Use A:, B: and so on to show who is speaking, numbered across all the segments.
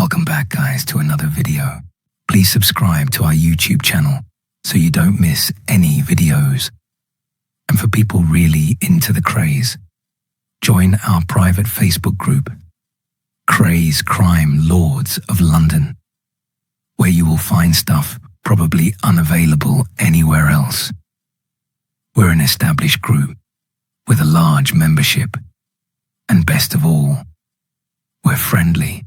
A: Welcome back, guys, to another video. Please subscribe to our YouTube channel so you don't miss any videos. And for people really into the Krays, join our private Facebook group, Krays Crime Lords of London, where you will find stuff probably unavailable anywhere else. We're an established group with a large membership, and best of all, we're friendly.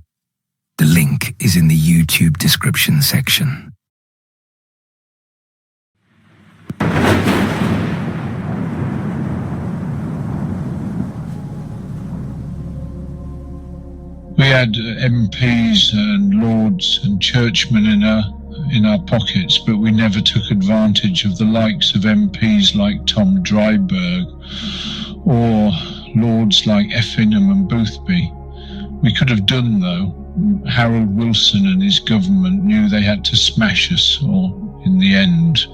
A: The link is in the YouTube description section.
B: We had MPs and lords and churchmen in our pockets, but we never took advantage of the likes of MPs like Tom Dryburgh or lords like Effingham and Boothby. We could have done, though. Harold Wilson and his government knew they had to smash us, or in the end,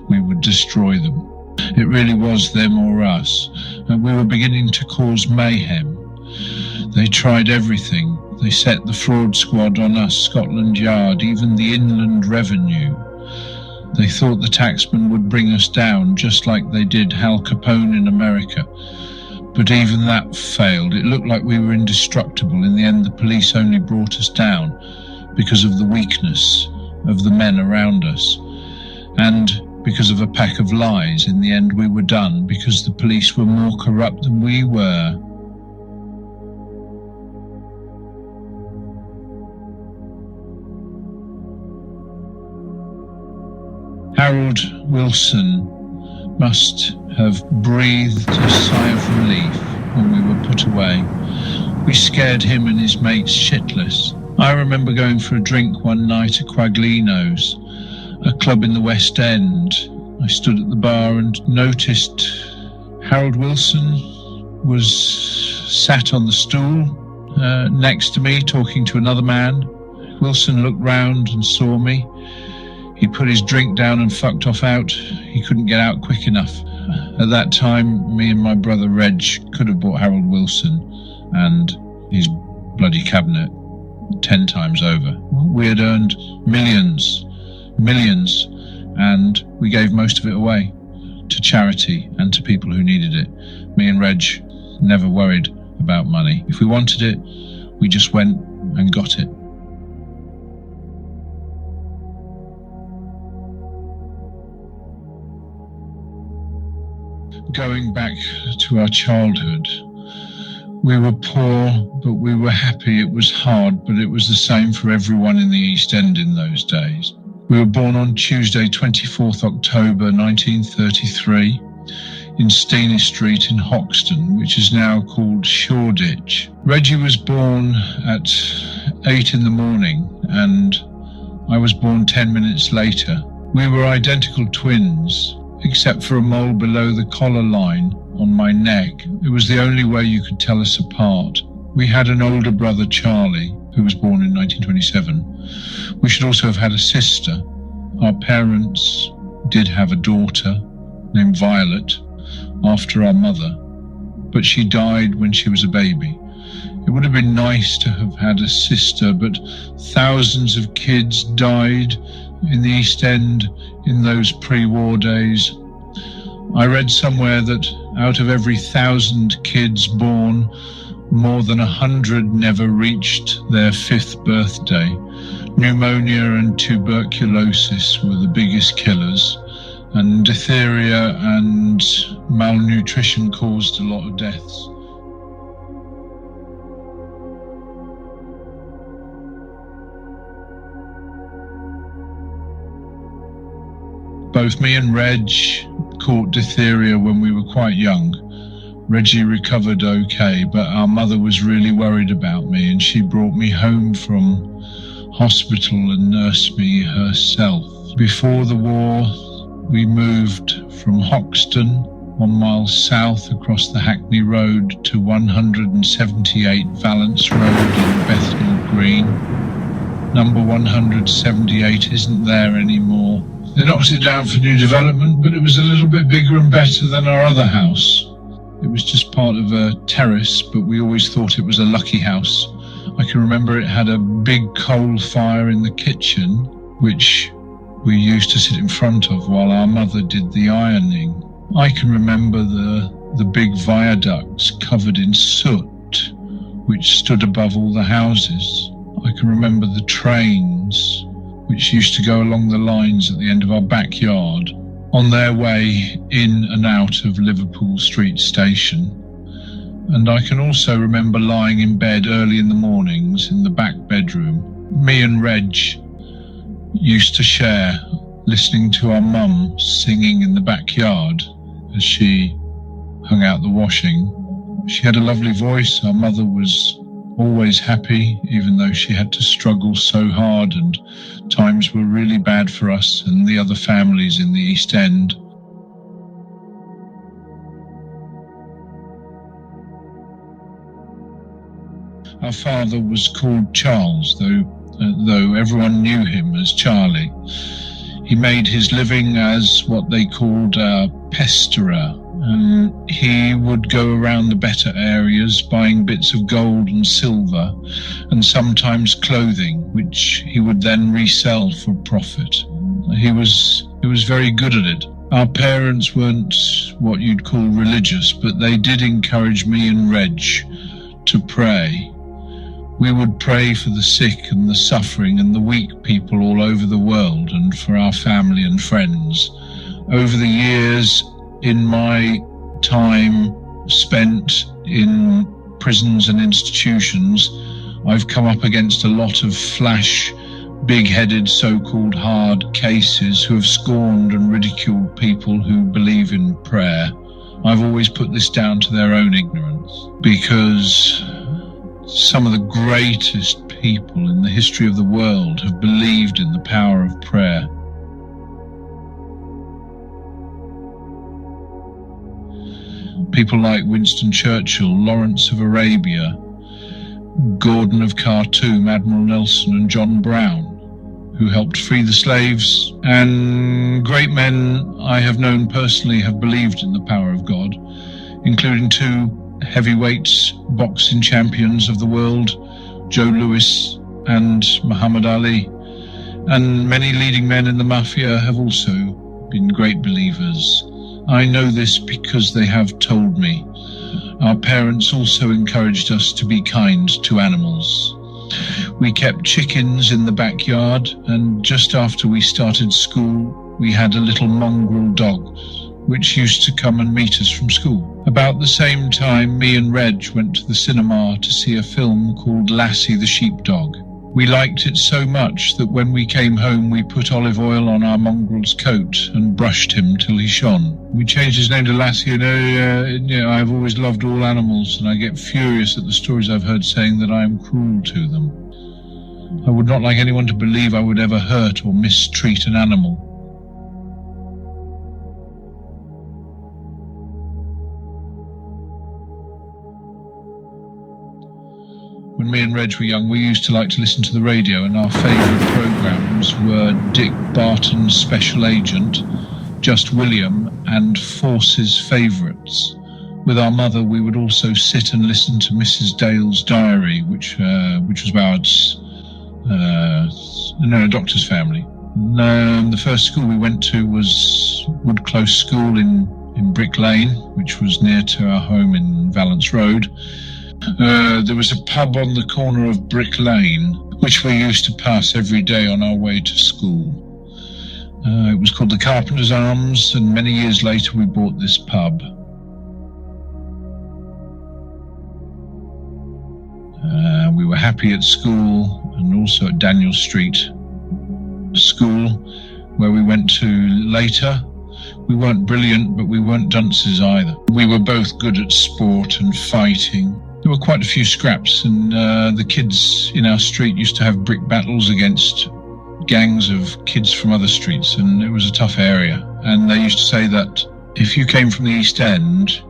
B: we would destroy them. It really was them or us, and we were beginning to cause mayhem. They tried everything. They set the fraud squad on us, Scotland Yard, even the Inland Revenue. They thought the taxman would bring us down, just like they did Al Capone in America. But even that failed. It looked like we were indestructible. In the end, the police only brought us down because of the weakness of the men around us. And because of a pack of lies, in the end we were done, because the police were more corrupt than we were. Harold Wilson must have breathed a sigh of relief when we were put away. We scared him and his mates shitless. I remember going for a drink one night at Quaglino's, a club in the West End. I stood at the bar and noticed Harold Wilson was sat on the stool next to me talking to another man. Wilson looked round and saw me. He put his drink down and fucked off out. He couldn't get out quick enough. At that time, me and my brother Reg could have bought Harold Wilson and his bloody cabinet 10 times over. We had earned millions, and we gave most of it away to charity and to people who needed it. Me and Reg never worried about money. If we wanted it, we just went and got it. Going back to our childhood, we were poor, but we were happy. It was hard, but it was the same for everyone in the East End in those days. We were born on Tuesday, 24th October 1933, in Steeny Street in Hoxton, which is now called Shoreditch. Reggie was born at 8 in the morning, and I was born 10 minutes later. We were identical twins, except for a mole below the collar line on my neck. It was the only way you could tell us apart. We had an older brother, Charlie, who was born in 1927. We should also have had a sister. Our parents did have a daughter named Violet, after our mother, but she died when she was a baby. It would have been nice to have had a sister, but thousands of kids died in the East End in those pre-war days. I read somewhere that out of every 1,000 kids born, more than 100 never reached their 5th birthday. Pneumonia and tuberculosis were the biggest killers, and diphtheria and malnutrition caused a lot of deaths. Both me and Reg caught diphtheria when we were quite young. Reggie recovered okay, but our mother was really worried about me, and she brought me home from hospital and nursed me herself. Before the war, we moved from Hoxton, 1 mile south across the Hackney Road, to 178 Valence Road in Bethnal Green. Number 178 isn't there anymore. They knocked it down for new development, but it was a little bit bigger and better than our other house. It was just part of a terrace, but we always thought it was a lucky house. I can remember it had a big coal fire in the kitchen, which we used to sit in front of while our mother did the ironing. I can remember the big viaducts covered in soot, which stood above all the houses. I can remember the trains, which used to go along the lines at the end of our backyard, on their way in and out of Liverpool Street Station. And I can also remember lying in bed early in the mornings in the back bedroom. Me and Reg used to share, listening to our mum singing in the backyard as she hung out the washing. She had a lovely voice. Our mother was always happy, even though she had to struggle so hard, and times were really bad for us and the other families in the East End. Our father was called Charles, though everyone knew him as Charlie. He made his living as what they called a pesterer. He would go around the better areas buying bits of gold and silver and sometimes clothing, which he would then resell for profit. He was very good at it. Our parents weren't what you'd call religious, but they did encourage me and Reg to pray. We would pray for the sick and the suffering and the weak people all over the world, and for our family and friends. Over the years, in my time spent in prisons and institutions, I've come up against a lot of flash, big-headed, so-called hard cases who have scorned and ridiculed people who believe in prayer. I've always put this down to their own ignorance, because some of the greatest people in the history of the world have believed in the power of prayer. People like Winston Churchill, Lawrence of Arabia, Gordon of Khartoum, Admiral Nelson and John Brown, who helped free the slaves, and great men I have known personally have believed in the power of God, including two heavyweights, boxing champions of the world, Joe Louis and Muhammad Ali. And many leading men in the mafia have also been great believers. I know this because they have told me. Our parents also encouraged us to be kind to animals. We kept chickens in the backyard, and just after we started school, we had a little mongrel dog, which used to come and meet us from school. About the same time, me and Reg went to the cinema to see a film called Lassie the Sheepdog. We liked it so much that when we came home, we put olive oil on our mongrel's coat and brushed him till he shone. We changed his name to Lassie, I've always loved all animals, and I get furious at the stories I've heard saying that I am cruel to them. I would not like anyone to believe I would ever hurt or mistreat an animal. When me and Reg were young, we used to like to listen to the radio, and our favourite programmes were Dick Barton's Special Agent, Just William, and Force's Favourites. With our mother, we would also sit and listen to Mrs. Dale's Diary, which was about a doctor's family. The first school we went to was Wood Close School in Brick Lane, which was near to our home in Valence Road. There was a pub on the corner of Brick Lane, which we used to pass every day on our way to school. It was called the Carpenter's Arms, and many years later we bought this pub. We were happy at school, and also at Daniel Street School, where we went to later. We weren't brilliant, but we weren't dunces either. We were both good at sport and fighting. There were quite a few scraps, and the kids in our street used to have brick battles against gangs of kids from other streets, and it was a tough area. And they used to say that if you came from the East End,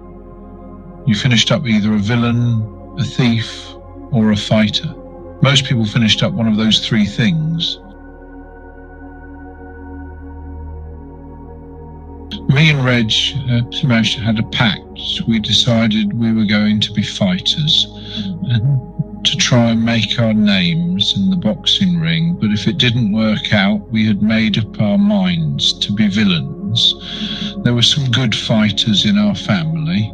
B: you finished up either a villain, a thief, or a fighter. Most people finished up one of those three things. Me and Reg had a pact. We decided we were going to be fighters. to try and make our names in the boxing ring, but if it didn't work out, we had made up our minds to be villains. There were some good fighters in our family.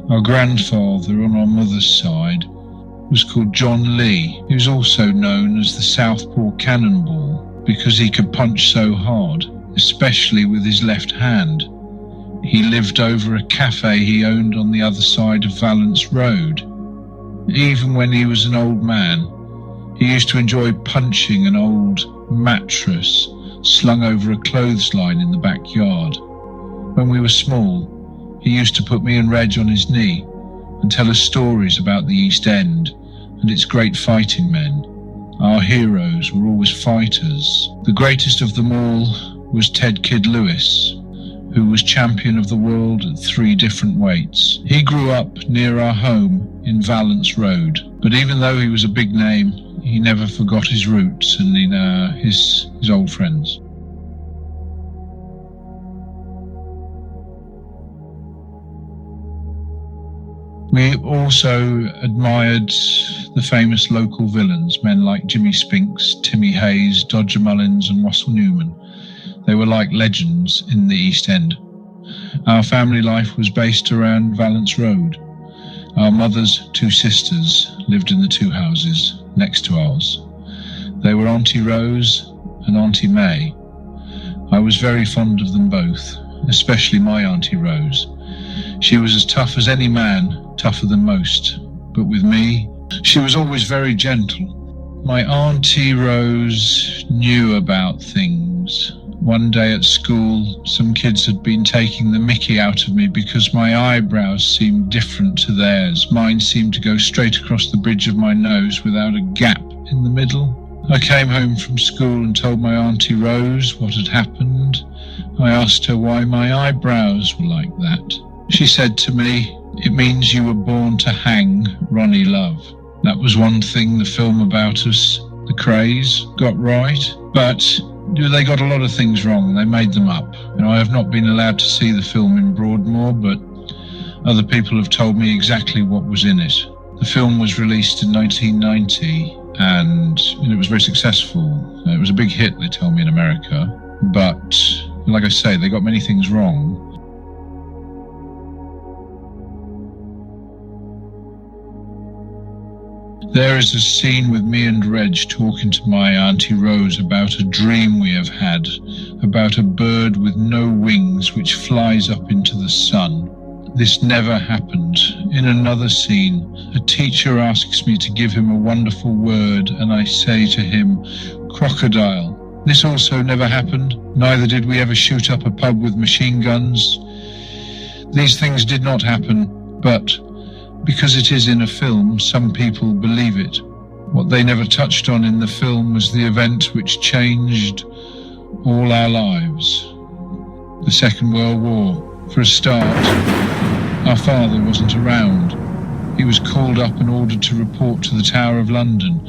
B: Our grandfather on our mother's side was called John Lee. He was also known as the Southpaw Cannonball because he could punch so hard, especially with his left hand. He lived over a cafe he owned on the other side of Valence Road. Even when he was an old man, he used to enjoy punching an old mattress slung over a clothesline in the backyard. When we were small, he used to put me and Reg on his knee and tell us stories about the East End and its great fighting men. Our heroes were always fighters. The greatest of them all was Ted Kid Lewis, who was champion of the world at 3 different weights. He grew up near our home in Valence Road, but even though he was a big name, he never forgot his roots and his old friends. We also admired the famous local villains, men like Jimmy Spinks, Timmy Hayes, Dodger Mullins and Russell Newman. They were like legends in the East End. Our family life was based around Valence Road. Our mother's 2 sisters lived in the 2 houses next to ours. They were Auntie Rose and Auntie May. I was very fond of them both, especially my Auntie Rose. She was as tough as any man, tougher than most. But with me, she was always very gentle. My Auntie Rose knew about things. One day at school, some kids had been taking the mickey out of me because my eyebrows seemed different to theirs. Mine seemed to go straight across the bridge of my nose without a gap in the middle. I came home from school and told my Auntie Rose what had happened. I asked her why my eyebrows were like that. She said to me, "It means you were born to hang, Ronnie Love." That was one thing the film about us, the Krays, got right. But they got a lot of things wrong. They made them up. I have not been allowed to see the film in Broadmoor, but other people have told me exactly what was in it. The film was released in 1990 and it was very successful. It was a big hit, they tell me, in America. But like I say, they got many things wrong. There is a scene with me and Reg talking to my Auntie Rose about a dream we have had, about a bird with no wings which flies up into the sun. This never happened. In another scene, a teacher asks me to give him a wonderful word and I say to him, "Crocodile." This also never happened. Neither did we ever shoot up a pub with machine guns. These things did not happen, but because it is in a film, some people believe it. What they never touched on in the film was the event which changed all our lives. The Second World War. For a start, our father wasn't around. He was called up and ordered to report to the Tower of London,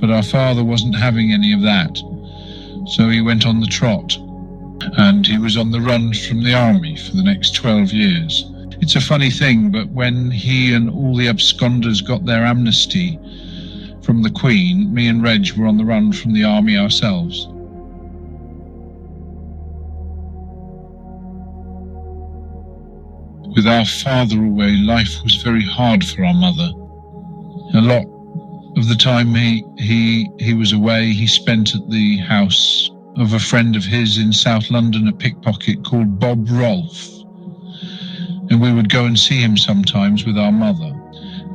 B: but our father wasn't having any of that. So he went on the trot, and he was on the run from the army for the next 12 years. It's a funny thing, but when he and all the absconders got their amnesty from the Queen, me and Reg were on the run from the army ourselves. With our father away, life was very hard for our mother. A lot of the time he was away, he spent at the house of a friend of his in South London, a pickpocket called Bob Rolfe. And we would go and see him sometimes with our mother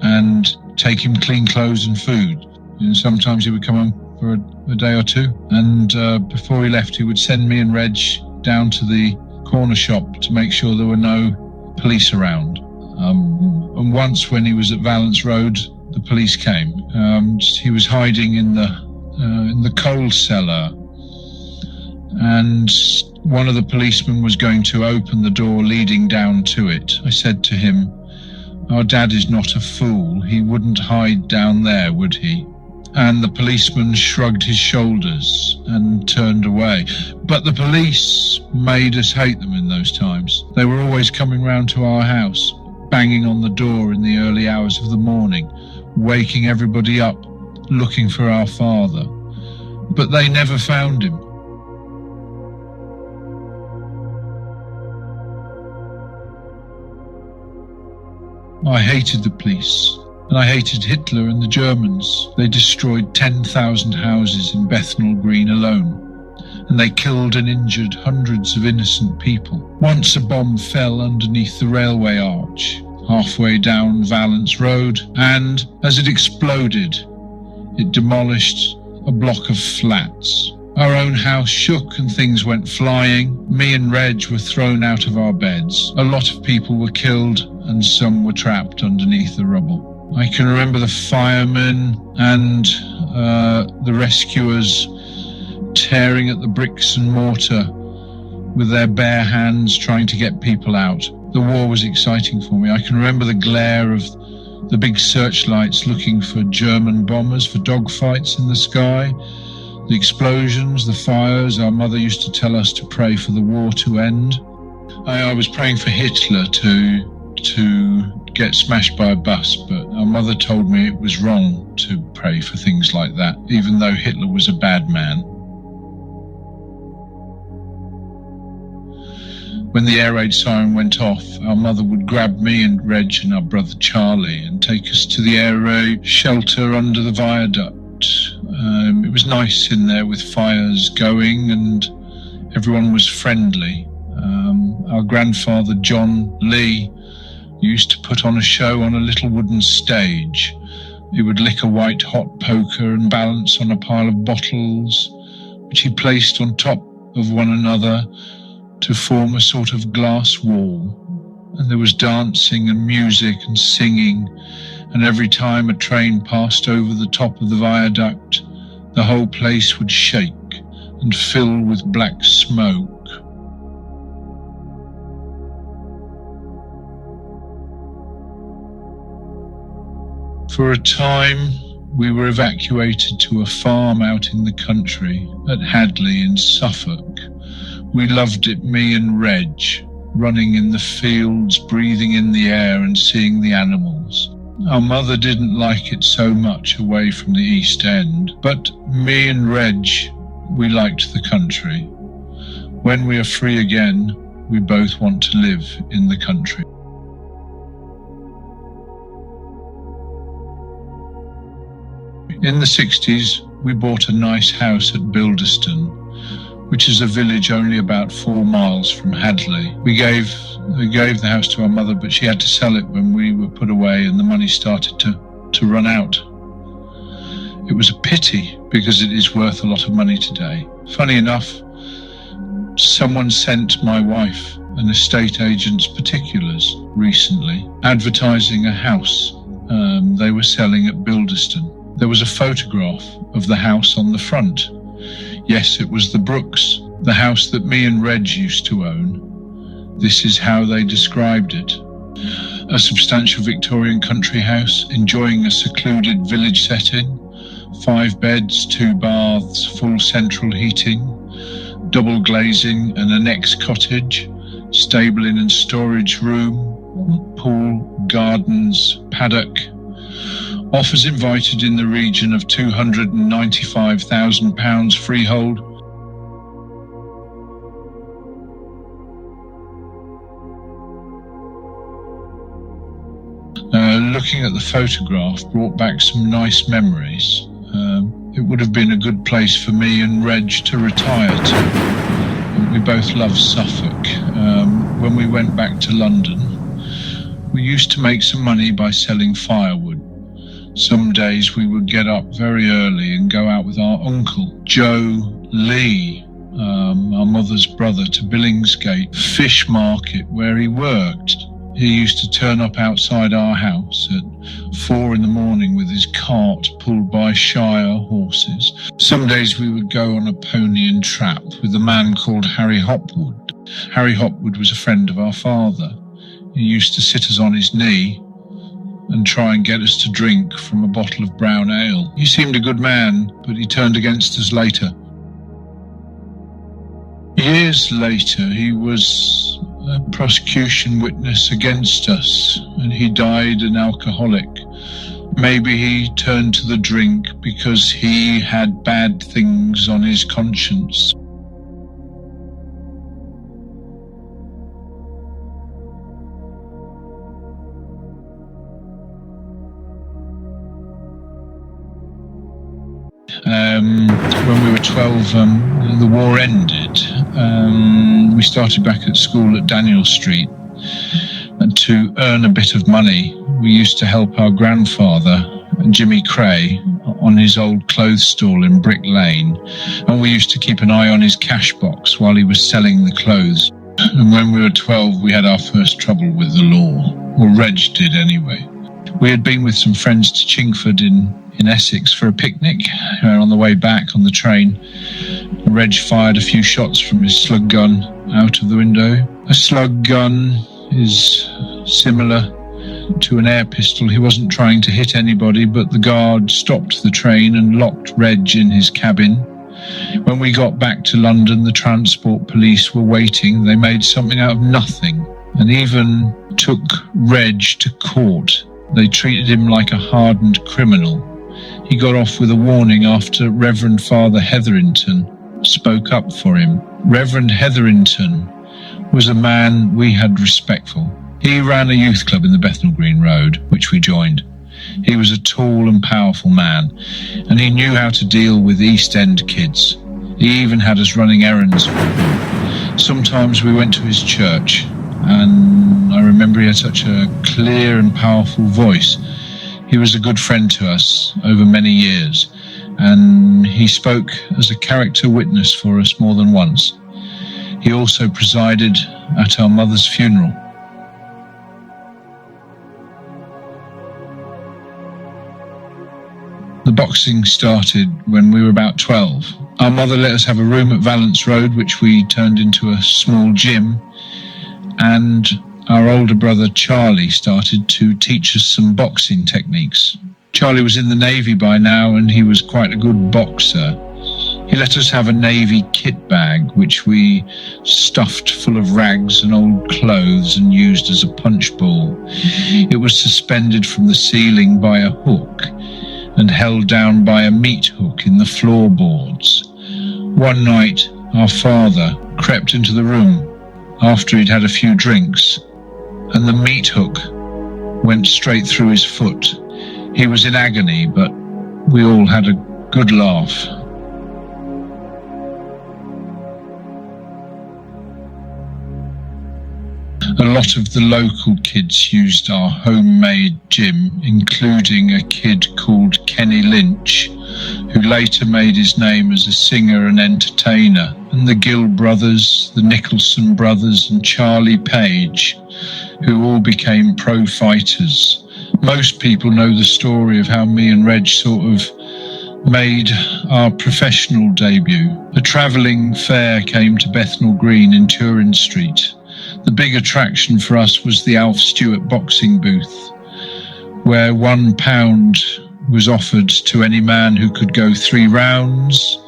B: and take him clean clothes and food. And sometimes he would come home for a day or two. And before he left, he would send me and Reg down to the corner shop to make sure there were no police around. And once when he was at Valence Road, the police came. He was hiding in the coal cellar. And one of the policemen was going to open the door leading down to it. I said to him, "Our dad is not a fool. He wouldn't hide down there, would he?" And the policeman shrugged his shoulders and turned away. But the police made us hate them in those times. They were always coming round to our house, banging on the door in the early hours of the morning, waking everybody up, looking for our father. But they never found him. I hated the police, and I hated Hitler and the Germans. They destroyed 10,000 houses in Bethnal Green alone, and they killed and injured hundreds of innocent people. Once a bomb fell underneath the railway arch, halfway down Valence Road, and as it exploded, it demolished a block of flats. Our own house shook and things went flying. Me and Reg were thrown out of our beds. A lot of people were killed and some were trapped underneath the rubble. I can remember the firemen and the rescuers tearing at the bricks and mortar with their bare hands trying to get people out. The war was exciting for me. I can remember the glare of the big searchlights looking for German bombers, for dogfights in the sky, the explosions, the fires. Our mother used to tell us to pray for the war to end. I was praying for Hitler to get smashed by a bus, but our mother told me it was wrong to pray for things like that, even though Hitler was a bad man. When the air raid siren went off, our mother would grab me and Reg and our brother Charlie and take us to the air raid shelter under the viaduct. It was nice in there with fires going and everyone was friendly. Our grandfather John Lee used to put on a show on a little wooden stage. He would lick a white hot poker and balance on a pile of bottles, which he placed on top of one another to form a sort of glass wall. And there was dancing and music and singing, and every time a train passed over the top of the viaduct, the whole place would shake and fill with black smoke. For a time, we were evacuated to a farm out in the country at Hadley in Suffolk. We loved it, me and Reg, running in the fields, breathing in the air and seeing the animals. Our mother didn't like it so much away from the East End, but me and Reg, we liked the country. When we are free again, we both want to live in the country. In the 60s, we bought a nice house at Bilderston, which is a village only about 4 miles from Hadley. We gave the house to our mother, but she had to sell it when we were put away and the money started to run out. It was a pity because it is worth a lot of money today. Funny enough, someone sent my wife an estate agent's particulars recently, advertising a house they were selling at Bilderston. There was a photograph of the house on the front. Yes, it was the Brooks, the house that me and Reg used to own. This is how they described it. A substantial Victorian country house, enjoying a secluded village setting, 5 beds, 2 baths, full central heating, double glazing and annex cottage, stabling and storage room, pool, gardens, paddock. Offers invited in the region of £295,000 freehold. Looking at the photograph brought back some nice memories. It would have been a good place for me and Reg to retire to. We both love Suffolk. When we went back to London, we used to make some money by selling firewood. Some days we would get up very early and go out with our uncle, Joe Lee, our mother's brother, to Billingsgate Fish Market where he worked. He used to turn up outside our house at 4 a.m. with his cart pulled by Shire horses. Some days we would go on a pony and trap with a man called Harry Hopwood. Harry Hopwood was a friend of our father. He used to sit us on his knee and try and get us to drink from a bottle of brown ale. He seemed a good man, but he turned against us later. Years later, he was a prosecution witness against us, and he died an alcoholic Maybe he turned to the drink because he had bad things on his conscience. When we were 12, the war ended. We started back at school at Daniel Street, and to earn a bit of money, we used to help our grandfather, Jimmy Kray, on his old clothes stall in Brick Lane, and we used to keep an eye on his cash box while he was selling the clothes. And when we were 12, we had our first trouble with the law, or Reg did anyway. We had been with some friends to Chingford in Essex for a picnic. On the way back on the train, Reg fired a few shots from his slug gun out of the window. A slug gun is similar to an air pistol. He wasn't trying to hit anybody, but the guard stopped the train and locked Reg in his cabin. When we got back to London, the transport police were waiting. They made something out of nothing and even took Reg to court. They treated him like a hardened criminal. He got off with a warning after Reverend Father Hetherington spoke up for him. Reverend Hetherington was a man we had respect for. He ran a youth club in the Bethnal Green Road, which we joined. He was a tall and powerful man, and he knew how to deal with East End kids. He even had us running errands for him. Sometimes we went to his church, and I remember he had such a clear and powerful voice. He was a good friend to us over many years, and he spoke as a character witness for us more than once. He also presided at our mother's funeral. The boxing started when we were about 12. Our mother let us have a room at Valence Road, which we turned into a small gym, and our older brother Charlie started to teach us some boxing techniques. Charlie was in the Navy by now, and he was quite a good boxer. He let us have a Navy kit bag, which we stuffed full of rags and old clothes and used as a punch ball. It was suspended from the ceiling by a hook and held down by a meat hook in the floorboards. One night, our father crept into the room after he'd had a few drinks, and the meat hook went straight through his foot. He was in agony, but we all had a good laugh. A lot of the local kids used our homemade gym, including a kid called Kenny Lynch, who later made his name as a singer and entertainer, and the Gill brothers, the Nicholson brothers, and Charlie Page, who all became pro fighters. Most people know the story of how me and Reg sort of made our professional debut. A travelling fair came to Bethnal Green in Turin Street. The big attraction for us was the Alf Stewart boxing booth, where £1 was offered to any man who could go 3 rounds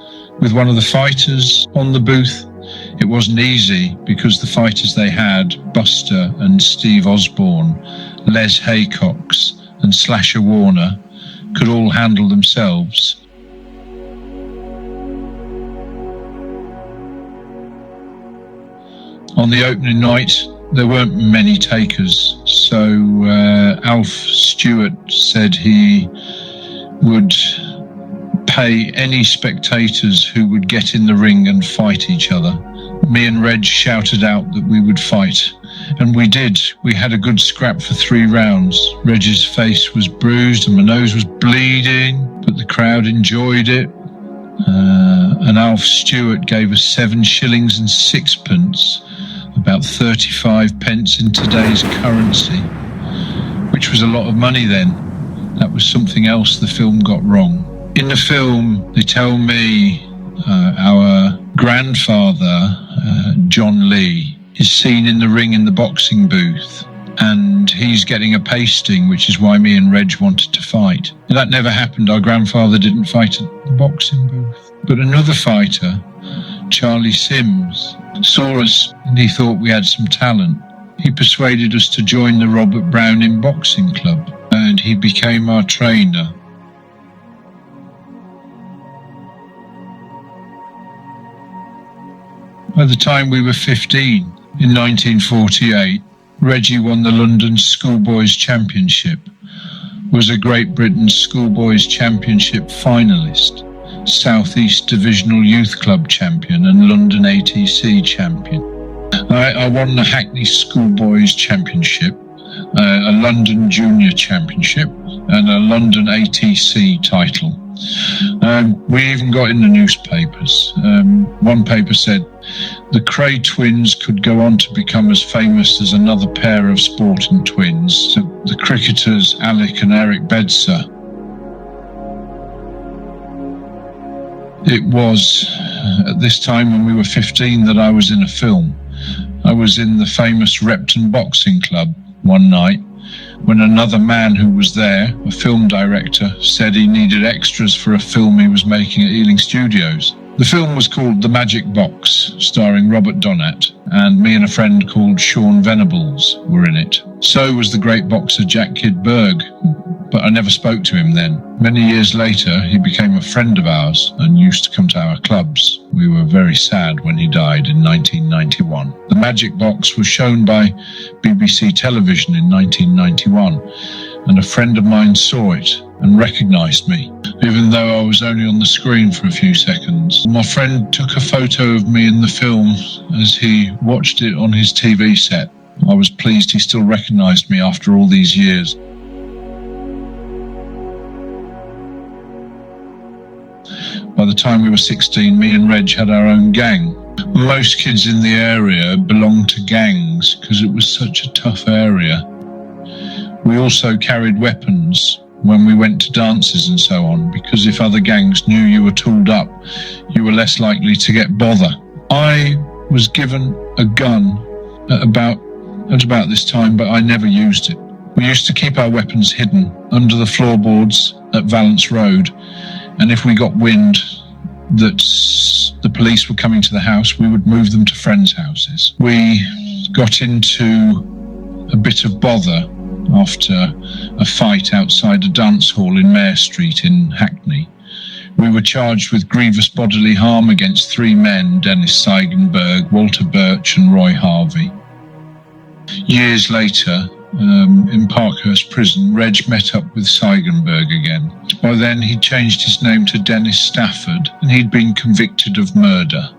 B: with one of the fighters on the booth. It wasn't easy because the fighters they had, Buster and Steve Osborne, Les Haycox and Slasher Warner, could all handle themselves. On the opening night, there weren't many takers, so Alf Stewart said he would pay any spectators who would get in the ring and fight each other. Me and Reg shouted out that we would fight, and we did. We had a good scrap for 3 rounds. Reg's face was bruised and my nose was bleeding, but the crowd enjoyed it. And Alf Stewart gave us 7 shillings and 6pence, about 35 pence in today's currency, which was a lot of money then. That was something else the film got wrong. In the film, they tell me our grandfather, John Lee, is seen in the ring in the boxing booth, and he's getting a pasting, which is why me and Reg wanted to fight. And that never happened. Our grandfather didn't fight at the boxing booth. But another fighter, Charlie Sims, saw us and he thought we had some talent. He persuaded us to join the Robert Browning Boxing Club. and he became our trainer. By the time we were 15, in 1948, Reggie won the London Schoolboys Championship, was a Great Britain Schoolboys Championship finalist, South East Divisional Youth Club champion and London ATC champion. I won the Hackney Schoolboys Championship, a London Junior Championship and a London ATC title. We even got in the newspapers. One paper said the Kray twins could go on to become as famous as another pair of sporting twins, the cricketers Alec and Eric Bedser. It was at this time when we were 15 that I was in a film. I was in the famous Repton Boxing Club one night when another man who was there, a film director, said he needed extras for a film he was making at Ealing Studios. The film was called The Magic Box, starring Robert Donat, and me and a friend called Sean Venables were in it. So was the great boxer Jack Kid Berg, but I never spoke to him then. Many years later, he became a friend of ours and used to come to our clubs. We were very sad when he died in 1991. The Magic Box was shown by BBC Television in 1991, and a friend of mine saw it and recognised me, even though I was only on the screen for a few seconds. My friend took a photo of me in the film as he watched it on his TV set. I was pleased he still recognised me after all these years. By the time we were 16, me and Reg had our own gang. Most kids in the area belonged to gangs because it was such a tough area. We also carried weapons when we went to dances and so on, because if other gangs knew you were tooled up, you were less likely to get bother. I was given a gun at about this time, but I never used it. We used to keep our weapons hidden under the floorboards at Valence Road, and if we got wind that the police were coming to the house, we would move them to friends' houses. We got into a bit of bother after a fight outside a dance hall in Mare Street in Hackney. We were charged with grievous bodily harm against three men, Dennis Seigenberg, Walter Birch and Roy Harvey. Years later, in Parkhurst Prison, Reg met up with Seigenberg again. By then he'd changed his name to Dennis Stafford and he'd been convicted of murder.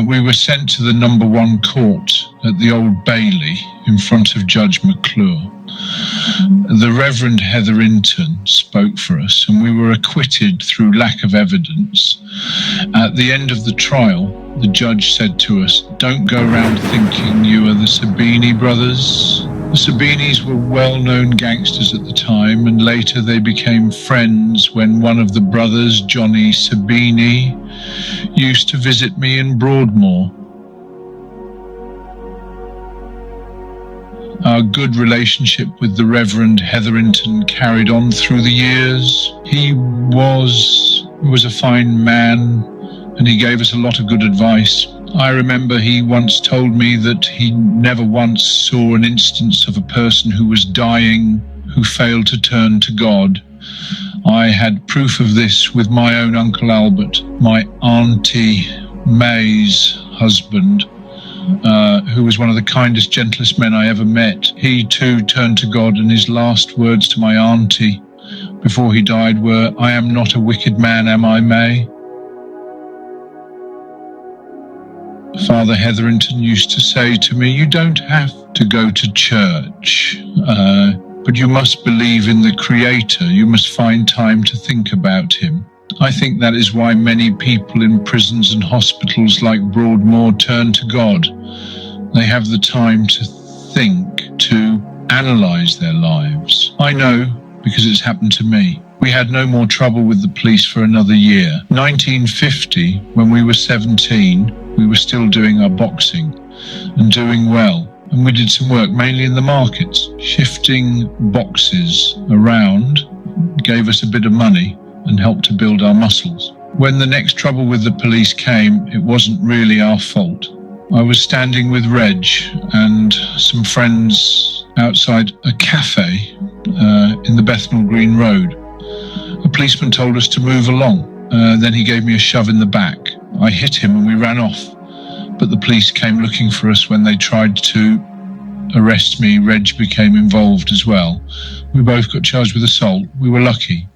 B: We were sent to the number 1 court at the Old Bailey in front of Judge McClure. The Reverend Hetherington spoke for us and we were acquitted through lack of evidence. At the end of the trial, the judge said to us, "Don't go around thinking you are the Sabini brothers." The Sabinis were well-known gangsters at the time, and later they became friends when one of the brothers, Johnny Sabini, used to visit me in Broadmoor. Our good relationship with the Reverend Hetherington carried on through the years. He was a fine man, and he gave us a lot of good advice. I remember he once told me that he never once saw an instance of a person who was dying who failed to turn to God. I had proof of this with my own Uncle Albert, my Auntie May's husband, who was one of the kindest, gentlest men I ever met. He too turned to God, and his last words to my auntie before he died were, "I am not a wicked man, am I, May?" Father Hetherington used to say to me, "You don't have to go to church, but you must believe in the Creator. You must find time to think about him." I think that is why many people in prisons and hospitals like Broadmoor turn to God. They have the time to think, to analyse their lives. I know because it's happened to me. We had no more trouble with the police for another year. 1950, when we were 17, we were still doing our boxing and doing well. And we did some work, mainly in the markets. Shifting boxes around gave us a bit of money and helped to build our muscles. When the next trouble with the police came, it wasn't really our fault. I was standing with Reg and some friends outside a cafe in the Bethnal Green Road. A policeman told us to move along. Then he gave me a shove in the back. I hit him and we ran off. But the police came looking for us when they tried to arrest me. Reg became involved as well. We both got charged with assault. We were lucky.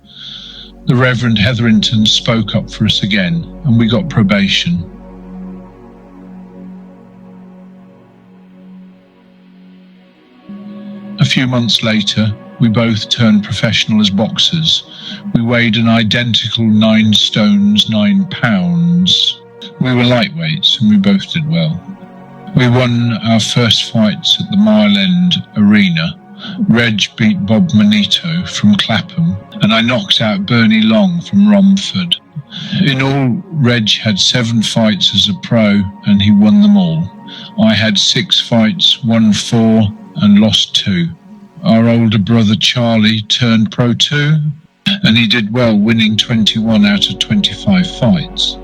B: The Reverend Hetherington spoke up for us again, and we got probation. A few months later, we both turned professional as boxers. We weighed an identical 9 stones, 9 pounds. We were lightweights, and we both did well. We won our first fights at the Mile End Arena. Reg beat Bob Manito from Clapham, and I knocked out Bernie Long from Romford. In all, Reg had 7 fights as a pro, and he won them all. I had 6 fights, won 4, and lost 2. Our older brother Charlie turned pro too, and he did well, winning 21 out of 25 fights.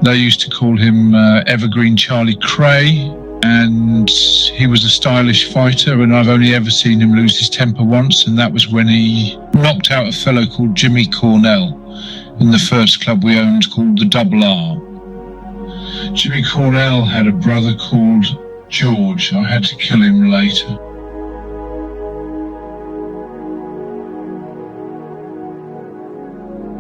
B: They used to call him Evergreen Charlie Kray, and he was a stylish fighter, and I've only ever seen him lose his temper once, and that was when he knocked out a fellow called Jimmy Cornell in the first club we owned called the Double R. Jimmy Cornell had a brother called George. I had to kill him later.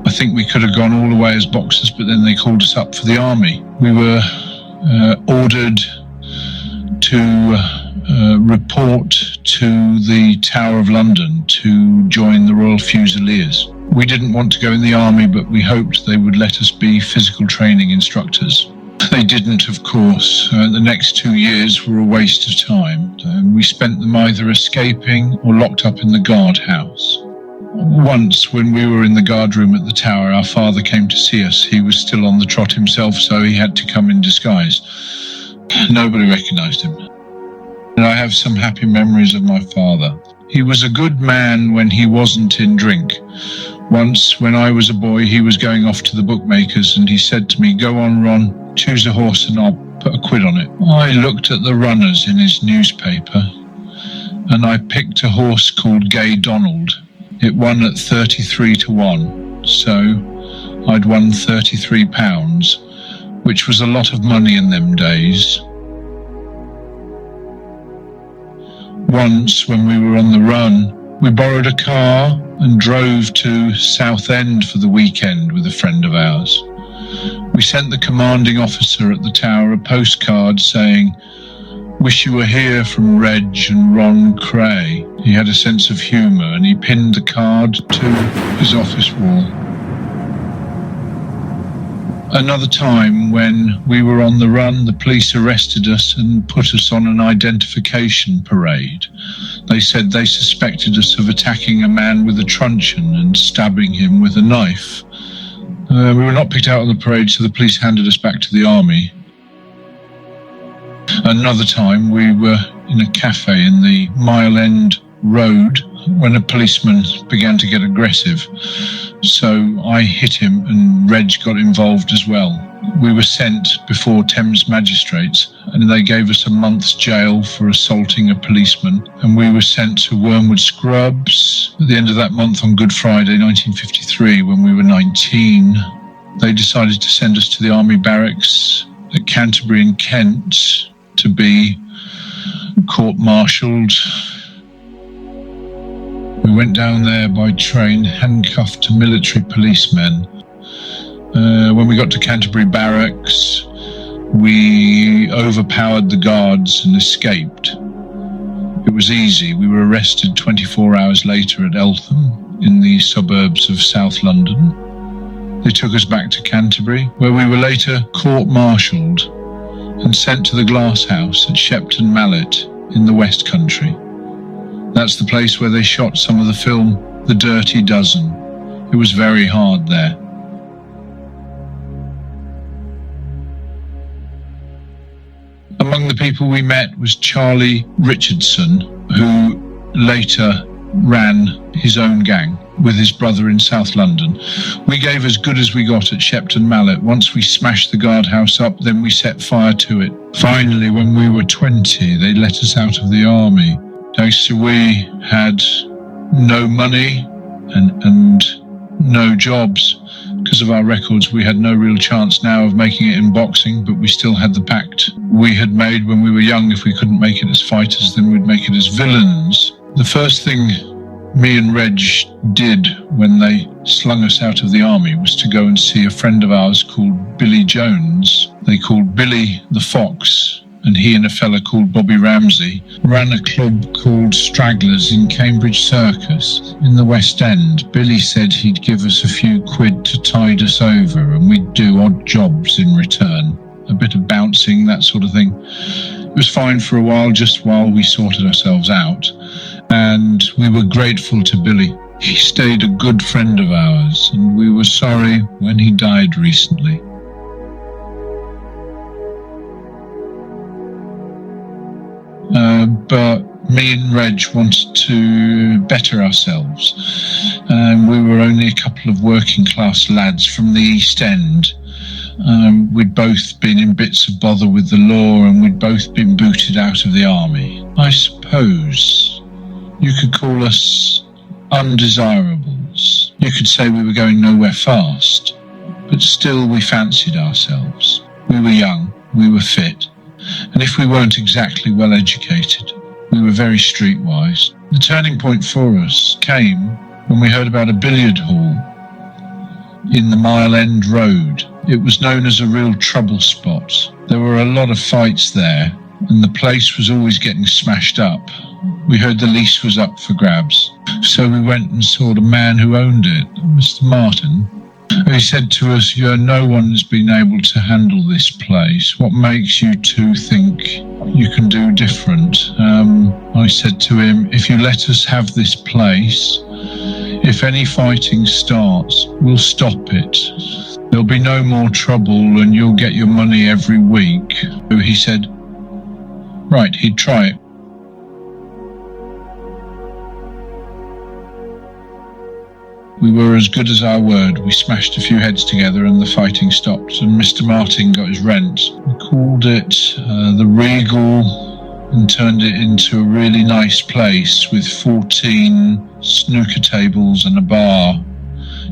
B: I think we could have gone all the way as boxers, but then they called us up for the army. We were ordered to report to the Tower of London to join the Royal Fusiliers. We didn't want to go in the army, but we hoped they would let us be physical training instructors. They didn't, of course. The next 2 years were a waste of time. We spent them either escaping or locked up in the guardhouse. Once, when we were in the guard room at the tower, our father came to see us. He was still on the trot himself, so he had to come in disguise. Nobody recognised him. And I have some happy memories of my father. He was a good man when he wasn't in drink. Once, when I was a boy, he was going off to the bookmakers, and he said to me, "Go on, Ron, choose a horse and I'll put a quid on it." I looked at the runners in his newspaper, and I picked a horse called Gay Donald. It won at 33 to 1, so I'd won £33, which was a lot of money in them days. Once, when we were on the run, we borrowed a car and drove to Southend for the weekend with a friend of ours. We sent the commanding officer at the tower a postcard saying, "Wish you were here from Reg and Ron Kray." He had a sense of humour, and he pinned the card to his office wall. Another time, when we were on the run, the police arrested us and put us on an identification parade. They said they suspected us of attacking a man with a truncheon and stabbing him with a knife. We were not picked out on the parade, so the police handed us back to the army. Another time, we were in a cafe in the Mile End Road when a policeman began to get aggressive. So I hit him, and Reg got involved as well. We were sent before Thames magistrates, and they gave us a month's jail for assaulting a policeman, and we were sent to Wormwood Scrubs at the end of that month on Good Friday 1953 when we were 19. They decided to send us to the army barracks at Canterbury in Kent to be court-martialed. We went down there by train, handcuffed to military policemen. When we got to Canterbury Barracks, we overpowered the guards and escaped. It was easy. We were arrested 24 hours later at Eltham in the suburbs of South London. They took us back to Canterbury, where we were later court-martialed and sent to the glass house at Shepton Mallet in the West Country. That's the place where they shot some of the film The Dirty Dozen. It was very hard there. Among the people we met was Charlie Richardson, who later ran his own gang with his brother in South London. We gave as good as we got at Shepton Mallet. Once we smashed the guardhouse up, then we set fire to it. Finally, when we were 20, they let us out of the army. So we had no money and no jobs. Because of our records, we had no real chance now of making it in boxing, but we still had the pact we had made when we were young. If we couldn't make it as fighters, then we'd make it as villains. The first thing me and Reg did when they slung us out of the army was to go and see a friend of ours called Billy Jones. They called Billy the Fox, and he and a fella called Bobby Ramsey ran a club called Stragglers in Cambridge Circus in the West End. Billy said he'd give us a few quid to tide us over, and we'd do odd jobs in return. A bit of bouncing, that sort of thing. It was fine for a while, just while we sorted ourselves out, and we were grateful to Billy. He stayed a good friend of ours, and we were sorry when he died recently. But me and Reg wanted to better ourselves. We were only a couple of working class lads from the East End. We'd both been in bits of bother with the law, and we'd both been booted out of the army. I suppose you could call us undesirables. You could say we were going nowhere fast, but still we fancied ourselves. We were young, we were fit, and if we weren't exactly well educated, we were very streetwise. The turning point for us came when we heard about a billiard hall in the Mile End Road. It was known as a real trouble spot. There were a lot of fights there, and the place was always getting smashed up. We heard the lease was up for grabs, so we went and saw the man who owned it, Mr. Martin. He said to us, no one's been able to handle this place. What makes you two think you can do different? I said to him, if you let us have this place, if any fighting starts, we'll stop it. There'll be no more trouble and you'll get your money every week. He said, right, he'd try it. We were as good as our word. We smashed a few heads together and the fighting stopped, and Mr. Martin got his rent. We called it the Regal and turned it into a really nice place with 14 snooker tables and a bar.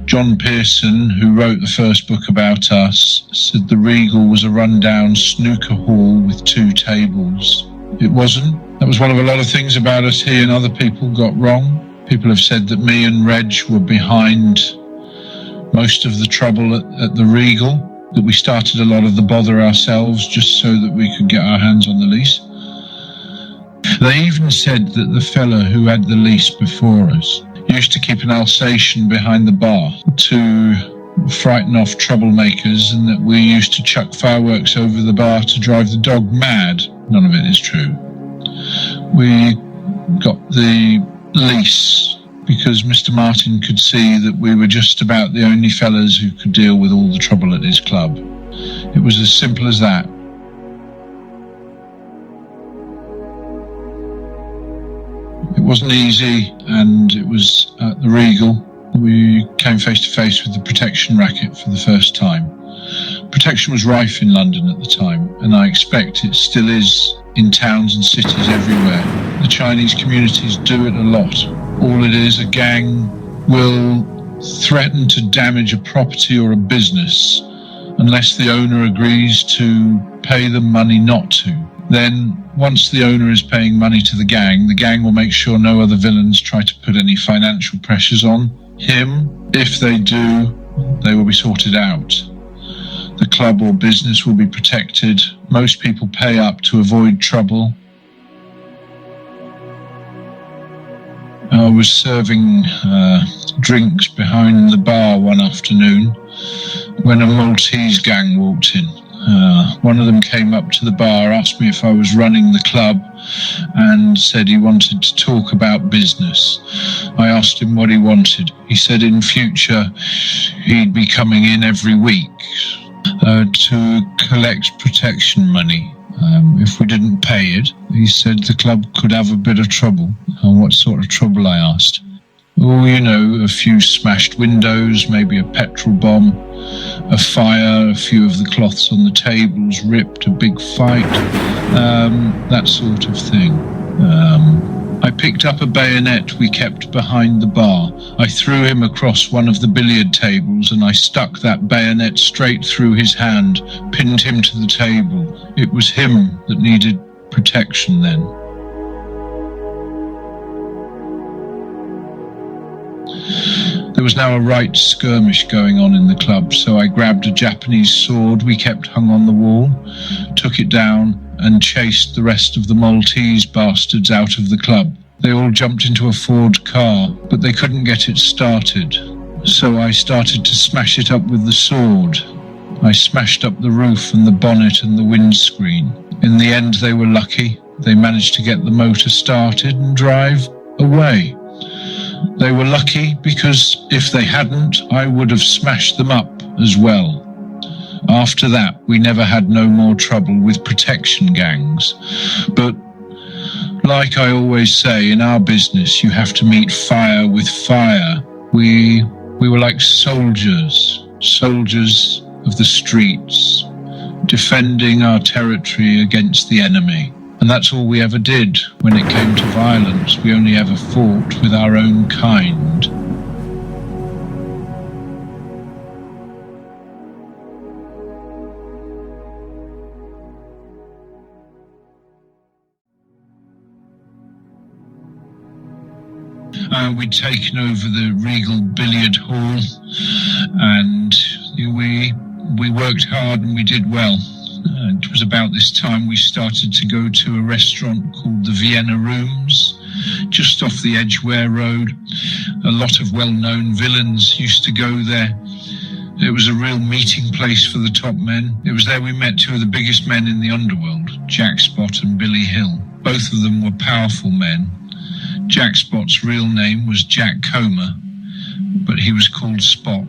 B: John Pearson, who wrote the first book about us, said the Regal was a rundown snooker hall with 2 tables. It wasn't. That was one of a lot of things about us he and other people got wrong. People have said that me and Reg were behind most of the trouble at the Regal, that we started a lot of the bother ourselves just so that we could get our hands on the lease. They even said that the fella who had the lease before us used to keep an Alsatian behind the bar to frighten off troublemakers, and that we used to chuck fireworks over the bar to drive the dog mad. None of it is true. We got the lease because Mr. Martin could see that we were just about the only fellas who could deal with all the trouble at his club. It was as simple as that. It wasn't easy, and it was at the Regal we came face to face with the protection racket for the first time. Protection was rife in London at the time, and I expect it still is in towns and cities everywhere. The Chinese communities do it a lot. All it is, a gang will threaten to damage a property or a business unless the owner agrees to pay them money not to. Then, once the owner is paying money to the gang will make sure no other villains try to put any financial pressures on him. If they do, they will be sorted out. The club or business will be protected. Most people pay up to avoid trouble. I was serving drinks behind the bar one afternoon when a Maltese gang walked in. One of them came up to the bar, asked me if I was running the club, and said he wanted to talk about business. I asked him what he wanted. He said in future he'd be coming in every week to collect protection money. If we didn't pay it, he said the club could have a bit of trouble. And what sort of trouble, I asked. Oh, you know, a few smashed windows, maybe a petrol bomb, a fire, a few of the cloths on the tables ripped, a big fight, that sort of thing. I picked up a bayonet we kept behind the bar. I threw him across one of the billiard tables and I stuck that bayonet straight through his hand, pinned him to the table. It was him that needed protection then. There was now a right skirmish going on in the club, so I grabbed a Japanese sword we kept hung on the wall, took it down and chased the rest of the Maltese bastards out of the club. They all jumped into a Ford car, but they couldn't get it started, so I started to smash it up with the sword. I smashed up the roof and the bonnet and the windscreen. In the end, they were lucky. They managed to get the motor started and drive away. They were lucky because if they hadn't, I would have smashed them up as well. After that, we never had no more trouble with protection gangs. But like I always say, in our business, you have to meet fire with fire. We were like soldiers of the streets, defending our territory against the enemy. And that's all we ever did when it came to violence. We only ever fought with our own kind. We'd taken over the Regal Billiard Hall, and we worked hard and we did well. It was about this time we started to go to a restaurant called the Vienna Rooms, just off the Edgware Road. A lot of well-known villains used to go there. It was a real meeting place for the top men. It was there we met two of the biggest men in the underworld, Jack Spot and Billy Hill. Both of them were powerful men. Jack Spot's real name was Jack Comer, but he was called Spot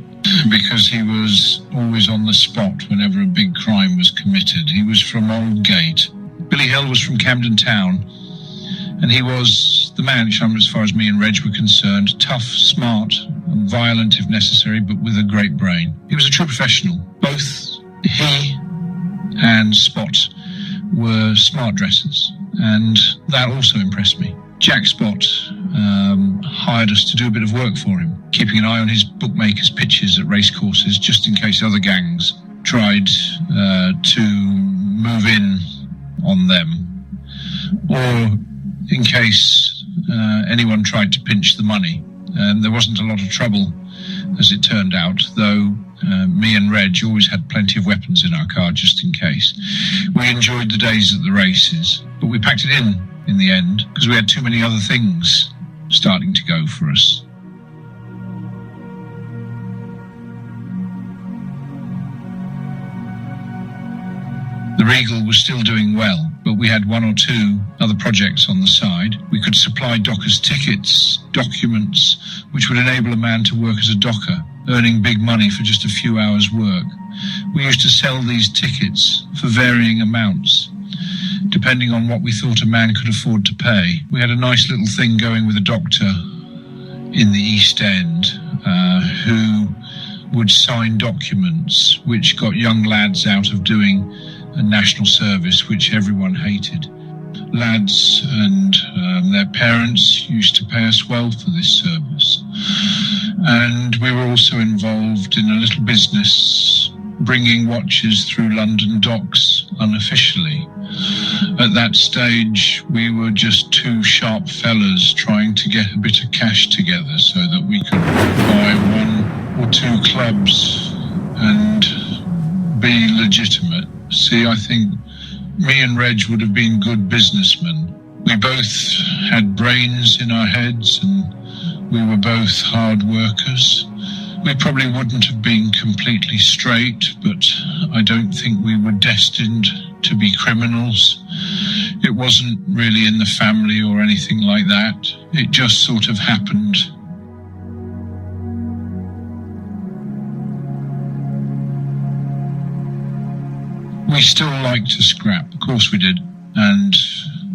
B: because he was always on the spot whenever a big crime was committed. He was from Aldgate. Billy Hill was from Camden Town, and he was the man, as far as me and Reg were concerned, tough, smart, and violent if necessary, but with a great brain. He was a true professional. Both he and Spot were smart dressers, and that also impressed me. Jack Spot hired us to do a bit of work for him, keeping an eye on his bookmakers' pitches at racecourses just in case other gangs tried to move in on them, or in case anyone tried to pinch the money. And there wasn't a lot of trouble, as it turned out, though me and Reg always had plenty of weapons in our car just in case. We enjoyed the days at the races, but we packed it in the end, because we had too many other things starting to go for us. The Regal was still doing well, but we had one or two other projects on the side. We could supply dockers' tickets, documents, which would enable a man to work as a docker, earning big money for just a few hours' work. We used to sell these tickets for varying amounts, depending on what we thought a man could afford to pay. We had a nice little thing going with a doctor in the East End who would sign documents which got young lads out of doing a national service which everyone hated. Lads and their parents used to pay us well for this service. And we were also involved in a little business bringing watches through London docks unofficially. At that stage, we were just two sharp fellas trying to get a bit of cash together so that we could buy one or two clubs and be legitimate. See, I think me and Reg would have been good businessmen. We both had brains in our heads and we were both hard workers. We probably wouldn't have been completely straight, but I don't think we were destined to be criminals. It wasn't really in the family or anything like that. It just sort of happened. We still like to scrap, of course we did, and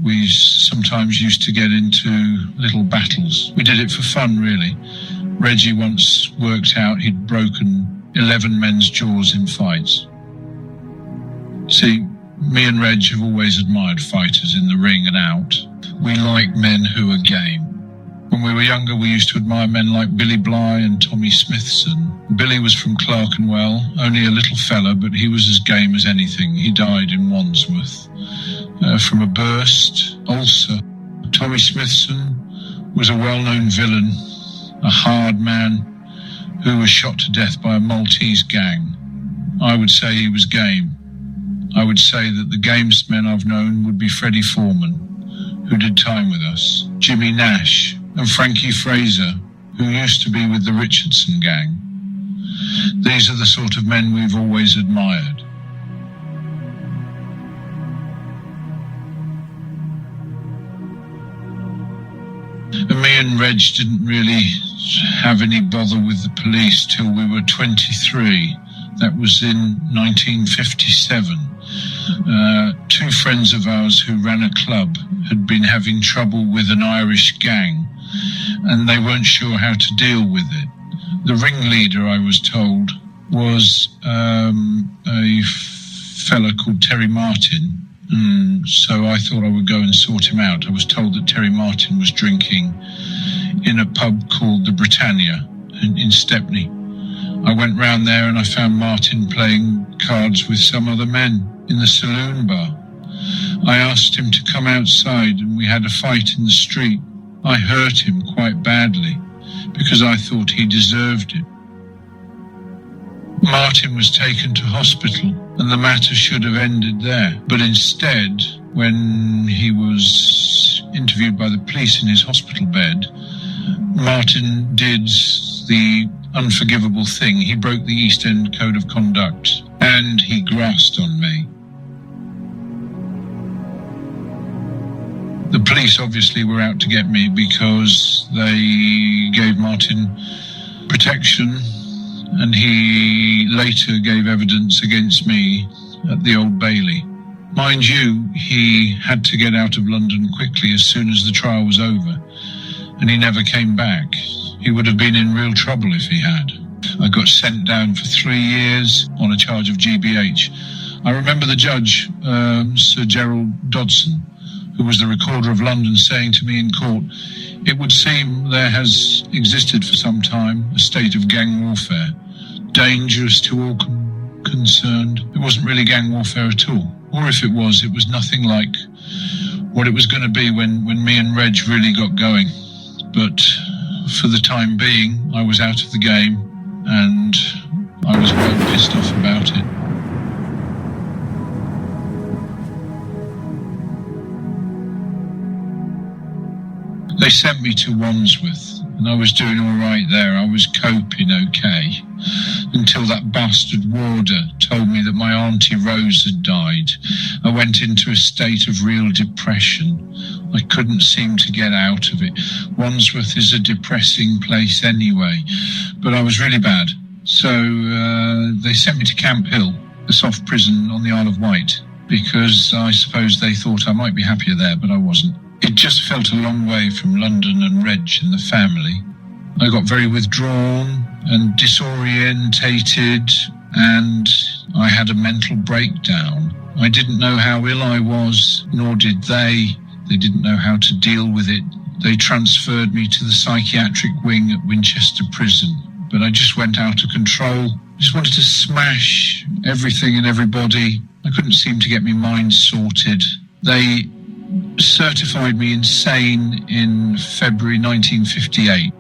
B: we sometimes used to get into little battles. We did it for fun, really. Reggie once worked out he'd broken 11 men's jaws in fights. See, me and Reg have always admired fighters in the ring and out. We like men who are game. When we were younger, we used to admire men like Billy Bly and Tommy Smithson. Billy was from Clerkenwell, only a little fella, but he was as game as anything. He died in Wandsworth from a burst ulcer. Tommy Smithson was a well-known villain, a hard man who was shot to death by a Maltese gang. I would say he was game. I would say that the gamest men I've known would be Freddie Foreman, who did time with us, Jimmy Nash, and Frankie Fraser, who used to be with the Richardson gang. These are the sort of men we've always admired. And me and Reg didn't really have any bother with the police till we were 23. That was in 1957. Two friends of ours who ran a club had been having trouble with an Irish gang, and they weren't sure how to deal with it. The ringleader, I was told, was a fella called Terry Martin. So I thought I would go and sort him out. I was told that Terry Martin was drinking in a pub called the Britannia in Stepney. I went round there and I found Martin playing cards with some other men in the saloon bar. I asked him to come outside and we had a fight in the street. I hurt him quite badly because I thought he deserved it. Martin was taken to hospital and the matter should have ended there. But instead, when he was interviewed by the police in his hospital bed, Martin did the unforgivable thing. He broke the East End Code of Conduct and he grassed on me. The police obviously were out to get me because they gave Martin protection, and he later gave evidence against me at the Old Bailey. Mind you, he had to get out of London quickly as soon as the trial was over, and he never came back. He would have been in real trouble if he had. I got sent down for 3 years on a charge of GBH. I remember the judge, Sir Gerald Dodson, who was the Recorder of London, saying to me in court, "It would seem there has existed for some time a state of gang warfare, dangerous to all concerned." It wasn't really gang warfare at all. Or if it was nothing like what it was going to be when me and Reg really got going. But for the time being, I was out of the game and I was quite pissed off about it. They sent me to Wandsworth, and I was doing all right there. I was coping okay, until that bastard warder told me that my Auntie Rose had died. I went into a state of real depression. I couldn't seem to get out of it. Wandsworth is a depressing place anyway, but I was really bad. So they sent me to Camp Hill, a soft prison on the Isle of Wight, because I suppose they thought I might be happier there, but I wasn't. It just felt a long way from London and Reg and the family. I got very withdrawn and disorientated, and I had a mental breakdown. I didn't know how ill I was, nor did they. They didn't know how to deal with it. They transferred me to the psychiatric wing at Winchester Prison, but I just went out of control. I just wanted to smash everything and everybody. I couldn't seem to get my mind sorted. They certified me insane in February 1958.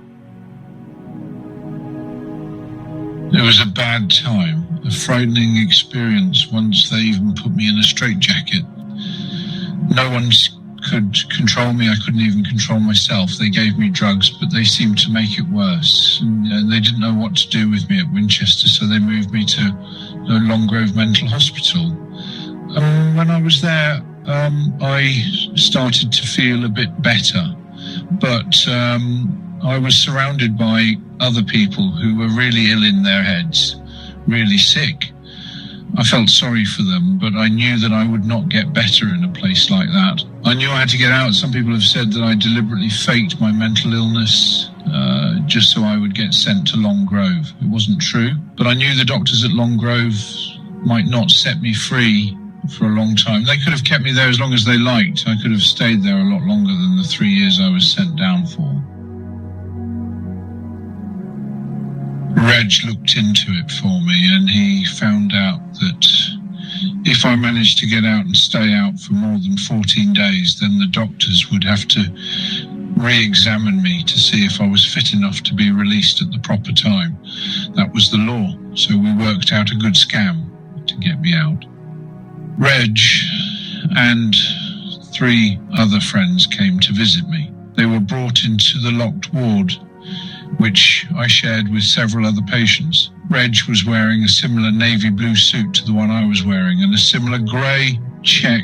B: It was a bad time, a frightening experience once they even put me in a straitjacket. No one could control me. I couldn't even control myself. They gave me drugs, but they seemed to make it worse. And they didn't know what to do with me at Winchester, so they moved me to Longgrove Mental Hospital. When I was there, I started to feel a bit better, but I was surrounded by other people who were really ill in their heads, really sick. I felt sorry for them, but I knew that I would not get better in a place like that. I knew I had to get out. Some people have said that I deliberately faked my mental illness just so I would get sent to Long Grove. It wasn't true, but I knew the doctors at Long Grove might not set me free for a long time. They could have kept me there as long as they liked. I could have stayed there a lot longer than the 3 years I was sent down for. Reg looked into it for me, and he found out that if I managed to get out and stay out for more than 14 days, then the doctors would have to re-examine me to see if I was fit enough to be released at the proper time. That was the law, so we worked out a good scam to get me out. Reg and 3 other friends came to visit me. They were brought into the locked ward, which I shared with several other patients. Reg was wearing a similar navy blue suit to the one I was wearing, and a similar grey check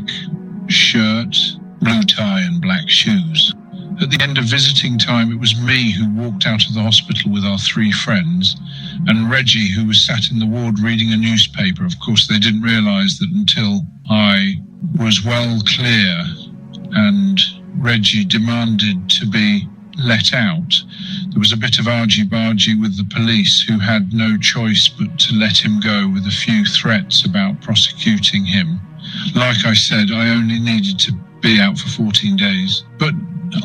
B: shirt, blue tie and black shoes. At the end of visiting time, it was me who walked out of the hospital with our 3 friends, and Reggie, who was sat in the ward reading a newspaper. Of course, they didn't realise that until I was well clear and Reggie demanded to be let out, there was a bit of argy-bargy with the police, who had no choice but to let him go with a few threats about prosecuting him. Like I said, I only needed to be out for 14 days, but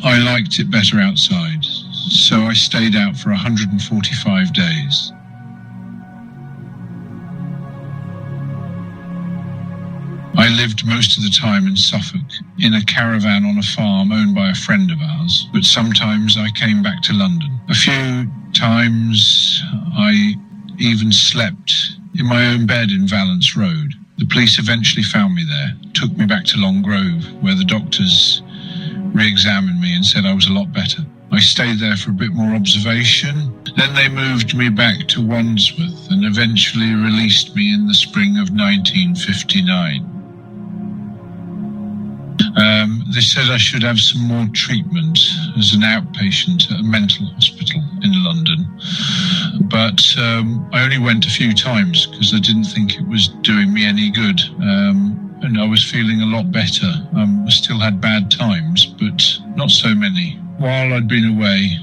B: I liked it better outside, so I stayed out for 145 days. I lived most of the time in Suffolk, in a caravan on a farm owned by a friend of ours, but sometimes I came back to London. A few times I even slept in my own bed in Valence Road. The police eventually found me there, took me back to Long Grove, where the doctors re-examined me and said I was a lot better. I stayed there for a bit more observation. Then they moved me back to Wandsworth and eventually released me in the spring of 1959. They said I should have some more treatment as an outpatient at a mental hospital in London. But I only went a few times because I didn't think it was doing me any good. And I was feeling a lot better. I still had bad times, but not so many. While I'd been away,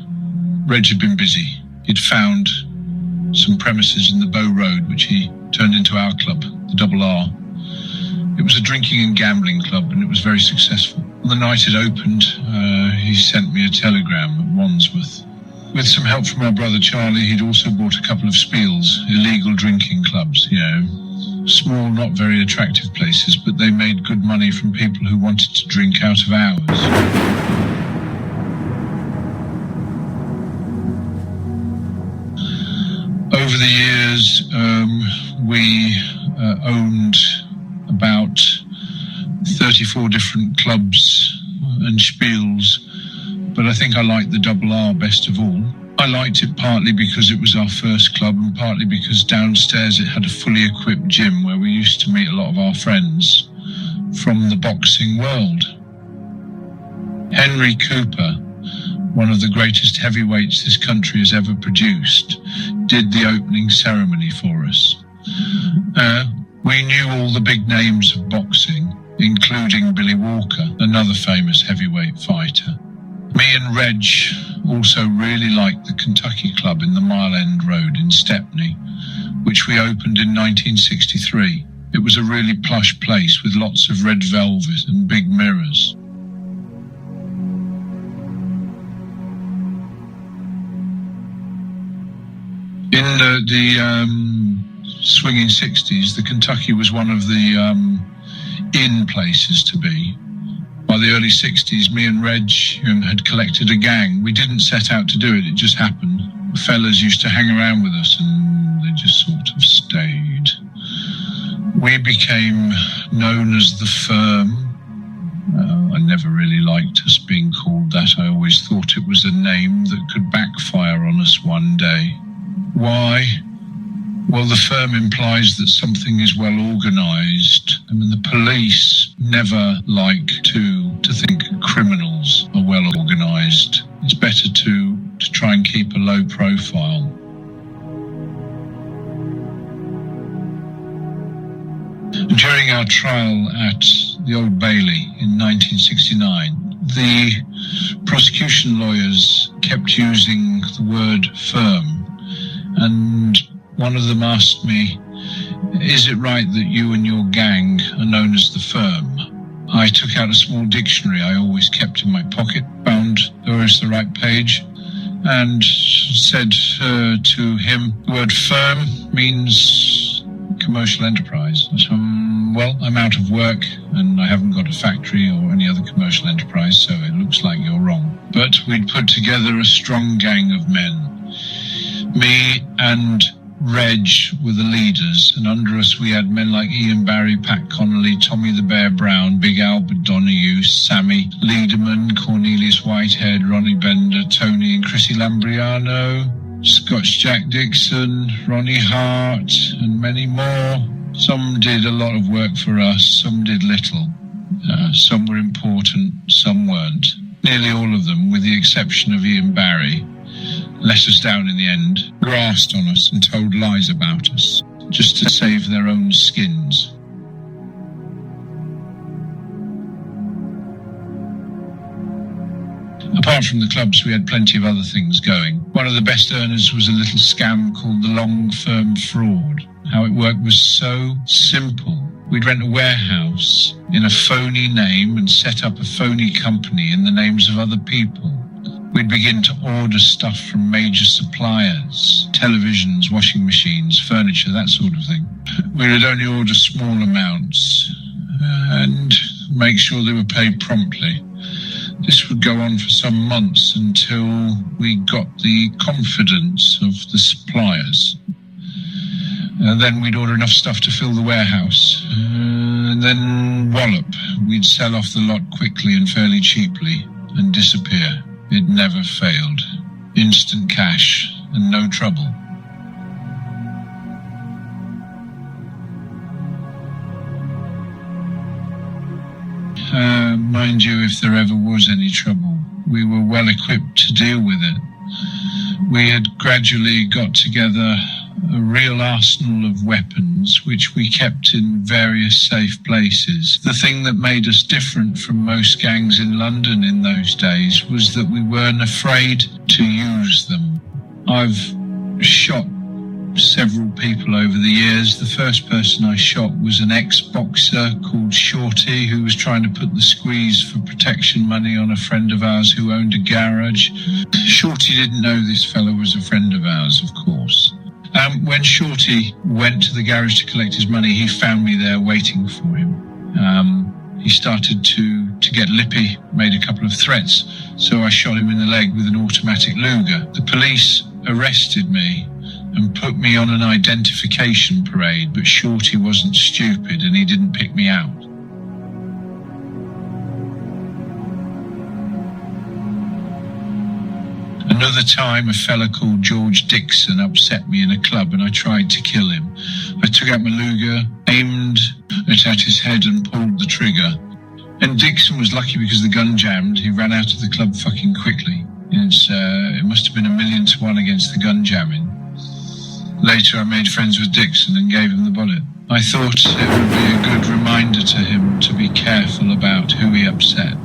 B: Reg had been busy. He'd found some premises in the Bow Road, which he turned into our club, the Double R. It was a drinking and gambling club, and it was very successful. On the night it opened, he sent me a telegram at Wandsworth. With some help from our brother Charlie, he'd also bought a couple of spiels, illegal drinking clubs, small, not very attractive places, but they made good money from people who wanted to drink out of hours. Over the years, we owned about 34 different clubs and spiels, but I think I liked the Double R best of all. I liked it partly because it was our first club, and partly because downstairs it had a fully equipped gym where we used to meet a lot of our friends from the boxing world. Henry Cooper, one of the greatest heavyweights this country has ever produced, did the opening ceremony for us. We knew all the big names of boxing, including Billy Walker, another famous heavyweight fighter. Me and Reg also really liked the Kentucky Club in the Mile End Road in Stepney, which we opened in 1963. It was a really plush place with lots of red velvet and big mirrors. In the swinging 60s, the Kentucky was one of the in places to be. By the early 60s, me and Reg had collected a gang. We didn't set out to do it, it just happened. The fellas used to hang around with us and they just sort of stayed. We became known as the Firm. I never really liked us being called that. I always thought it was a name that could backfire on us one day. Why? Well, the Firm implies that something is well organised. I mean, the police never like to think criminals are well organised. It's better to try and keep a low profile. During our trial at the Old Bailey in 1969, the prosecution lawyers kept using the word firm, and one of them asked me, "Is it right that you and your gang are known as the firm?" I took out a small dictionary I always kept in my pocket, found there was the right page, and said to him, the word firm means commercial enterprise. Well, I'm out of work and I haven't got a factory or any other commercial enterprise, so it looks like you're wrong. But we'd put together a strong gang of men. Me and Reg were the leaders, and under us we had men like Ian Barry, Pat Connolly, Tommy the Bear Brown, Big Albert Donahue, Sammy Liederman, Cornelius Whitehead, Ronnie Bender, Tony and Chrissy Lambriano, Scotch Jack Dixon, Ronnie Hart, and many more. Some did a lot of work for us, some did little. Some were important, some weren't. Nearly all of them, with the exception of Ian Barry, let us down in the end, grassed on us and told lies about us, just to save their own skins. Apart from the clubs, we had plenty of other things going. One of the best earners was a little scam called the Long Firm Fraud. How it worked was so simple. We'd rent a warehouse in a phony name and set up a phony company in the names of other people. We'd begin to order stuff from major suppliers, televisions, washing machines, furniture, that sort of thing. We would only order small amounts and make sure they were paid promptly. This would go on for some months until we got the confidence of the suppliers. Then we'd order enough stuff to fill the warehouse. And then wallop, we'd sell off the lot quickly and fairly cheaply and disappear. It never failed. Instant cash and no trouble. Mind you, if there ever was any trouble, we were well equipped to deal with it. We had gradually got together a real arsenal of weapons, which we kept in various safe places. The thing that made us different from most gangs in London in those days was that we weren't afraid to use them. I've shot several people over the years. The first person I shot was an ex-boxer called Shorty, who was trying to put the squeeze for protection money on a friend of ours who owned a garage. Shorty didn't know this fellow was a friend of ours, of course. When Shorty went to the garage to collect his money, he found me there waiting for him. He started to get lippy, made a couple of threats, so I shot him in the leg with an automatic Luger. The police arrested me and put me on an identification parade, but Shorty wasn't stupid and he didn't pick me out. Another time, a fella called George Dixon upset me in a club and I tried to kill him. I took out my Luger, aimed it at his head and pulled the trigger. And Dixon was lucky because the gun jammed. He ran out of the club fucking quickly. It must have been 1,000,000 against the gun jamming. Later, I made friends with Dixon and gave him the bullet. I thought it would be a good reminder to him to be careful about who he upset.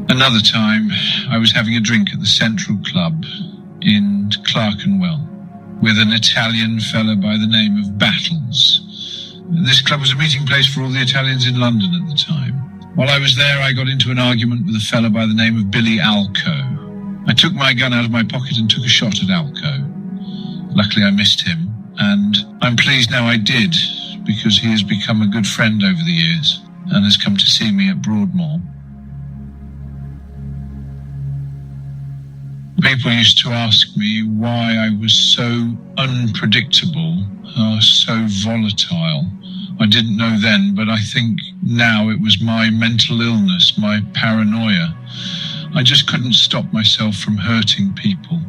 B: Another time, I was having a drink at the Central Club in Clerkenwell with an Italian fella by the name of Battles. This club was a meeting place for all the Italians in London at the time. While I was there, I got into an argument with a fella by the name of Billy Alco. I took my gun out of my pocket and took a shot at Alco. Luckily, I missed him, and I'm pleased now I did, because he has become a good friend over the years and has come to see me at Broadmoor. People used to ask me why I was so unpredictable, so volatile. I didn't know then, but I think now it was my mental illness, my paranoia. I just couldn't stop myself from hurting people,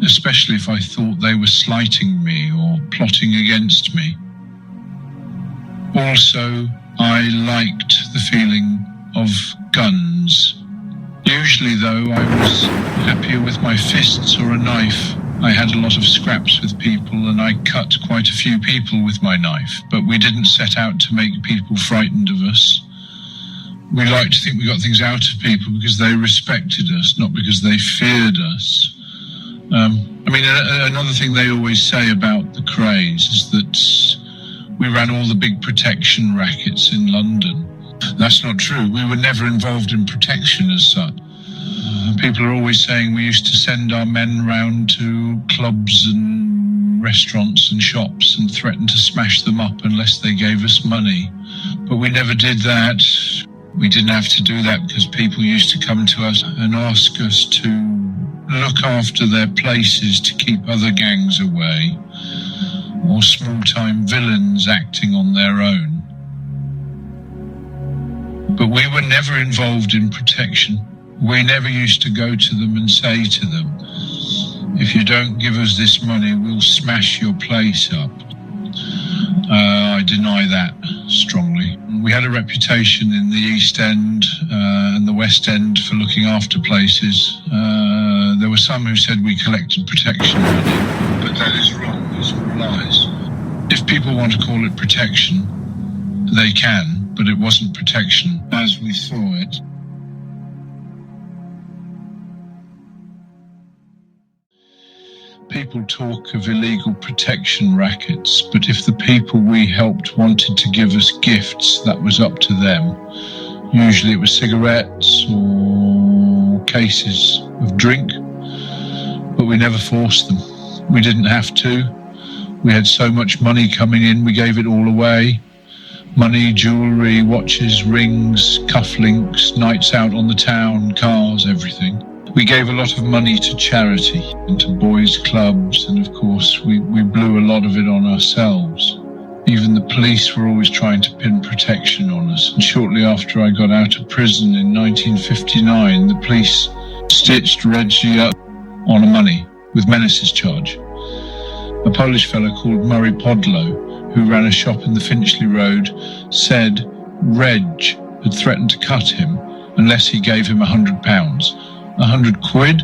B: especially if I thought they were slighting me or plotting against me. Also, I liked the feeling of guns. Usually, though, I was happier with my fists or a knife. I had a lot of scraps with people and I cut quite a few people with my knife, but we didn't set out to make people frightened of us. We like to think we got things out of people because they respected us, not because they feared us. Another thing they always say about the Krays is that we ran all the big protection rackets in London. That's not true. We were never involved in protection as such. People are always saying we used to send our men round to clubs and restaurants and shops and threaten to smash them up unless they gave us money. But we never did that. We didn't have to do that because people used to come to us and ask us to look after their places to keep other gangs away, or small-time villains acting on their own. But we were never involved in protection. We never used to go to them and say to them, if you don't give us this money, we'll smash your place up. I deny that strongly. We had a reputation in the East End and the West End for looking after places. There were some who said we collected protection money, but that is wrong. It's all lies. If people want to call it protection, they can, but it wasn't protection as we saw it. People talk of illegal protection rackets, but if the people we helped wanted to give us gifts, that was up to them. Usually it was cigarettes or cases of drink, but we never forced them. We didn't have to. We had so much money coming in, we gave it all away. Money, jewellery, watches, rings, cufflinks, nights out on the town, cars, everything. We gave a lot of money to charity and to boys' clubs, and of course we blew a lot of it on ourselves. Even the police were always trying to pin protection on us. And shortly after I got out of prison in 1959, the police stitched Reggie up on a money with menaces charge. A Polish fellow called Murray Podlow, who ran a shop in the Finchley Road, said Reg had threatened to cut him unless he gave him £100. 100 quid?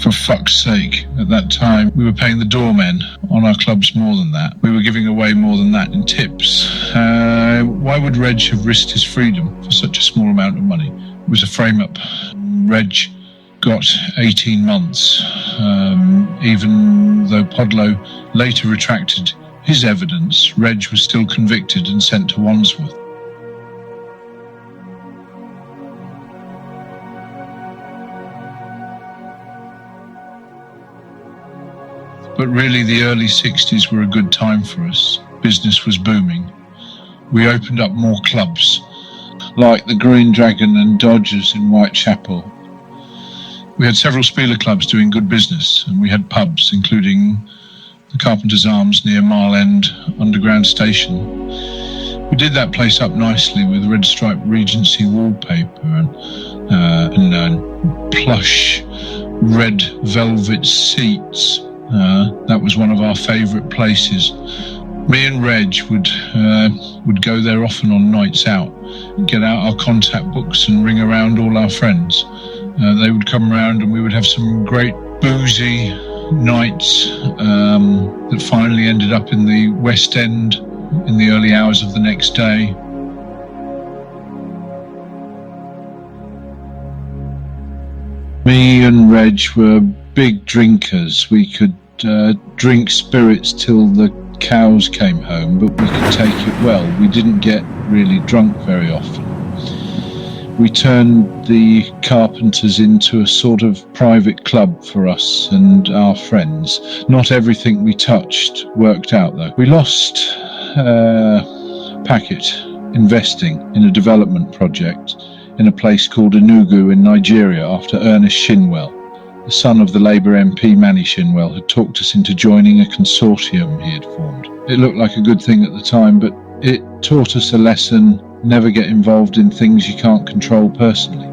B: For fuck's sake. At that time, we were paying the doormen on our clubs more than that. We were giving away more than that in tips. Why would Reg have risked his freedom for such a small amount of money? It was a frame-up. Reg got 18 months, even though Podlow later retracted his evidence. Reg was still convicted and sent to Wandsworth. But really, the early 60s were a good time for us. Business was booming. We opened up more clubs, like the Green Dragon and Dodgers in Whitechapel. We had several Spieler clubs doing good business, and we had pubs, including the Carpenter's Arms near Mile End Underground Station. We did that place up nicely with red striped Regency wallpaper and plush red velvet seats. That was one of our favourite places. Me and Reg would go there often on nights out, get out our contact books and ring around all our friends. They would come around and we would have some great boozy nights that finally ended up in the West End in the early hours of the next day. Me and Reg were big drinkers. We could drink spirits till the cows came home, but we could take it well. We didn't get really drunk very often. We turned the Carpenters into a sort of private club for us and our friends. Not everything we touched worked out, though. We lost Packet investing in a development project in a place called Enugu in Nigeria after Ernest Shinwell, the son of the Labour MP Manny Shinwell, had talked us into joining a consortium he had formed. It looked like a good thing at the time, but it taught us a lesson: never get involved in things you can't control personally.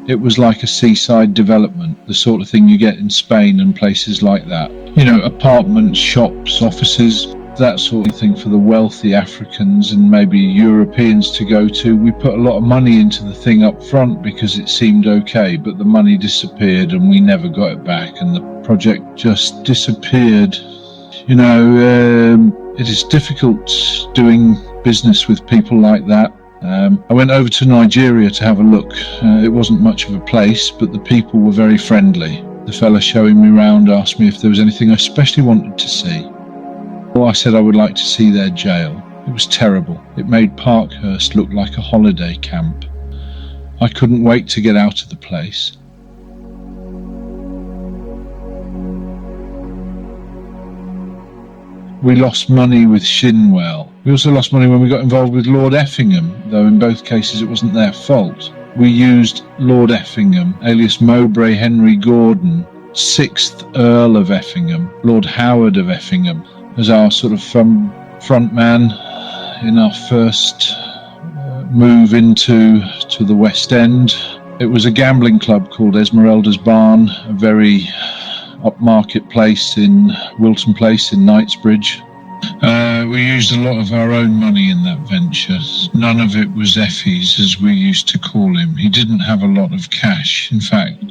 B: It was like a seaside development, the sort of thing you get in Spain and places like that. You know, apartments, shops, offices. that sort of thing for the wealthy Africans and maybe Europeans to go to. We put a lot of money into the thing up front because it seemed okay, but the money disappeared and we never got it back, and the project just disappeared. You know, it is difficult doing business with people like that. I went over to Nigeria to have a look. It wasn't much of a place, but the people were very friendly. The fella showing me around asked me if there was anything I especially wanted to see. Well, I said I would like to see their jail. It was terrible. It made Parkhurst look like a holiday camp. I couldn't wait to get out of the place. We lost money with Shinwell. We also lost money when we got involved with Lord Effingham, though in both cases it wasn't their fault. We used Lord Effingham, alias Mowbray Henry Gordon, 6th Earl of Effingham, Lord Howard of Effingham, as our sort of front man in our first move into the West End. It was a gambling club called Esmeralda's Barn, a very upmarket place in Wilton Place in Knightsbridge. We used a lot of our own money in that venture. None of it was Effie's, as we used to call him. He didn't have a lot of cash. In fact,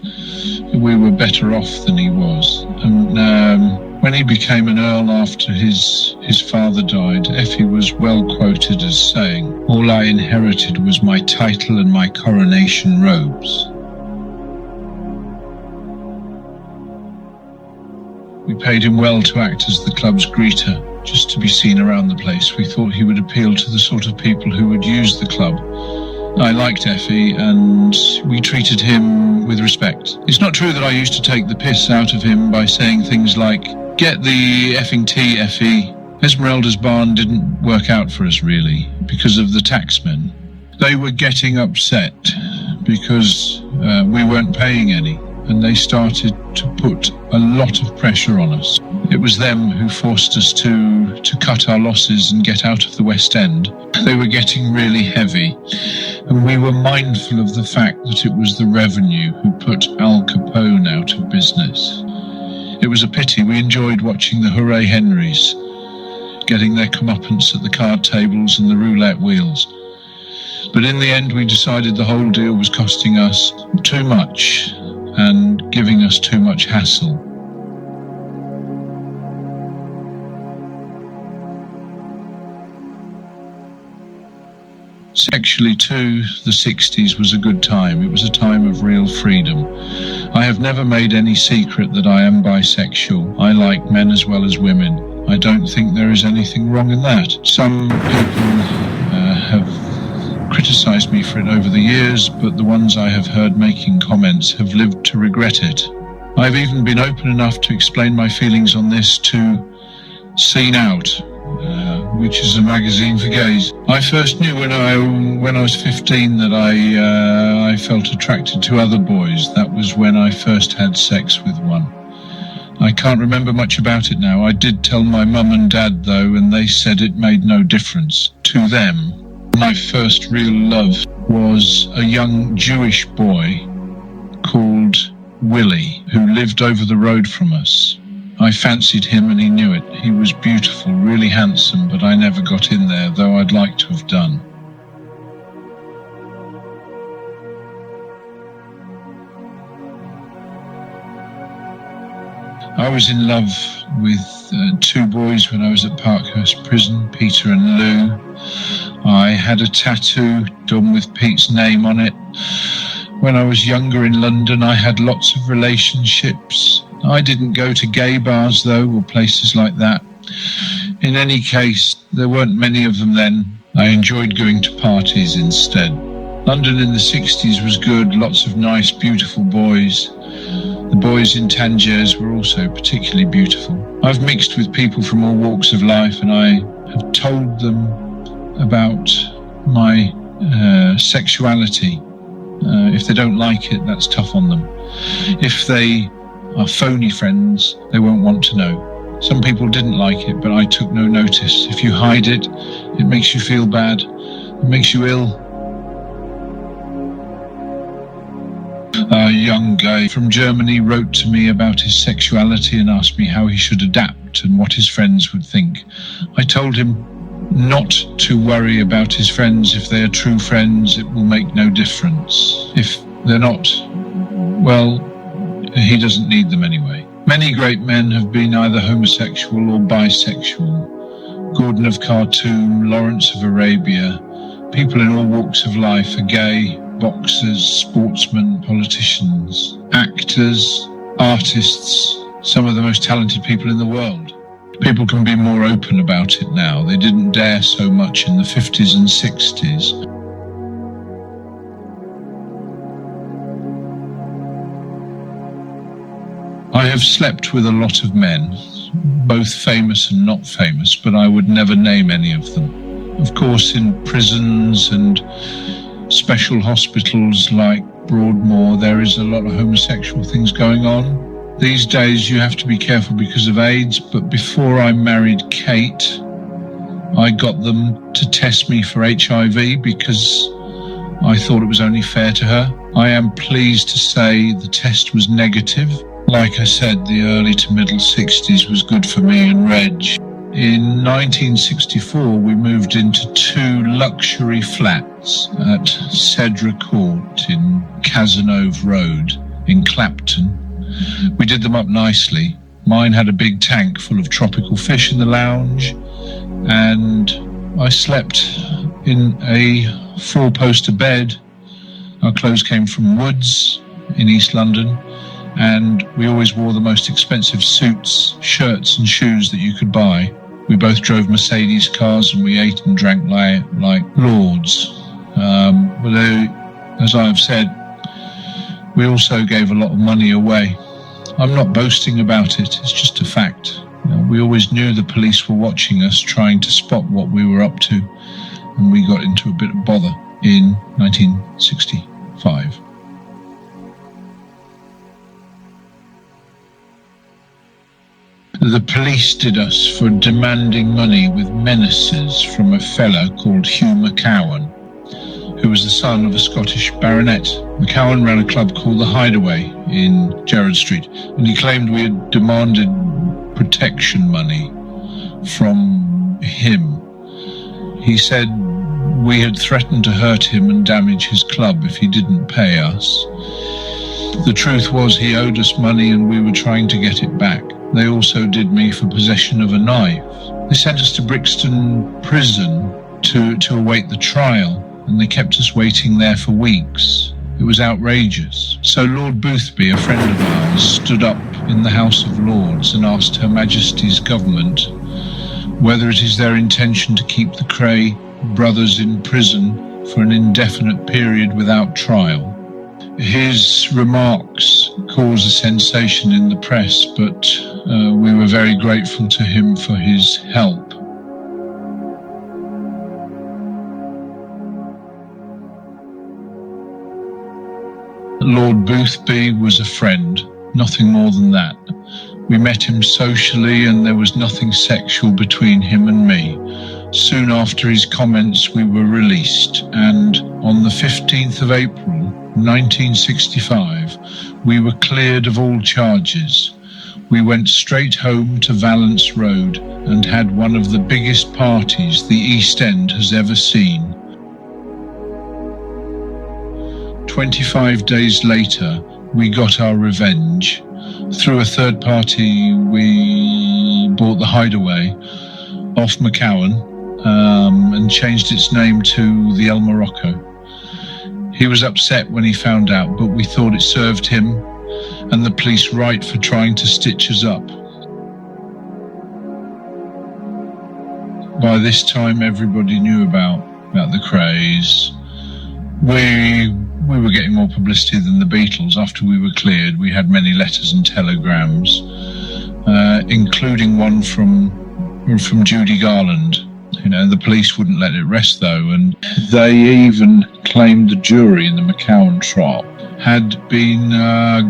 B: we were better off than he was. And when he became an earl after his father died, Effie was well quoted as saying, "All I inherited was my title and my coronation robes." We paid him well to act as the club's greeter, just to be seen around the place. We thought he would appeal to the sort of people who would use the club. I liked Effie, and we treated him with respect. It's not true that I used to take the piss out of him by saying things like, "Get the effing tea, Effie." Esmeralda's Barn didn't work out for us, really, because of the taxmen. They were getting upset because we weren't paying any, and they started to put a lot of pressure on us. It was them who forced us to cut our losses and get out of the West End. They were getting really heavy, and we were mindful of the fact that it was the revenue who put Al Capone out of business. It was a pity. We enjoyed watching the Hooray Henrys getting their comeuppance at the card tables and the roulette wheels. But in the end, we decided the whole deal was costing us too much and giving us too much hassle. Sexually too, the 60s was a good time. It was a time of real freedom. I have never made any secret that I am bisexual. I like men as well as women. I don't think there is anything wrong in that. Some people have criticised me for it over the years, but the ones I have heard making comments have lived to regret it. I've even been open enough to explain my feelings on this to Seen Out, which is a magazine for gays. I first knew when I was 15 that I felt attracted to other boys. That was when I first had sex with one. I can't remember much about it now. I did tell my mum and dad, though, and they said it made no difference to them. My first real love was a young Jewish boy called Willie, who lived over the road from us. I fancied him and he knew it. He was beautiful, really handsome, but I never got in there, though I'd like to have done. I was in love with two boys when I was at Parkhurst Prison, Peter and Lou. I had a tattoo done with Pete's name on it. When I was younger in London, I had lots of relationships. I didn't go to gay bars, though, or places like that. In any case, there weren't many of them then. I enjoyed going to parties instead. London in the 60s was good, lots of nice, beautiful boys. The boys in Tangiers were also particularly beautiful. I've mixed with people from all walks of life, and I have told them about my sexuality. If they don't like it, that's tough on them. If they are phony friends, they won't want to know. Some people didn't like it, but I took no notice. If you hide it, it makes you feel bad. It makes you ill. A young guy from Germany wrote to me about his sexuality and asked me how he should adapt and what his friends would think. I told him not to worry about his friends. If they are true friends, it will make no difference. If they're not, well, he doesn't need them anyway. Many great men have been either homosexual or bisexual. Gordon of Khartoum, Lawrence of Arabia, people in all walks of life are gay. Boxers, sportsmen, politicians, actors, artists, some of the most talented people in the world. People can be more open about it now. They didn't dare so much in the 50s and 60s. I have slept with a lot of men, both famous and not famous, but I would never name any of them. Of course, in prisons and special hospitals like Broadmoor, there is a lot of homosexual things going on. These days you have to be careful because of AIDS, but before I married Kate, I got them to test me for HIV because I thought it was only fair to her. I am pleased to say the test was negative. Like I said, the early to middle 60s was good for me and Reg. In 1964, we moved into 2 luxury flats at Cedra Court in Cazenove Road in Clapton. We did them up nicely. Mine had a big tank full of tropical fish in the lounge, and I slept in a 4-poster bed. Our clothes came from Woods in East London, and we always wore the most expensive suits, shirts and shoes that you could buy. We both drove Mercedes cars and we ate and drank like lords. But as I've said, we also gave a lot of money away. I'm not boasting about it, it's just a fact. We always knew the police were watching us, trying to spot what we were up to, and we got into a bit of bother in 1965. The police did us for demanding money with menaces from a fella called Hugh McCowan, who was the son of a Scottish baronet. McCowan ran a club called The Hideaway in Gerrard Street, and he claimed we had demanded protection money from him. He said we had threatened to hurt him and damage his club if he didn't pay us. The truth was he owed us money and we were trying to get it back. They also did me for possession of a knife. They sent us to Brixton Prison to await the trial, and they kept us waiting there for weeks. It was outrageous. So Lord Boothby, a friend of ours, stood up in the House of Lords and asked Her Majesty's government whether it is their intention to keep the Kray brothers in prison for an indefinite period without trial. His remarks caused a sensation in the press, but we were very grateful to him for his help. Lord Boothby was a friend, nothing more than that. We met him socially and there was nothing sexual between him and me. Soon after his comments we were released, and on the 15th of April 1965 we were cleared of all charges. We went straight home to Valence Road and had one of the biggest parties the East End has ever seen. 25 days later, we got our revenge. Through a third party, we bought The Hideaway off McCowan and changed its name to the El Morocco. He was upset when he found out, but we thought it served him and the police right for trying to stitch us up. By this time, everybody knew about the Krays. We were getting more publicity than the Beatles. After we were cleared, we had many letters and telegrams, including one from Judy Garland. The police wouldn't let it rest though, and they even claimed the jury in the McCowan trial had been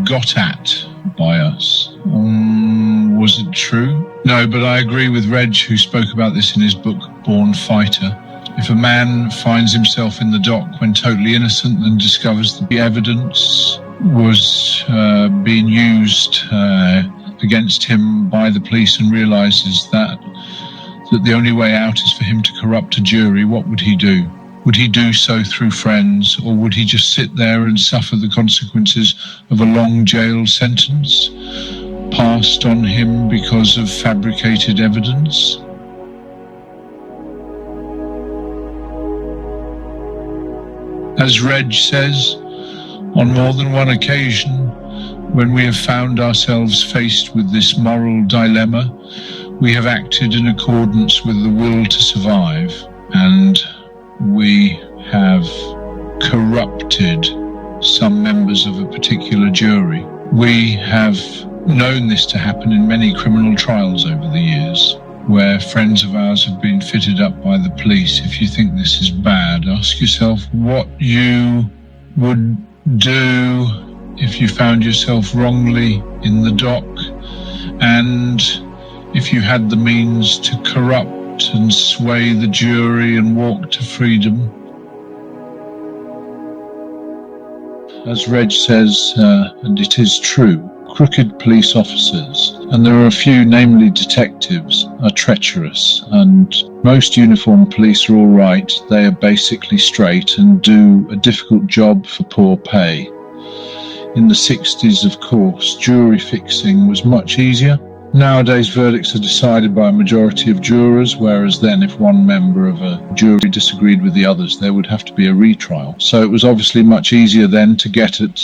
B: got at by us. Was it true? No, but I agree with Reg, who spoke about this in his book Born Fighter. If a man finds himself in the dock when totally innocent and discovers the evidence, was being used against him by the police and realizes that the only way out is for him to corrupt a jury, what would he do? Would he do so through friends, or would he just sit there and suffer the consequences of a long jail sentence passed on him because of fabricated evidence? As Reg says, on more than one occasion, when we have found ourselves faced with this moral dilemma, we have acted in accordance with the will to survive, and we have corrupted some members of a particular jury. We have known this to happen in many criminal trials over the years, where friends of ours have been fitted up by the police. If you think this is bad, ask yourself what you would do if you found yourself wrongly in the dock, and if you had the means to corrupt and sway the jury and walk to freedom. As Reg says, and it is true, crooked police officers, and there are a few, namely detectives, are treacherous, and most uniformed police are all right. They are basically straight and do a difficult job for poor pay. In the 60s, of course, jury fixing was much easier. Nowadays, verdicts are decided by a majority of jurors, whereas then if one member of a jury disagreed with the others, there would have to be a retrial. So it was obviously much easier then to get at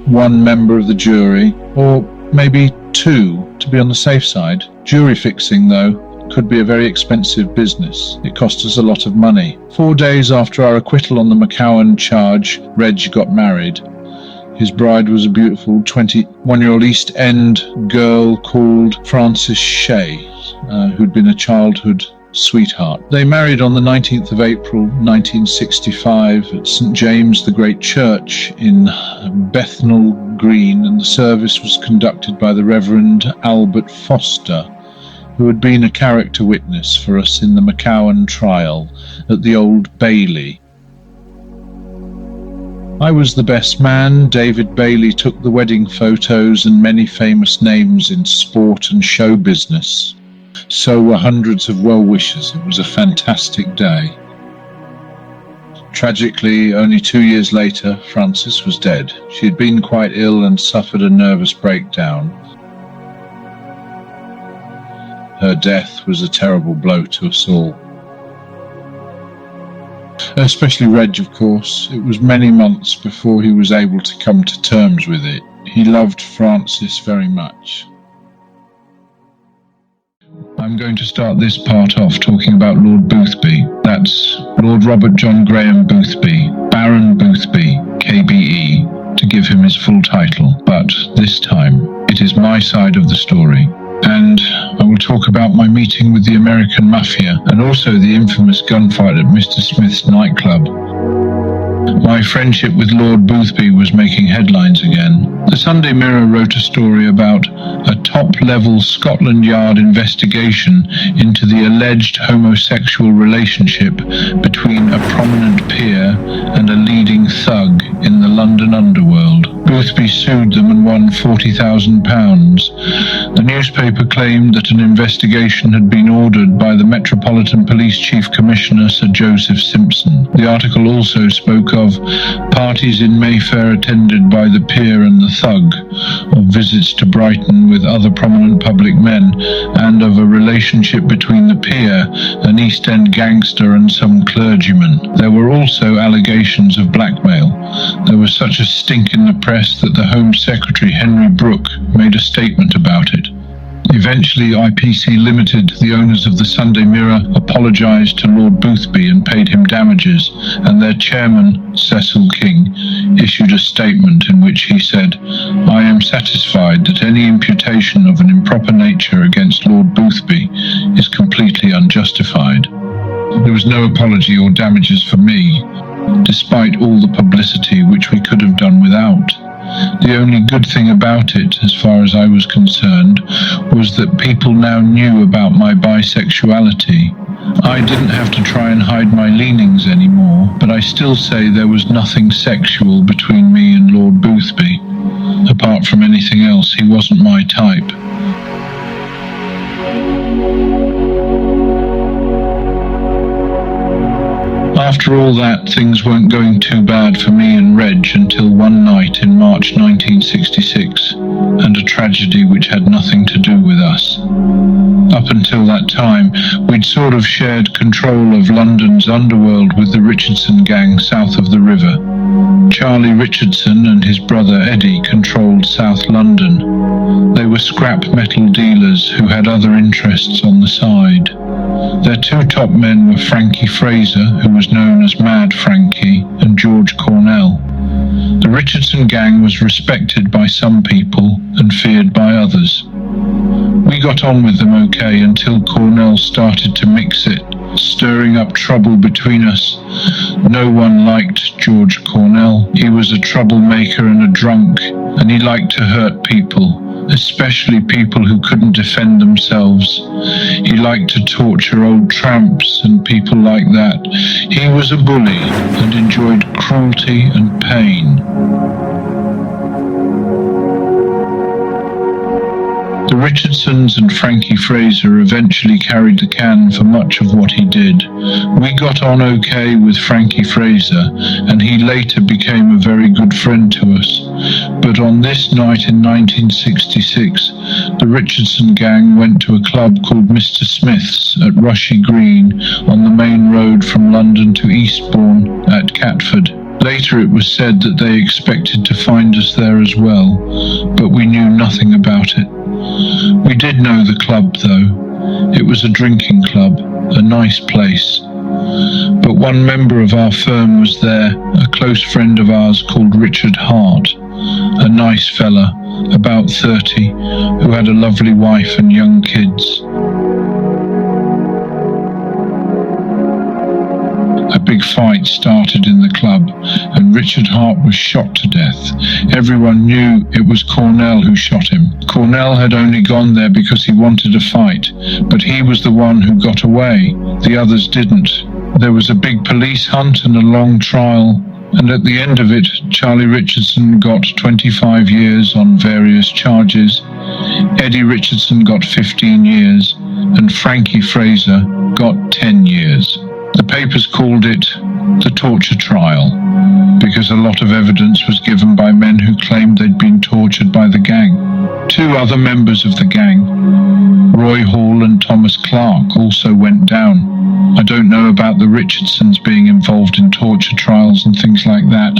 B: one member of the jury, or maybe two, to be on the safe side. Jury fixing, though, could be a very expensive business. It cost us a lot of money. 4 days after our acquittal on the McCowan charge, Reg got married. His bride was a beautiful 21-year-old East End girl called Frances Shea, who'd been a childhood sweetheart. They married on the 19th of April 1965 at St James the Great Church in Bethnal Green, and the service was conducted by the Reverend Albert Foster, who had been a character witness for us in the McCowan trial at the Old Bailey. I was the best man. David Bailey took the wedding photos, and many famous names in sport and show business. So were hundreds of well-wishers. It was a fantastic day. Tragically, only 2 years later, Frances was dead. She had been quite ill and suffered a nervous breakdown. Her death was a terrible blow to us all. Especially Reg, of course. It was many months before he was able to come to terms with it. He loved Frances very much. I'm going to start this part off talking about Lord Boothby. That's Lord Robert John Graham Boothby, Baron Boothby, KBE, to give him his full title. But this time, it is my side of the story. And I will talk about my meeting with the American Mafia, and also the infamous gunfight at Mr. Smith's nightclub. My friendship with Lord Boothby was making headlines again. The Sunday Mirror wrote a story about a top-level Scotland Yard investigation into the alleged homosexual relationship between a prominent peer and a leading thug in the London underworld. Boothby sued them and won £40,000. The newspaper claimed that an investigation had been ordered by the Metropolitan Police Chief Commissioner Sir Joseph Simpson. The article also spoke of parties in Mayfair attended by the peer and the thug, of visits to Brighton with other prominent public men, and of a relationship between the peer, an East End gangster, and some clergymen. There were also allegations of blackmail. There was such a stink in the press that the Home Secretary Henry Brooke made a statement about it. Eventually, IPC Limited, the owners of the Sunday Mirror, apologised to Lord Boothby and paid him damages, and their chairman, Cecil King, issued a statement in which he said, "I am satisfied that any imputation of an improper nature against Lord Boothby is completely unjustified." There was no apology or damages for me, despite all the publicity which we could have done without. The only good thing about it, as far as I was concerned, was that people now knew about my bisexuality. I didn't have to try and hide my leanings anymore, but I still say there was nothing sexual between me and Lord Boothby. Apart from anything else, he wasn't my type. After all that, things weren't going too bad for me and Reg until one night in March 1966, and a tragedy which had nothing to do with us. Up until that time, we'd sort of shared control of London's underworld with the Richardson gang south of the river. Charlie Richardson and his brother Eddie controlled South London. They were scrap metal dealers who had other interests on the side. Their two top men were Frankie Fraser, who was known as Mad Frankie, and George Cornell. The Richardson gang was respected by some people and feared by others. We got on with them okay until Cornell started to mix it, stirring up trouble between us. No one liked George Cornell. He was a troublemaker and a drunk, and he liked to hurt people, especially people who couldn't defend themselves. He liked to torture old tramps and people like that. He was a bully and enjoyed cruelty and pain. The Richardsons and Frankie Fraser eventually carried the can for much of what he did. We got on okay with Frankie Fraser, and he later became a very good friend to us. But on this night in 1966, the Richardson gang went to a club called Mr. Smith's at Rushy Green on the main road from London to Eastbourne at Catford. Later it was said that they expected to find us there as well, but we knew nothing about it. We did know the club though. It was a drinking club, a nice place. But one member of our firm was there, a close friend of ours called Richard Hart, a nice fella, about 30, who had a lovely wife and young kids. A big fight started in the club, and Richard Hart was shot to death. Everyone knew it was Cornell who shot him. Cornell had only gone there because he wanted a fight, but he was the one who got away. The others didn't. There was a big police hunt and a long trial, and at the end of it, Charlie Richardson got 25 years on various charges. Eddie Richardson got 15 years, and Frankie Fraser got 10 years. The papers called it the torture trial because a lot of evidence was given by men who claimed they'd been tortured by the gang. Two other members of the gang, Roy Hall and Thomas Clark, also went down. I don't know about the Richardsons being involved in torture trials and things like that,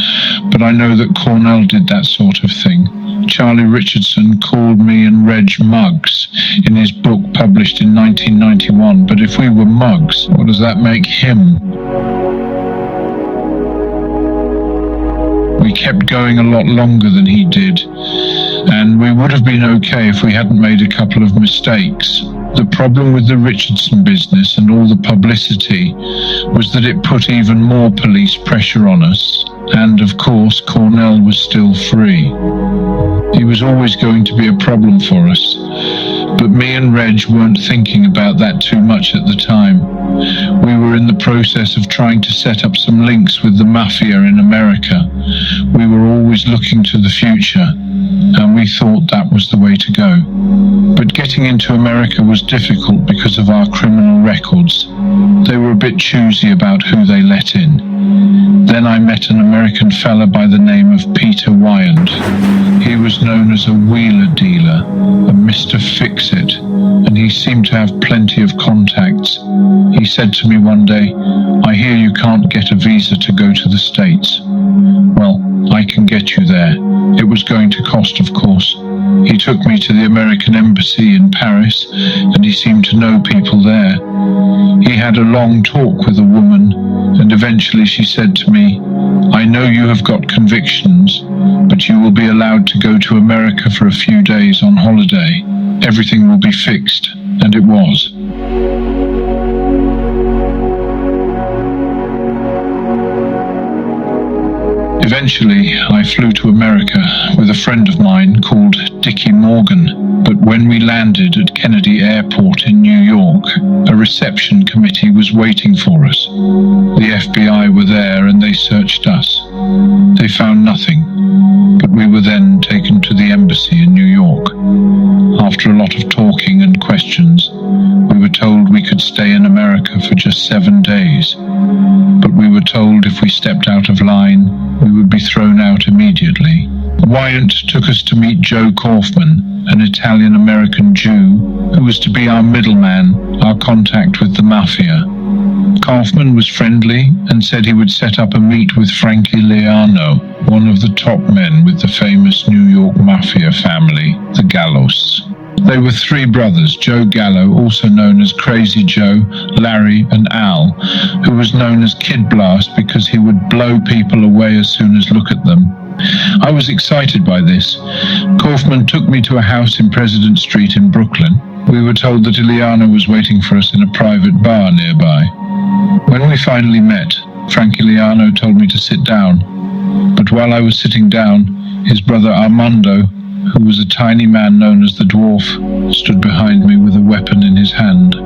B: but I know that Cornell did that sort of thing. Charlie Richardson called me and Reg mugs in his book published in 1991, but if we were mugs, what does that make him? We kept going a lot longer than he did, and we would have been okay if we hadn't made a couple of mistakes. The problem with the Richardson business and all the publicity was that it put even more police pressure on us, and of course Cornell was still free. He was always going to be a problem for us, but me and Reg weren't thinking about that too much at the time. We were in the process of trying to set up some links with the mafia in America. We were always looking to the future, and we thought that was the way to go. But getting into America was difficult because of our criminal records. They were a bit choosy about who they let in. Then I met an American fella by the name of Peter Wyand. He was known as a wheeler dealer, a Mr. Fix-It, and he seemed to have plenty of contacts. He said to me one day, "I hear you can't get a visa to go to the States. Well, I can get you there." It was going to cost, of course. He took me to the American Embassy in Paris, and he seemed to know people there. He had a long talk with a woman, and eventually she said to me, "I know you have got convictions, but you will be allowed to go to America for a few days on holiday. Everything will be fixed," and it was. Eventually, I flew to America with a friend of mine called Dickie Morgan, but when we landed at Kennedy Airport in New York, a reception committee was waiting for us. The FBI were there, and they searched us. They found nothing, but we were then taken to the embassy in New York. After a lot of talking and questions, we were told we could stay in America for just 7 days, but we were told if we stepped out of line, we would be thrown out immediately. Wyant took us to meet Joe Kaufman, an Italian-American Jew who was to be our middleman, our contact with the mafia. Kaufman was friendly and said he would set up a meet with Frankie Leano, one of the top men with the famous New York mafia family, the Gallos. They were 3 brothers, Joe Gallo, also known as Crazy Joe, Larry and Al, who was known as Kid Blast because he would blow people away as soon as look at them. I was excited by this. Kaufman took me to a house in President Street in Brooklyn. We were told that Ileana was waiting for us in a private bar nearby. When we finally met, Frankie Leano told me to sit down. But while I was sitting down, his brother Armando, who was a tiny man known as the Dwarf, stood behind me with a weapon in his hand.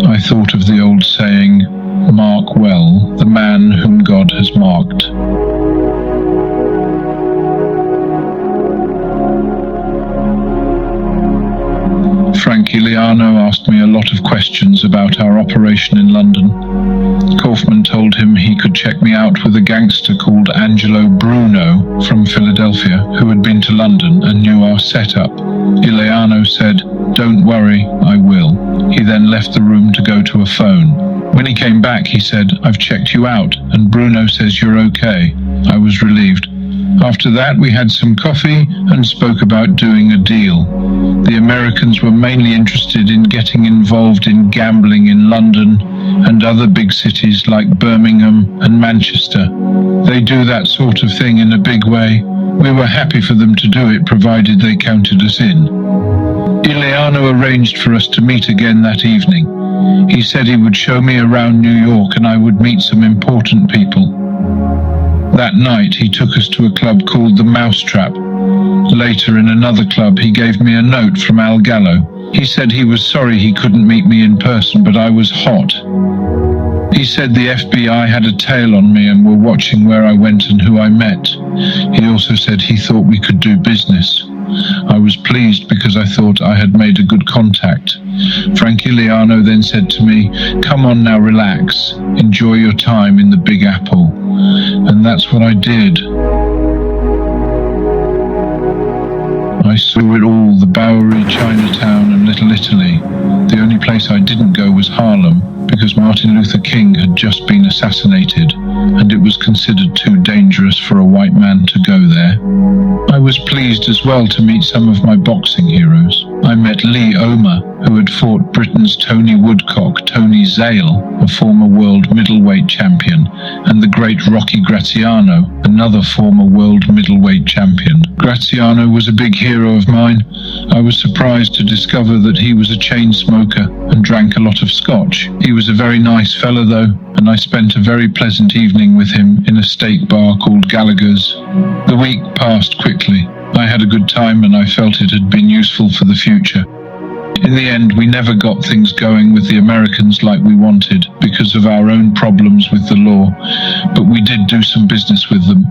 B: I thought of the old saying, "Mark well the man whom God has marked." Frankie Leano asked me a lot of questions about our operation in London. Kaufman told him he could check me out with a gangster called Angelo Bruno from Philadelphia, who had been to London and knew our setup. Ileano said, "Don't worry, I will." He then left the room to go to a phone. When he came back, he said, "I've checked you out, and Bruno says you're okay." I was relieved. After that, we had some coffee and spoke about doing a deal. The Americans were mainly interested in getting involved in gambling in London and other big cities like Birmingham and Manchester. They do that sort of thing in a big way. We were happy for them to do it, provided they counted us in. Ileano arranged for us to meet again that evening. He said he would show me around New York and I would meet some important people. That night, he took us to a club called the Mousetrap. Later, in another club, he gave me a note from Al Gallo. He said he was sorry he couldn't meet me in person, but I was hot. He said the FBI had a tail on me and were watching where I went and who I met. He also said he thought we could do business. I was pleased because I thought I had made a good contact. Frankie Leano then said to me, "Come on now, relax. Enjoy your time in the Big Apple." And that's what I did. I saw it all, the Bowery, Chinatown and Little Italy. The only place I didn't go was Harlem, because Martin Luther King had just been assassinated, and it was considered too dangerous for a white man to go there. I was pleased as well to meet some of my boxing heroes. I met Lee Omer, who had fought Britain's Tony Woodcock, Tony Zale, a former world middleweight champion, and the great Rocky Graziano, another former world middleweight champion. Graziano was a big hero of mine. I was surprised to discover that he was a chain smoker and drank a lot of scotch. He was a very nice fella though, and I spent a very pleasant evening with him in a steak bar called Gallagher's. The week passed quickly. I had a good time and I felt it had been useful for the future. In the end, we never got things going with the Americans like we wanted because of our own problems with the law, but we did do some business with them.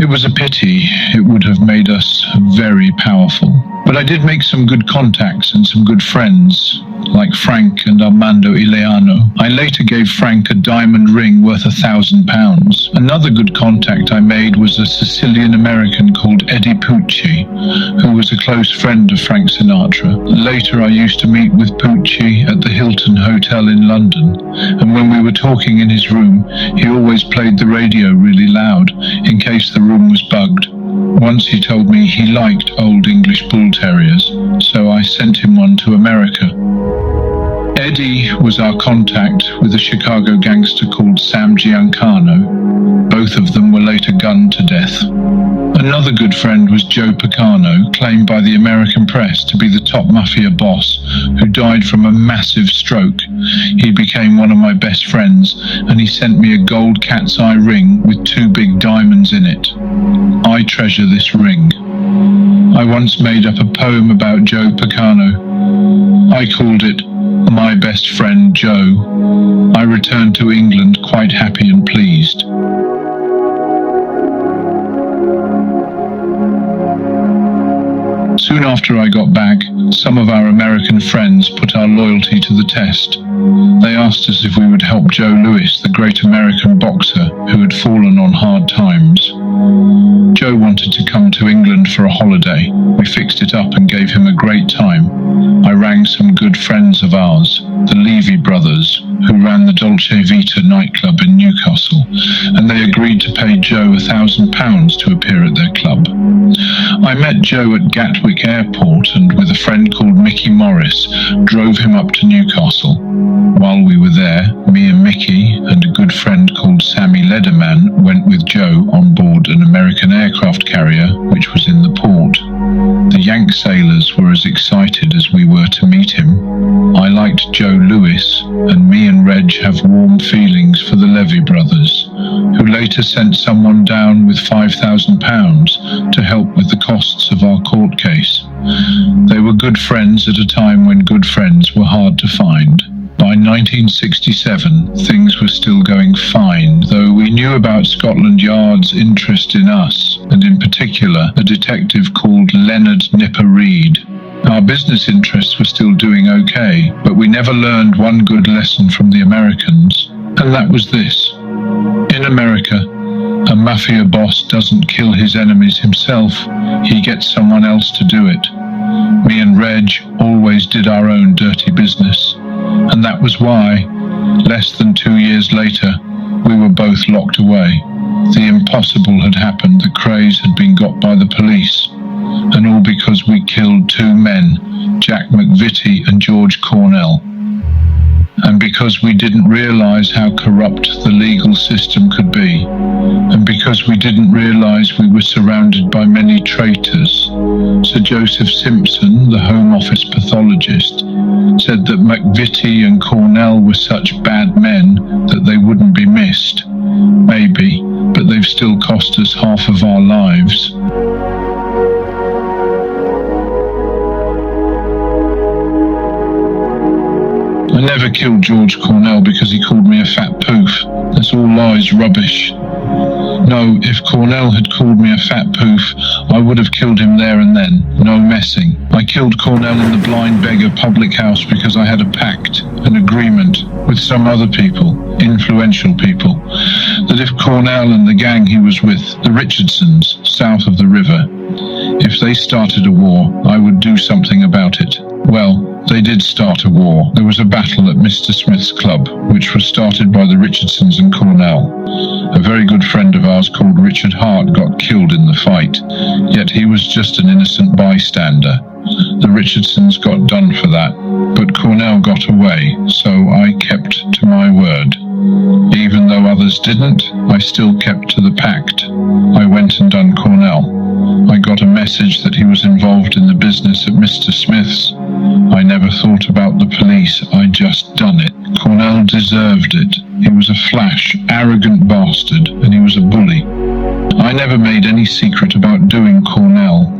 B: It was a pity. It would have made us very powerful. But I did make some good contacts and some good friends, like Frank and Armando Ileano. I later gave Frank a diamond ring worth £1,000. Another good contact I made was a Sicilian American called Eddie Pucci, who was a close friend of Frank Sinatra. Later I used to meet with Pucci at the Hilton Hotel in London, and when we were talking in his room, he always played the radio really loud in case the room was bugged. Once he told me he liked old English bull terriers, so I sent him one to America. Eddie was our contact with a Chicago gangster called Sam Giancano. Both of them were later gunned to death. Another good friend was Joe Picano, claimed by the American press to be the top mafia boss, who died from a massive stroke. He became one of my best friends, and he sent me a gold cat's eye ring with 2 big diamonds in it. I treasure this ring. I once made up a poem about Joe Picano. I called it my best friend Joe. I returned to England quite happy and pleased. Soon after I got back, some of our American friends put our loyalty to the test. They asked us if we would help Joe Louis, the great American boxer who had fallen on hard times. Joe wanted to come to England for a holiday. We fixed it up and gave him a great time. I rang some good friends of ours, the Levy brothers, who ran the Dolce Vita nightclub in Newcastle, and they agreed to pay Joe £1,000 to appear at their club. I met Joe at Gatwick Airport and, with a friend called Mickey Morris, drove him up to Newcastle. While we were there, me and Mickey and a good friend called Sammy Lederman went with Joe on board an American aircraft carrier which was in the port. The Yank sailors were as excited as we were to meet him. I liked Joe Louis, and me and Reg have warm feelings for the Levy brothers, who later sent someone down with £5,000 to help with the costs of our court case. They were good friends at a time when good friends were hard to find. By 1967, things were still going fine, though we knew about Scotland Yard's interest in us, and in particular a detective called Leonard Nipper Reid. Our business interests were still doing okay, but we never learned one good lesson from the Americans, and that was this. In America, a mafia boss doesn't kill his enemies himself, he gets someone else to do it. Me and Reg always did our own dirty business, and that was why, less than 2 years later, we were both locked away. The impossible had happened, the Krays had been got by the police, and all because we killed two men, Jack McVitie and George Cornell. And because we didn't realise how corrupt the legal system could be, and because we didn't realise we were surrounded by many traitors. Sir Joseph Simpson, the Home Office pathologist, said that McVitie and Cornell were such bad men that they wouldn't be missed. Maybe, but they've still cost us half of our lives. I never killed George Cornell because he called me a fat poof. That's all lies, rubbish. No, if Cornell had called me a fat poof, I would have killed him there and then. No messing. I killed Cornell in the Blind Beggar public house because I had a pact, an agreement, with some other people, influential people, that if Cornell and the gang he was with, the Richardsons, south of the river, if they started a war, I would do something about it. Well, they did start a war. There was a battle at Mr. Smith's club, which was started by the Richardsons and Cornell. A very good friend of ours called Richard Hart got killed in the fight, yet he was just an innocent bystander. The Richardsons got done for that, but Cornell got away, so I kept to my word. Even though others didn't, I still kept to the pact. I went and done Cornell. I got a message that he was involved in the business at Mr. Smith's. I never thought about the police, I just done it. Cornell deserved it. He was a flash, arrogant bastard, and he was a bully. I never made any secret about doing Cornell.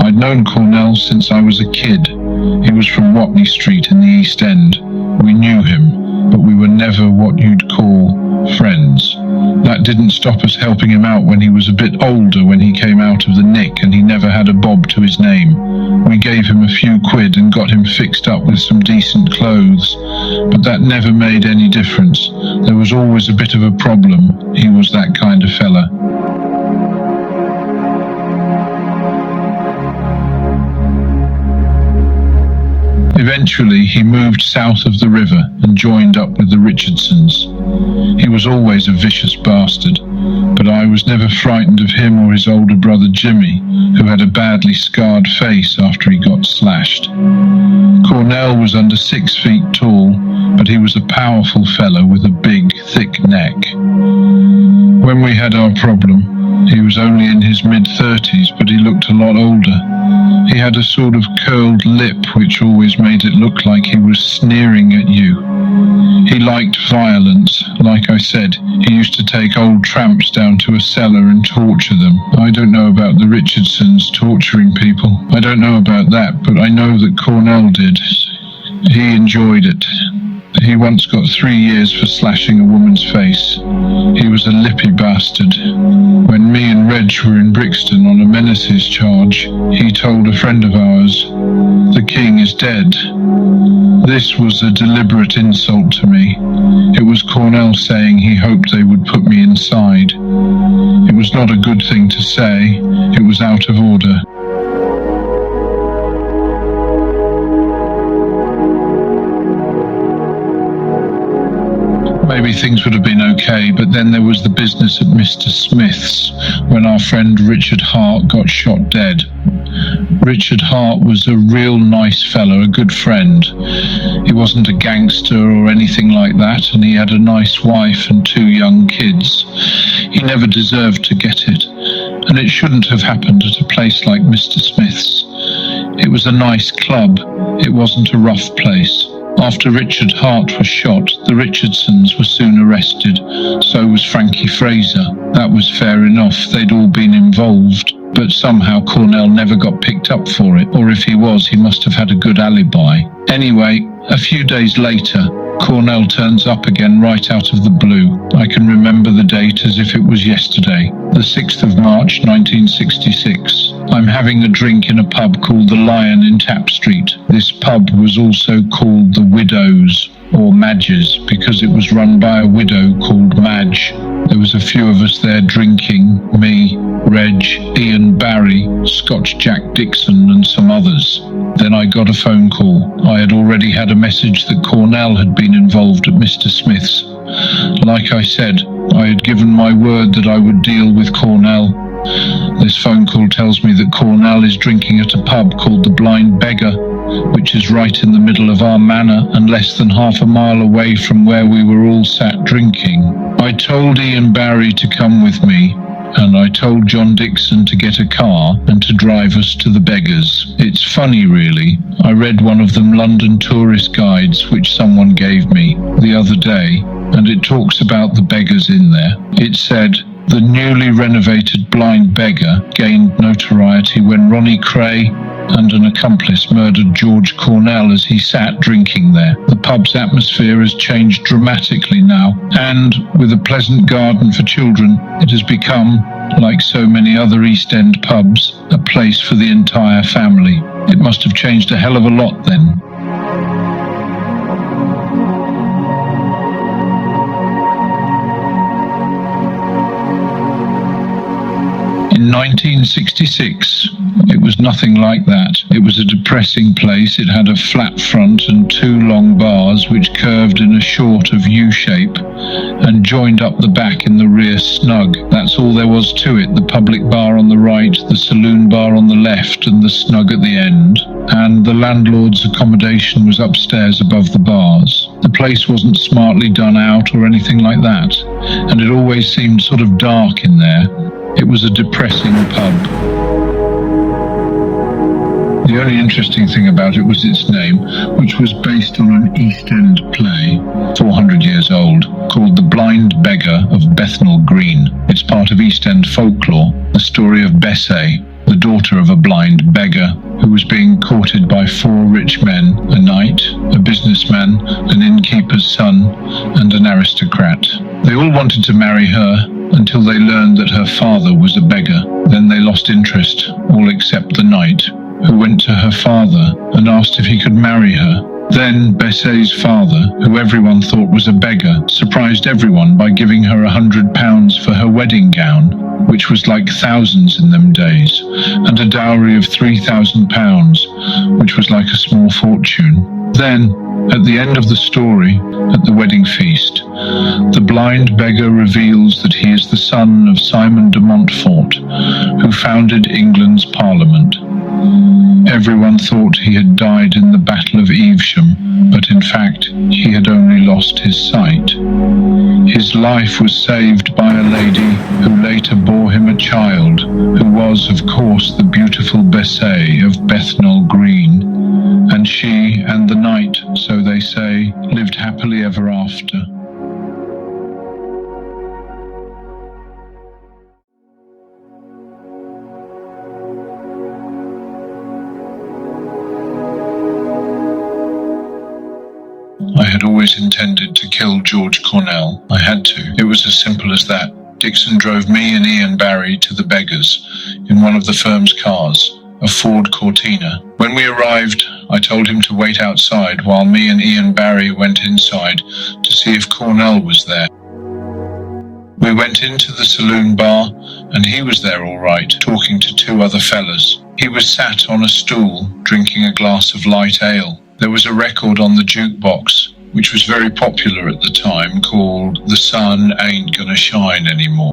B: I'd known Cornell since I was a kid. He was from Watney Street in the East End. We knew him, but we were never what you'd call friends. That didn't stop us helping him out when he was a bit older, when he came out of the nick and he never had a bob to his name. We gave him a few quid and got him fixed up with some decent clothes, but that never made any difference. There was always a bit of a problem. He was that kind of fella. Eventually, he moved south of the river and joined up with the Richardsons. He was always a vicious bastard, but I was never frightened of him or his older brother Jimmy, who had a badly scarred face after he got slashed. Cornell was under 6 feet tall, but he was a powerful fellow with a big, thick neck. When we had our problem, he was only in his mid-30s, but he looked a lot older. He had a sort of curled lip which always made it look like he was sneering at you. He liked violence. Like I said, he used to take old tramps down to a cellar and torture them. I don't know about the Richardsons torturing people. I don't know about that, but I know that Cornell did. He enjoyed it. He once got 3 years for slashing a woman's face. He was a lippy bastard. When me and Reg were in Brixton on a menaces charge, he told a friend of ours, "The king is dead." This was a deliberate insult to me. It was Cornell saying he hoped they would put me inside. It was not a good thing to say. It was out of order. Maybe things would have been okay, but then there was the business at Mr. Smith's when our friend Richard Hart got shot dead. Richard Hart was a real nice fellow, a good friend. He wasn't a gangster or anything like that, and he had a nice wife and 2 young kids. He never deserved to get it, and it shouldn't have happened at a place like Mr. Smith's. It was a nice club. It wasn't a rough place. After Richard Hart was shot, the Richardsons were soon arrested. So was Frankie Fraser. That was fair enough. They'd all been involved. But somehow Cornell never got picked up for it, or if he was, he must have had a good alibi. Anyway, a few days later, Cornell turns up again right out of the blue. I can remember the date as if it was yesterday, the 6th of March 1966. I'm having a drink in a pub called the Lion in Tap Street. This pub was also called the Widows, or Madge's, because it was run by a widow called Madge. There was a few of us there drinking, me, Reg, Ian Barry, Scotch Jack Dixon and some others. Then I got a phone call. I had already had a message that Cornell had been involved at Mr. Smith's. Like I said, I had given my word that I would deal with Cornell. This phone call tells me that Cornell is drinking at a pub called the Blind Beggar, which is right in the middle of our manor and less than half a mile away from where we were all sat drinking. I told Ian Barry to come with me, and I told John Dixon to get a car and to drive us to the Beggars. It's funny, really. I read one of them London tourist guides which someone gave me the other day, and it talks about the Beggars in there. It said, the newly renovated Blind Beggar gained notoriety when Ronnie Kray and an accomplice murdered George Cornell as he sat drinking there. The pub's atmosphere has changed dramatically now, and with a pleasant garden for children, it has become, like so many other East End pubs, a place for the entire family. It must have changed a hell of a lot then. In 1966, it was nothing like that. It was a depressing place. It had a flat front and 2 long bars which curved in a short of U shape and joined up the back in the rear snug. That's all there was to it. The public bar on the right, the saloon bar on the left, and the snug at the end. And the landlord's accommodation was upstairs above the bars. The place wasn't smartly done out or anything like that, and it always seemed sort of dark in there. It was a depressing pub. The only interesting thing about it was its name, which was based on an East End play, 400 years old, called The Blind Beggar of Bethnal Green. It's part of East End folklore, the story of Bessay, the daughter of a blind beggar who was being courted by 4 rich men, a knight, a businessman, an innkeeper's son, and an aristocrat. They all wanted to marry her until they learned that her father was a beggar. Then they lost interest, all except the knight, who went to her father and asked if he could marry her. Then Bessay's father, who everyone thought was a beggar, surprised everyone by giving her £100 for her wedding gown, which was like thousands in them days, and a dowry of £3,000, which was like a small fortune. Then, at the end of the story, at the wedding feast, the blind beggar reveals that he is the son of Simon de Montfort, who founded England's Parliament. Everyone thought he had died in the Battle of Evesham, but in fact he had only lost his sight. His life was saved by a lady who later bore him a child, who was, of course, the beautiful Bessay of Bethnal Green, and she and the knight, so they say, lived happily ever after. I had always intended to kill George Cornell. I had to. It was as simple as that. Dixon drove me and Ian Barry to the Beggars in one of the firm's cars, a Ford Cortina. When we arrived, I told him to wait outside while me and Ian Barry went inside to see if Cornell was there. We went into the saloon bar and he was there all right, talking to two other fellas. He was sat on a stool, drinking a glass of light ale. There was a record on the jukebox, which was very popular at the time, called The Sun Ain't Gonna Shine Anymore,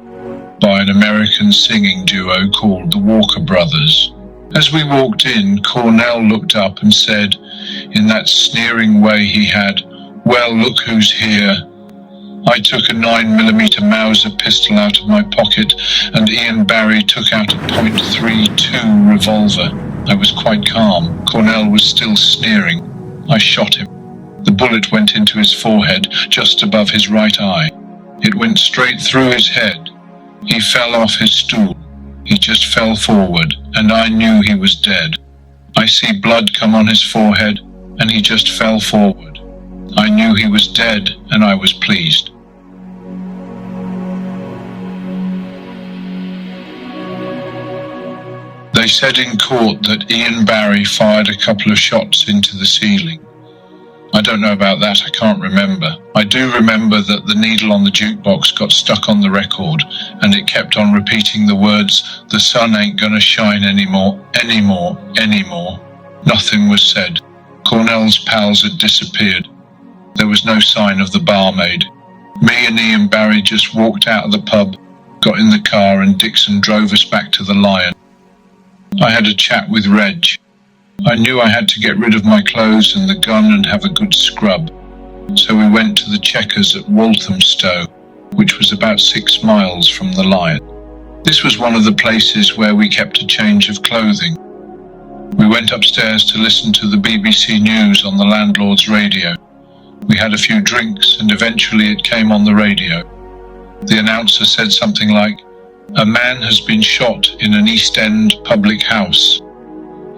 B: by an American singing duo called the Walker Brothers. As we walked in, Cornell looked up and said, in that sneering way he had, "Well, look who's here." I took a 9mm Mauser pistol out of my pocket and Ian Barry took out a .32 revolver. I was quite calm. Cornell was still sneering. I shot him. The bullet went into his forehead, just above his right eye. It went straight through his head. He fell off his stool. He just fell forward, and I knew he was dead. I see blood come on his forehead, and he just fell forward. I knew he was dead, and I was pleased. They said in court that Ian Barry fired a couple of shots into the ceiling. I don't know about that, I can't remember. I do remember that the needle on the jukebox got stuck on the record and it kept on repeating the words, "The sun ain't gonna shine anymore, anymore, anymore." Nothing was said. Cornell's pals had disappeared. There was no sign of the barmaid. Me and Ian Barry just walked out of the pub, got in the car and Dixon drove us back to the Lion. I had a chat with Reg. I knew I had to get rid of my clothes and the gun and have a good scrub. So we went to the Checkers at Walthamstow, which was about 6 miles from the Lion. This was one of the places where we kept a change of clothing. We went upstairs to listen to the BBC News on the landlord's radio. We had a few drinks and eventually it came on the radio. The announcer said something like, "A man has been shot in an East End public house."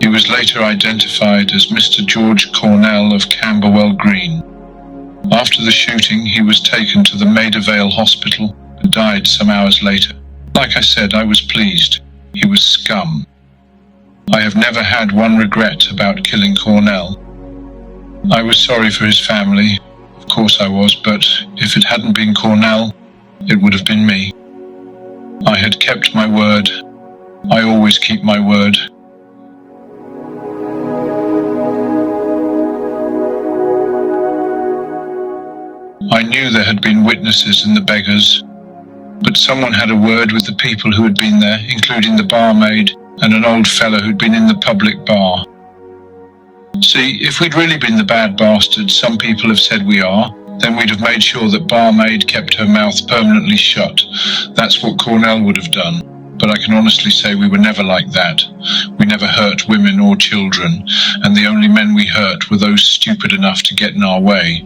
B: He was later identified as Mr. George Cornell of Camberwell Green. After the shooting, he was taken to the Maida Vale Hospital and died some hours later. Like I said, I was pleased. He was scum. I have never had one regret about killing Cornell. I was sorry for his family. Of course I was, but if it hadn't been Cornell, it would have been me. I had kept my word. I always keep my word. I knew there had been witnesses in the Beggars, but someone had a word with the people who had been there, including the barmaid and an old fellow who'd been in the public bar. See, if we'd really been the bad bastards some people have said we are, then we'd have made sure that barmaid kept her mouth permanently shut. That's what Cornell would have done. But I can honestly say we were never like that. We never hurt women or children, and the only men we hurt were those stupid enough to get in our way.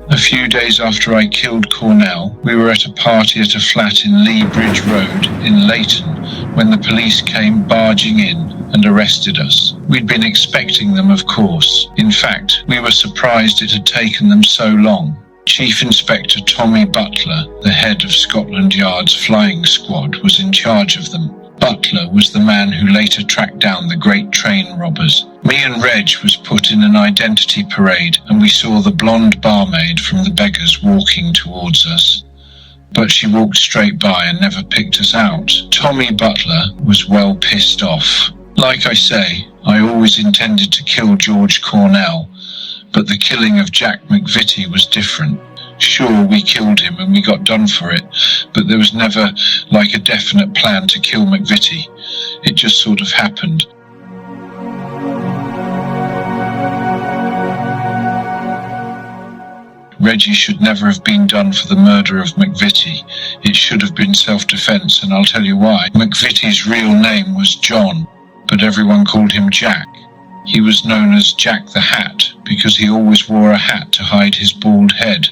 B: A few days after I killed Cornell, we were at a party at a flat in Lee Bridge Road in Leighton when the police came barging in and arrested us. We'd been expecting them, of course. In fact, we were surprised it had taken them so long. Chief Inspector Tommy Butler, the head of Scotland Yard's flying squad, was in charge of them. Butler was the man who later tracked down the great train robbers. Me and Reg was put in an identity parade and we saw the blonde barmaid from the Beggars walking towards us. But she walked straight by and never picked us out. Tommy Butler was well pissed off. Like I say, I always intended to kill George Cornell, but the killing of Jack McVitie was different. Sure, we killed him and we got done for it, but there was never like a definite plan to kill McVitie. It just sort of happened. Reggie should never have been done for the murder of McVitie. It should have been self-defense, and I'll tell you why. McVitie's real name was John, but everyone called him Jack. He was known as Jack the Hat because he always wore a hat to hide his bald head.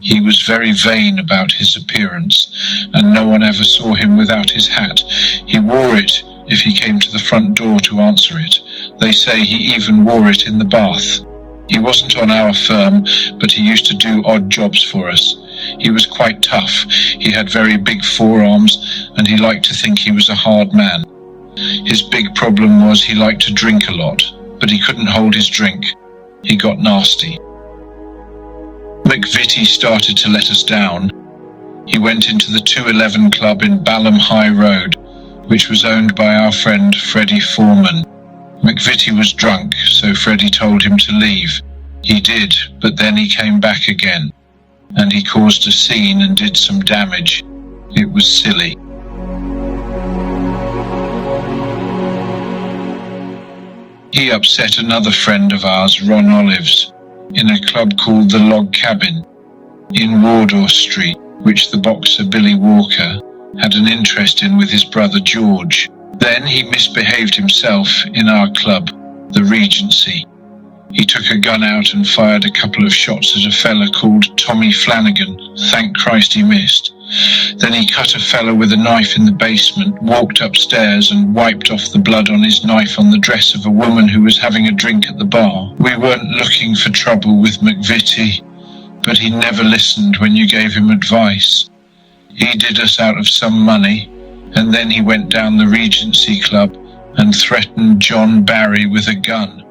B: He was very vain about his appearance, and no one ever saw him without his hat. He wore it if he came to the front door to answer it. They say he even wore it in the bath. He wasn't on our firm, but he used to do odd jobs for us. He was quite tough. He had very big forearms, and he liked to think he was a hard man. His big problem was he liked to drink a lot, but he couldn't hold his drink. He got nasty. McVitie started to let us down. He went into the 211 Club in Balham High Road, which was owned by our friend Freddie Foreman. McVitie was drunk, so Freddie told him to leave. He did, but then he came back again, and he caused a scene and did some damage. It was silly. He upset another friend of ours, Ron Olives, in a club called the Log Cabin in Wardour Street, which the boxer Billy Walker had an interest in with his brother George. Then he misbehaved himself in our club, the Regency. He took a gun out and fired a couple of shots at a fella called Tommy Flanagan. Thank Christ he missed. Then he cut a fella with a knife in the basement, walked upstairs and wiped off the blood on his knife on the dress of a woman who was having a drink at the bar. We weren't looking for trouble with McVitie, but he never listened when you gave him advice. He did us out of some money, and then he went down the Regency Club and threatened John Barry with a gun.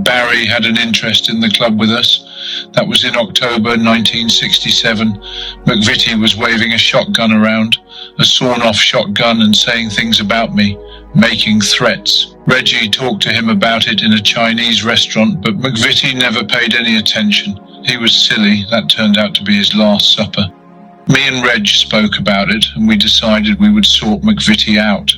B: Barry had an interest in the club with us. That was in October 1967. McVitie was waving a shotgun around, a sawn-off shotgun, and saying things about me, making threats. Reggie talked to him about it in a Chinese restaurant, but McVitie never paid any attention. He was silly. That turned out to be his last supper. Me and Reg spoke about it, and we decided we would sort McVitie out.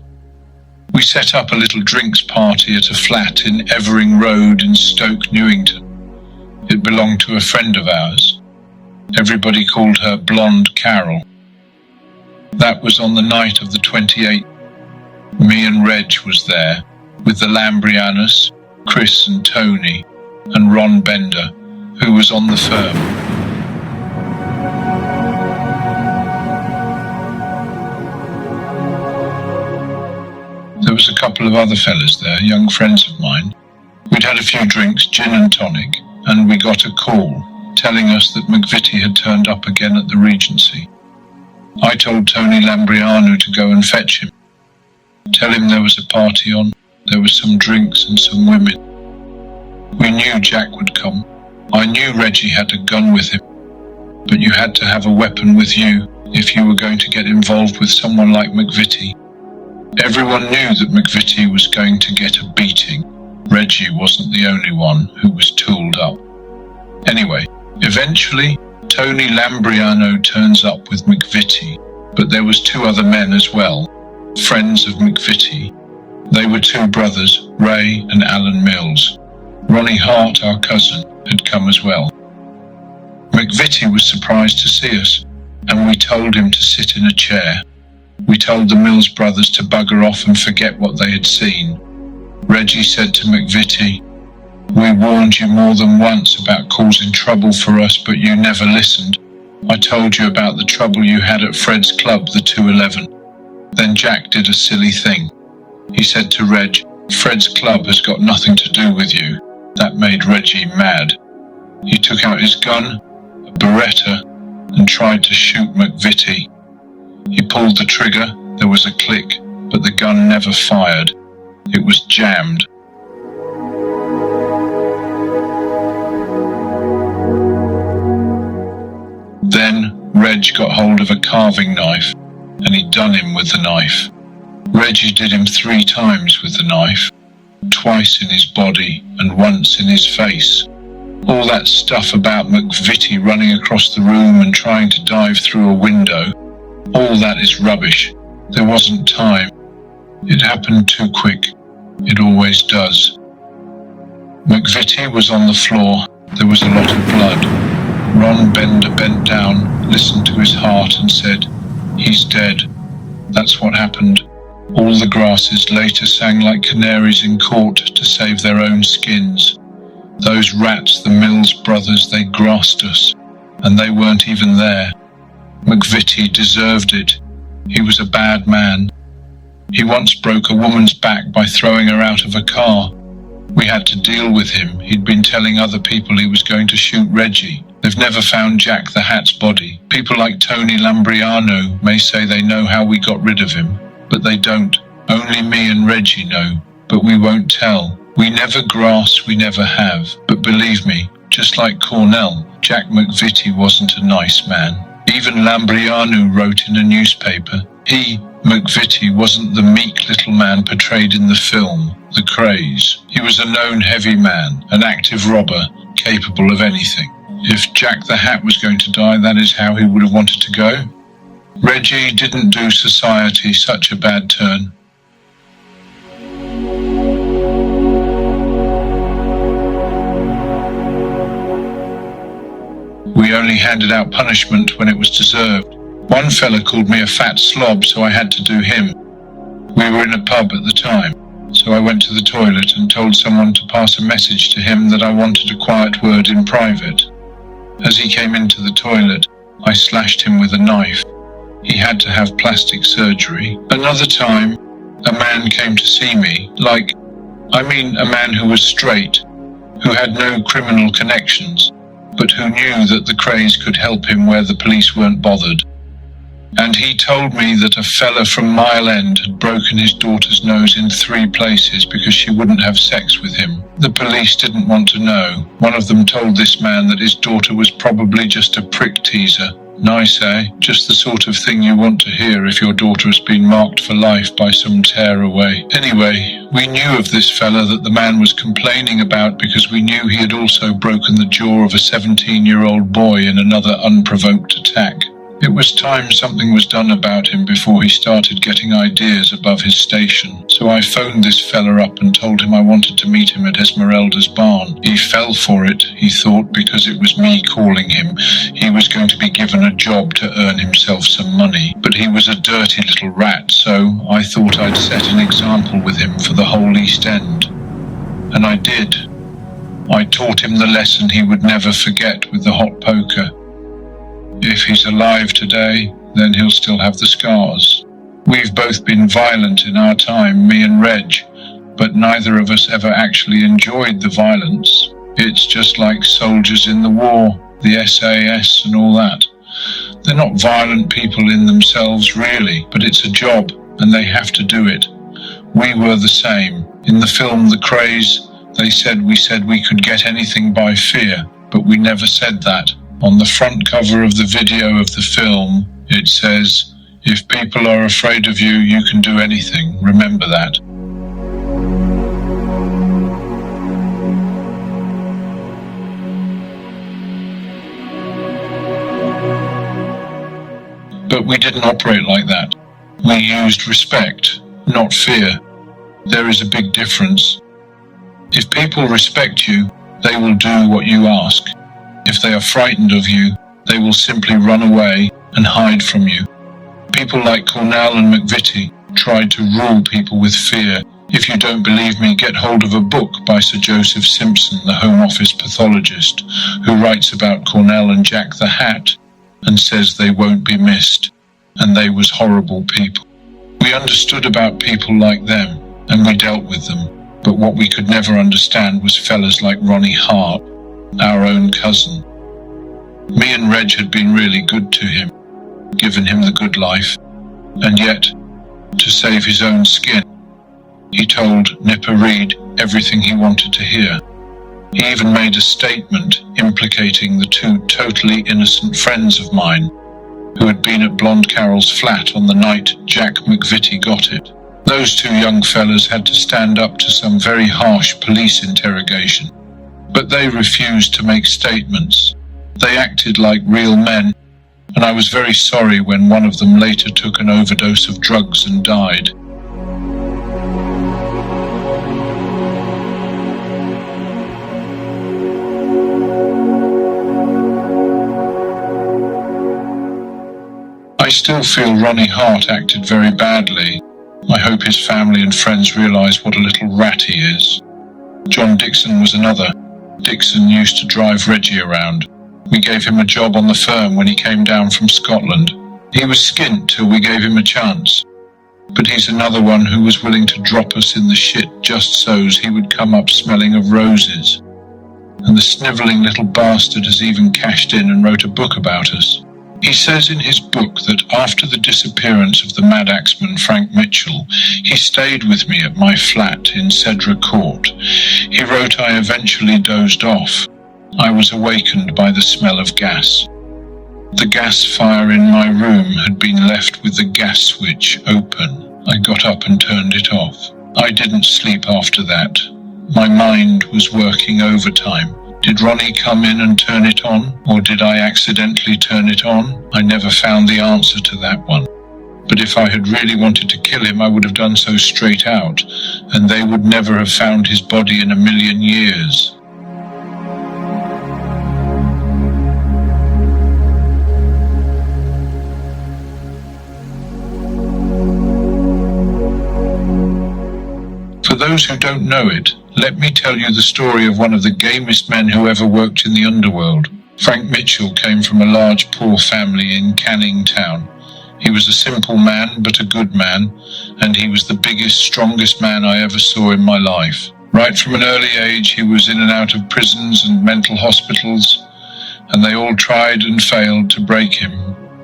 B: We set up a little drinks party at a flat in Evering Road in Stoke Newington. It belonged to a friend of ours. Everybody called her Blonde Carol. That was on the night of the 28th. Me and Reg was there, with the Lambrianas, Chris and Tony, and Ron Bender, who was on the firm. There was a couple of other fellas there, young friends of mine. We'd had a few drinks, gin and tonic, and we got a call telling us that McVitie had turned up again at the Regency. I told Tony Lambriano to go and fetch him. Tell him there was a party on, there was some drinks and some women. We knew Jack would come. I knew Reggie had a gun with him, but you had to have a weapon with you if you were going to get involved with someone like McVitie. Everyone knew that McVitie was going to get a beating. Reggie wasn't the only one who was tooled up. Anyway, eventually, Tony Lambriano turns up with McVitie, but there was two other men as well, friends of McVitie. They were two brothers, Ray and Alan Mills. Ronnie Hart, our cousin, had come as well. McVitie was surprised to see us, and we told him to sit in a chair. We told the Mills brothers to bugger off and forget what they had seen. Reggie said to McVitie, "We warned you more than once about causing trouble for us, but you never listened. I told you about the trouble you had at Fred's club, the 211. Then Jack did a silly thing. He said to Reg, "Fred's club has got nothing to do with you." That made Reggie mad. He took out his gun, a Beretta, and tried to shoot McVitie. He pulled the trigger, there was a click, but the gun never fired. It was jammed. Then Reg got hold of a carving knife, and he done him with the knife. Reggie did him 3 times with the knife, twice in his body and once in his face. All that stuff about McVitie running across the room and trying to dive through a window, all that is rubbish. There wasn't time. It happened too quick. It always does. McVitie was on the floor. There was a lot of blood. Ron Bender bent down, listened to his heart and said, "He's dead." That's what happened. All the grasses later sang like canaries in court to save their own skins. Those rats, the Mills brothers, they grassed us, and they weren't even there. McVitie deserved it. He was a bad man. He once broke a woman's back by throwing her out of a car. We had to deal with him. He'd been telling other people he was going to shoot Reggie. They've never found Jack the Hat's body. People like Tony Lambriano may say they know how we got rid of him, but they don't. Only me and Reggie know, but we won't tell. We never grass, we never have. But believe me, just like Cornell, Jack McVitie wasn't a nice man. Even Lambriano wrote in a newspaper, he, McVitie, wasn't the meek little man portrayed in the film, The Krays. He was a known heavy man, an active robber, capable of anything. If Jack the Hat was going to die, that is how he would have wanted to go. Reggie didn't do society such a bad turn. We only handed out punishment when it was deserved. One fella called me a fat slob, so I had to do him. We were in a pub at the time, so I went to the toilet and told someone to pass a message to him that I wanted a quiet word in private. As he came into the toilet, I slashed him with a knife. He had to have plastic surgery. Another time, a man came to see me, a man who was straight, who had no criminal connections, but who knew that the Krays could help him where the police weren't bothered. And he told me that a fella from Mile End had broken his daughter's nose in 3 places because she wouldn't have sex with him. The police didn't want to know. One of them told this man that his daughter was probably just a prick teaser. Nice, eh? Just the sort of thing you want to hear if your daughter has been marked for life by some tearaway. Anyway, we knew of this fella that the man was complaining about because we knew he had also broken the jaw of a 17-year-old boy in another unprovoked attack. It was time something was done about him before he started getting ideas above his station. So I phoned this fella up and told him I wanted to meet him at Esmeralda's barn. He fell for it, he thought, because it was me calling him. He was going to be given a job to earn himself some money. But he was a dirty little rat, so I thought I'd set an example with him for the whole East End. And I did. I taught him the lesson he would never forget with the hot poker. If he's alive today, then he'll still have the scars. We've both been violent in our time, me and Reg, but neither of us ever actually enjoyed the violence. It's just like soldiers in the war, the SAS and all that. They're not violent people in themselves really, but it's a job and they have to do it. We were the same. In the film The Krays, they said we could get anything by fear, but we never said that. On the front cover of the video of the film, it says, "If people are afraid of you, you can do anything. Remember that." But we didn't operate like that. We used respect, not fear. There is a big difference. If people respect you, they will do what you ask. If they are frightened of you, they will simply run away and hide from you. People like Cornell and McVitie tried to rule people with fear. If you don't believe me, get hold of a book by Sir Joseph Simpson, the Home Office pathologist, who writes about Cornell and Jack the Hat and says they won't be missed, and they was horrible people. We understood about people like them, and we dealt with them, but what we could never understand was fellas like Ronnie Hart, our own cousin. Me and Reg had been really good to him, given him the good life, and yet, to save his own skin, he told Nipper Reed everything he wanted to hear. He even made a statement implicating the 2 totally innocent friends of mine who had been at Blonde Carol's flat on the night Jack McVitie got it. Those 2 young fellas had to stand up to some very harsh police interrogation. But they refused to make statements. They acted like real men, and I was very sorry when one of them later took an overdose of drugs and died. I still feel Ronnie Hart acted very badly. I hope his family and friends realise what a little rat he is. John Dixon was another. Dixon used to drive Reggie around. We gave him a job on the firm when he came down from Scotland. He was skint till we gave him a chance. But he's another one who was willing to drop us in the shit just so's he would come up smelling of roses. And the snivelling little bastard has even cashed in and wrote a book about us. He says in his book that after the disappearance of the mad axeman Frank Mitchell, he stayed with me at my flat in Cedra Court. He wrote I eventually dozed off. I was awakened by the smell of gas. The gas fire in my room had been left with the gas switch open. I got up and turned it off. I didn't sleep after that. My mind was working overtime. Did Ronnie come in and turn it on, or did I accidentally turn it on? I never found the answer to that one. But if I had really wanted to kill him, I would have done so straight out, and they would never have found his body in a million years. For those who don't know it, let me tell you the story of one of the gamest men who ever worked in the underworld. Frank Mitchell came from a large poor family in Canning Town. He was a simple man, but a good man, and he was the biggest, strongest man I ever saw in my life. Right from an early age, he was in and out of prisons and mental hospitals, and they all tried and failed to break him.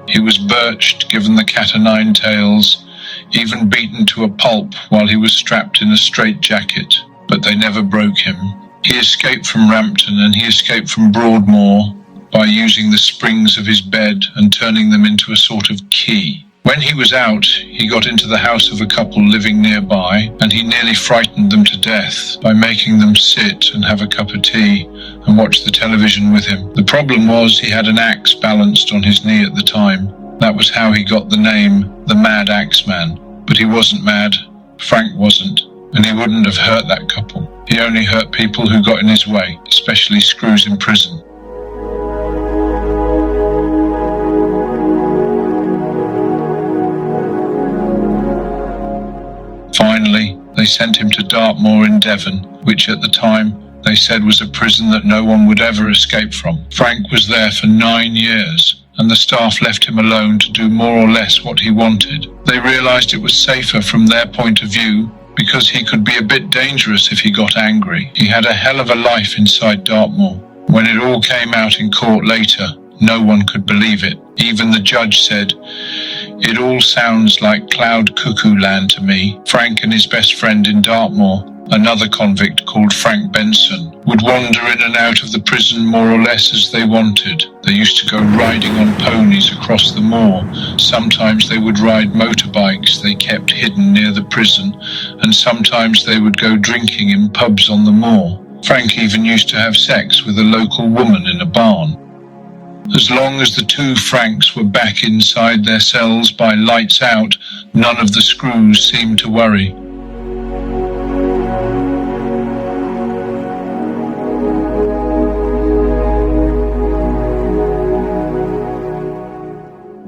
B: He was birched, given the cat-o'-nine tails, even beaten to a pulp while he was strapped in a straitjacket, but they never broke him. He escaped from Rampton and he escaped from Broadmoor by using the springs of his bed and turning them into a sort of key. When he was out, he got into the house of a couple living nearby, and he nearly frightened them to death by making them sit and have a cup of tea and watch the television with him. The problem was he had an axe balanced on his knee at the time. That was how he got the name, the Mad Axeman. But he wasn't mad, Frank wasn't, and he wouldn't have hurt that couple. He only hurt people who got in his way, especially screws in prison. Finally, they sent him to Dartmoor in Devon, which at the time they said was a prison that no one would ever escape from. Frank was there for 9 years, and the staff left him alone to do more or less what he wanted. They realised it was safer from their point of view because he could be a bit dangerous if he got angry. He had a hell of a life inside Dartmoor. When it all came out in court later, no one could believe it. Even the judge said, "It all sounds like cloud cuckoo land to me." Frank and his best friend in Dartmoor, another convict called Frank Benson, would wander in and out of the prison more or less as they wanted. They used to go riding on ponies across the moor. Sometimes they would ride motorbikes they kept hidden near the prison, and sometimes they would go drinking in pubs on the moor. Frank even used to have sex with a local woman in a barn. As long as the two Franks were back inside their cells by lights out, none of the screws seemed to worry.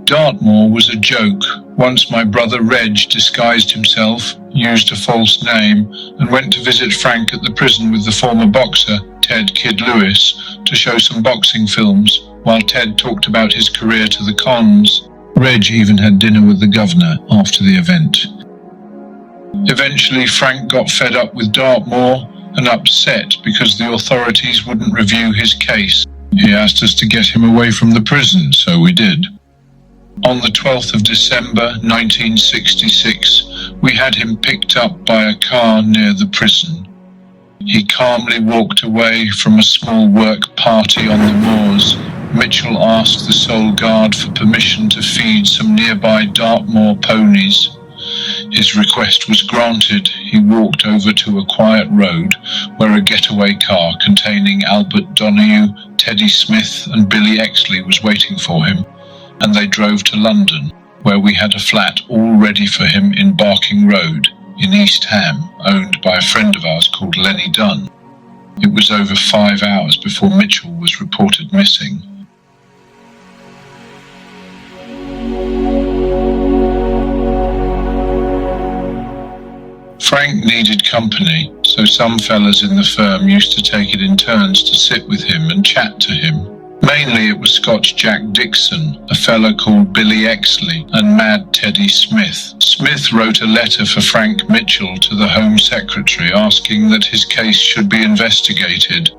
B: Dartmoor was a joke. Once my brother Reg disguised himself, used a false name, and went to visit Frank at the prison with the former boxer, Ted Kid Lewis, to show some boxing films, while Ted talked about his career to the cons. Reg even had dinner with the governor after the event. Eventually, Frank got fed up with Dartmoor and upset because the authorities wouldn't review his case. He asked us to get him away from the prison, so we did. On the 12th of December 1966, we had him picked up by a car near the prison. He calmly walked away from a small work party on the moors. Mitchell asked the sole guard for permission to feed some nearby Dartmoor ponies. His request was granted. He walked over to a quiet road where a getaway car containing Albert Donahue, Teddy Smith and Billy Exley was waiting for him, and they drove to London, where we had a flat all ready for him in Barking Road in East Ham, owned by a friend of ours called Lenny Dunn. It was over 5 hours before Mitchell was reported missing. needed company, so some fellas in the firm used to take it in turns to sit with him and chat to him. Mainly it was Scotch Jack Dixon, a fella called Billy Exley, and Mad Teddy Smith. Smith wrote a letter for Frank Mitchell to the Home Secretary asking that his case should be investigated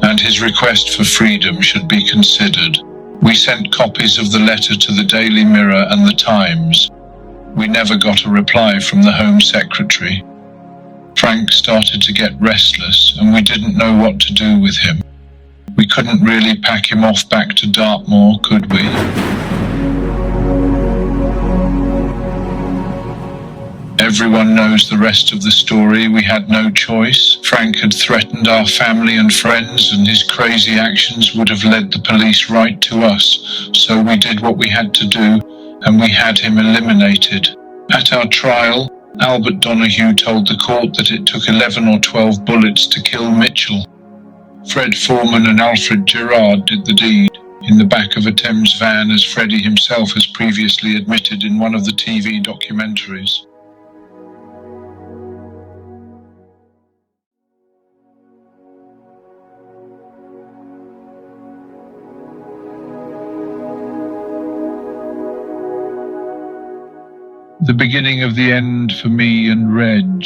B: and his request for freedom should be considered. We sent copies of the letter to the Daily Mirror and the Times. We never got a reply from the Home Secretary. Frank started to get restless and we didn't know what to do with him. We couldn't really pack him off back to Dartmoor, could we? Everyone knows the rest of the story. We had no choice. Frank had threatened our family and friends, and his crazy actions would have led the police right to us. So we did what we had to do, and we had him eliminated. At our trial, Albert Donahue told the court that it took 11 or 12 bullets to kill Mitchell. Fred Foreman and Alfred Gerard did the deed in the back of a Thames van, as Freddie himself has previously admitted in one of the TV documentaries. The beginning of the end for me and Reg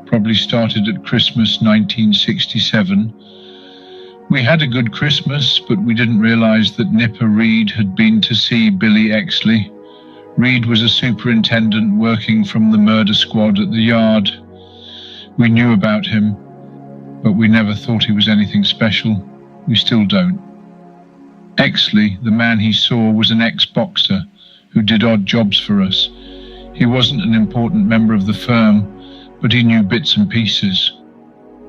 B: probably started at Christmas 1967. We had a good Christmas, but we didn't realise that Nipper Reed had been to see Billy Exley. Reed was a superintendent working from the murder squad at the yard. We knew about him, but we never thought he was anything special. We still don't. Exley, the man he saw, was an ex-boxer who did odd jobs for us. He wasn't an important member of the firm, but he knew bits and pieces.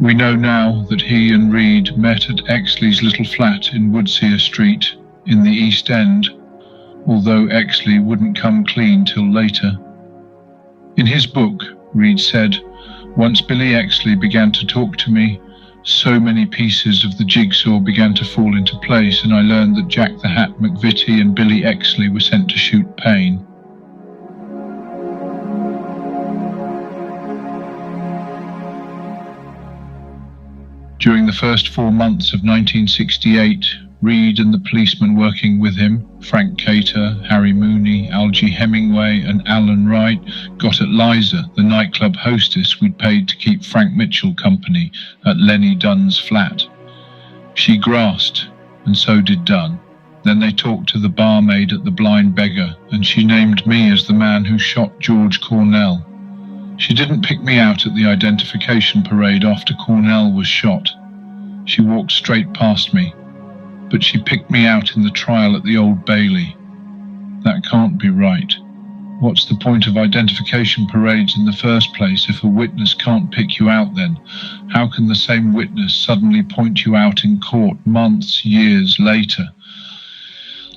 B: We know now that he and Reed met at Exley's little flat in Woodseer Street in the East End, although Exley wouldn't come clean till later. In his book, Reed said, "Once Billy Exley began to talk to me, so many pieces of the jigsaw began to fall into place, and I learned that Jack the Hat McVitie and Billy Exley were sent to shoot Payne." During the first 4 months of 1968, Reed and the policemen working with him, Frank Cater, Harry Mooney, Algie Hemingway and Alan Wright, got at Liza, the nightclub hostess we'd paid to keep Frank Mitchell company at Lenny Dunn's flat. She grasped, and so did Dunn. Then they talked to the barmaid at the Blind Beggar, and she named me as the man who shot George Cornell. She didn't pick me out at the identification parade after Cornell was shot. She walked straight past me, but she picked me out in the trial at the Old Bailey. That can't be right. What's the point of identification parades in the first place if a witness can't pick you out then? How can the same witness suddenly point you out in court months, years later?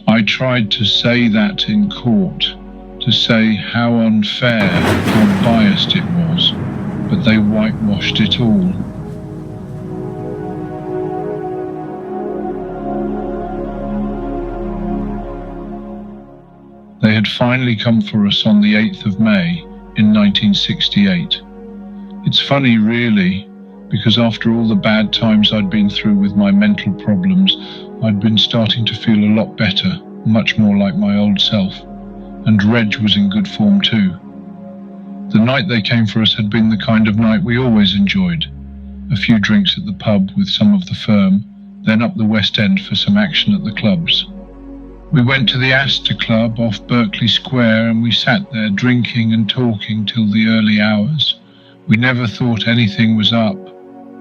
B: I tried to say that in court, to say how unfair, how biased it was, but they whitewashed it all. They had finally come for us on the 8th of May in 1968. It's funny really, because after all the bad times I'd been through with my mental problems, I'd been starting to feel a lot better, much more like my old self. And Reg was in good form too. The night they came for us had been the kind of night we always enjoyed. A few drinks at the pub with some of the firm, then up the West End for some action at the clubs. We went to the Astor Club off Berkeley Square and we sat there drinking and talking till the early hours. We never thought anything was up.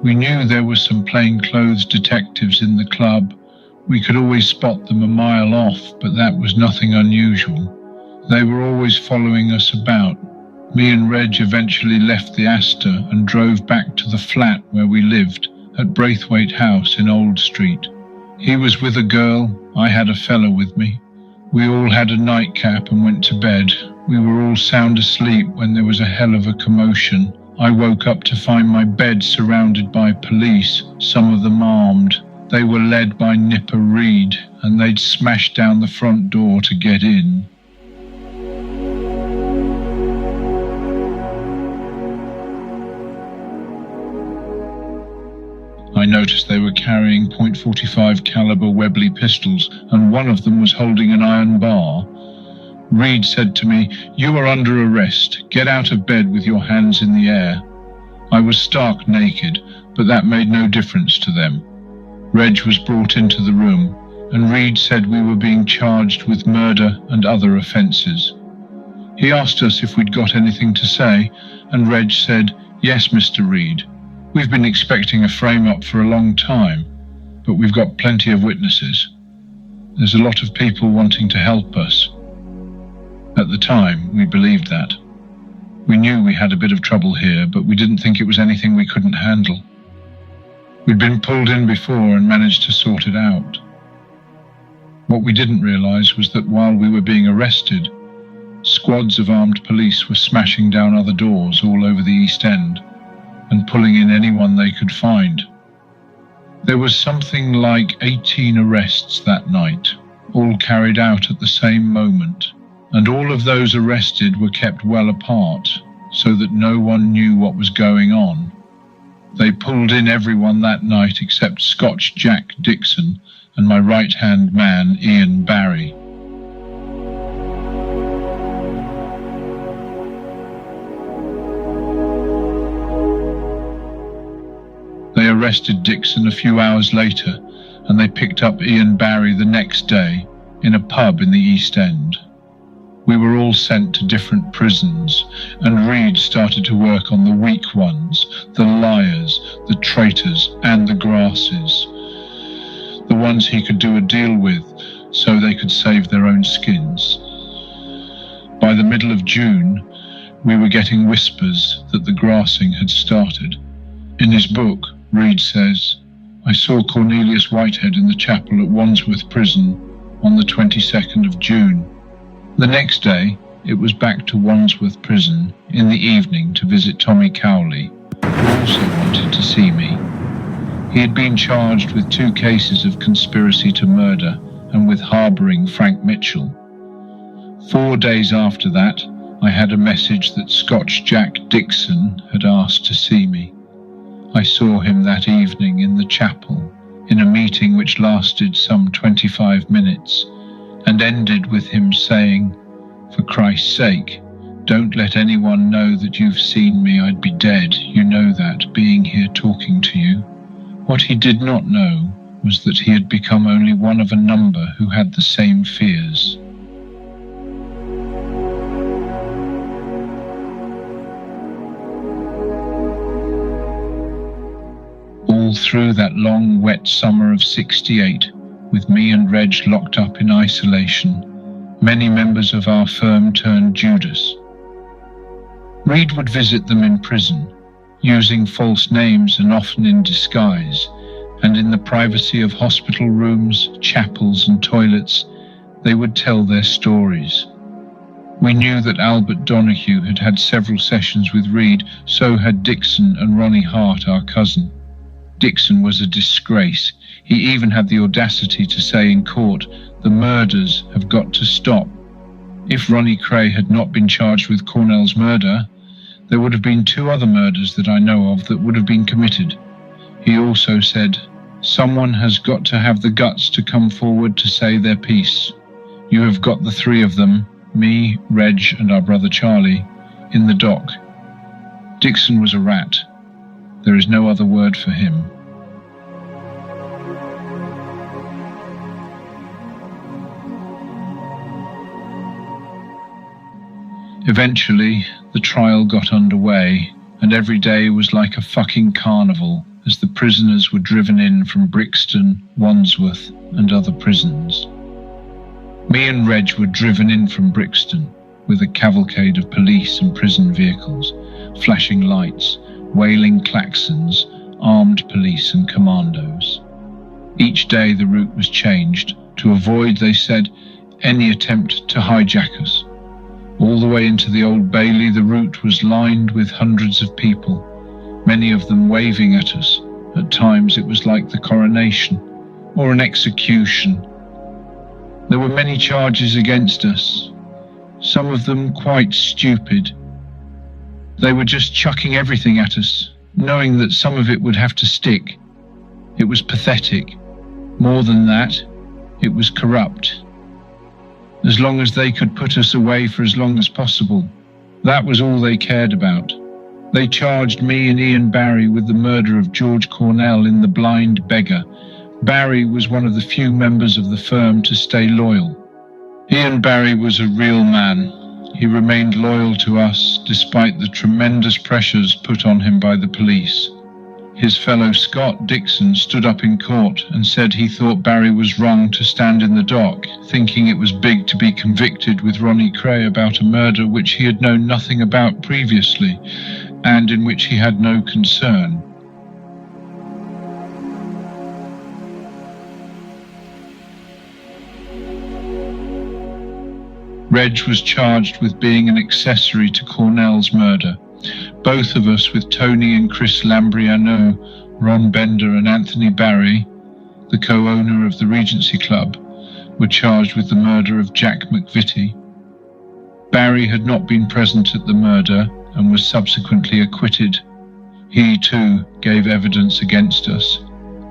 B: We knew there were some plainclothes detectives in the club. We could always spot them a mile off, but that was nothing unusual. They were always following us about. Me and Reg eventually left the Astor and drove back to the flat where we lived, at Braithwaite House in Old Street. He was with a girl, I had a fella with me. We all had a nightcap and went to bed. We were all sound asleep when there was a hell of a commotion. I woke up to find my bed surrounded by police, some of them armed. They were led by Nipper Reed, and they'd smashed down the front door to get in. noticed they were carrying .45 caliber Webley pistols, and one of them was holding an iron bar. Reed said to me, "You are under arrest. Get out of bed with your hands in the air." I was stark naked, but that made no difference to them. Reg was brought into the room, and Reed said we were being charged with murder and other offences. He asked us if we'd got anything to say, and Reg said, "Yes, Mr. Reed. We've been expecting a frame-up for a long time, but we've got plenty of witnesses. There's a lot of people wanting to help us." At the time, we believed that. We knew we had a bit of trouble here, but we didn't think it was anything we couldn't handle. We'd been pulled in before and managed to sort it out. What we didn't realise was that while we were being arrested, squads of armed police were smashing down other doors all over the East End and pulling in anyone they could find. There was something like 18 arrests that night, all carried out at the same moment, and all of those arrested were kept well apart so that no one knew what was going on. They pulled in everyone that night except Scotch Jack Dixon and my right-hand man, Ian Barry. They arrested Dixon a few hours later, and they picked up Ian Barry the next day in a pub in the East End. We were all sent to different prisons, and Reed started to work on the weak ones, the liars, the traitors, and the grasses. The ones he could do a deal with so they could save their own skins. By the middle of June, we were getting whispers that the grassing had started. In his book, Reed says, "I saw Cornelius Whitehead in the chapel at Wandsworth Prison on the 22nd of June. The next day, it was back to Wandsworth Prison in the evening to visit Tommy Cowley, who also wanted to see me. He had been charged with 2 cases of conspiracy to murder and with harbouring Frank Mitchell. 4 days after that, I had a message that Scotch Jack Dixon had asked to see me. I saw him that evening in the chapel, in a meeting which lasted some 25 minutes, and ended with him saying, 'For Christ's sake, don't let anyone know that you've seen me. I'd be dead, you know that, being here talking to you.' What he did not know was that he had become only one of a number who had the same fears. All through that long, wet summer of '68, with me and Reg locked up in isolation, many members of our firm turned Judas. Reed would visit them in prison, using false names and often in disguise, and in the privacy of hospital rooms, chapels and toilets, they would tell their stories. We knew that Albert Donahue had had several sessions with Reed, so had Dixon and Ronnie Hart, our cousin. Dixon was a disgrace. He even had the audacity to say in court, "The murders have got to stop." If Ronnie Kray had not been charged with Cornell's murder, there would have been 2 other murders that I know of that would have been committed. He also said, "Someone has got to have the guts to come forward to say their piece. You have got the 3 of them, me, Reg and our brother Charlie, in the dock." Dixon was a rat. There is no other word for him. Eventually, the trial got underway, and every day was like a fucking carnival as the prisoners were driven in from Brixton, Wandsworth, and other prisons. Me and Reg were driven in from Brixton with a cavalcade of police and prison vehicles, flashing lights, wailing klaxons, armed police and commandos. Each day the route was changed to avoid, they said, any attempt to hijack us. All the way into the Old Bailey, the route was lined with hundreds of people, many of them waving at us. At times it was like the coronation or an execution. There were many charges against us, some of them quite stupid. They were just chucking everything at us, knowing that some of it would have to stick. It was pathetic. More than that, it was corrupt. As long as they could put us away for as long as possible, that was all they cared about. They charged me and Ian Barry with the murder of George Cornell in The Blind Beggar. Barry was one of the few members of the firm to stay loyal. Ian Barry was a real man. He remained loyal to us despite the tremendous pressures put on him by the police. His fellow Scott Dixon stood up in court and said he thought Barry was wrong to stand in the dock, thinking it was big to be convicted with Ronnie Kray about a murder which he had known nothing about previously and in which he had no concern. Reg was charged with being an accessory to Cornell's murder. Both of us, with Tony and Chris Lambrianeau, Ron Bender and Anthony Barry, the co-owner of the Regency Club, were charged with the murder of Jack McVitie. Barry had not been present at the murder and was subsequently acquitted. He too gave evidence against us.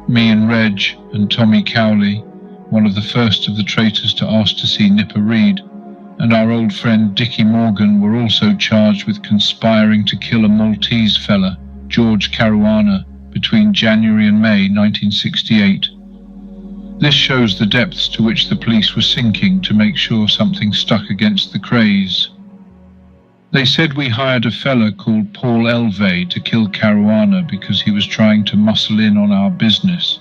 B: Me and Reg and Tommy Cowley, one of the first of the traitors to ask to see Nipper Reid, and our old friend Dickie Morgan were also charged with conspiring to kill a Maltese fella, George Caruana, between January and May 1968. This shows the depths to which the police were sinking to make sure something stuck against the Krays. They said we hired a fella called Paul Elvey to kill Caruana because he was trying to muscle in on our business.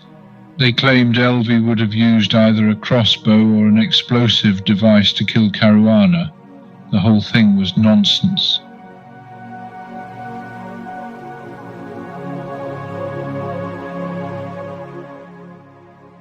B: They claimed Elvey would have used either a crossbow or an explosive device to kill Caruana. The whole thing was nonsense.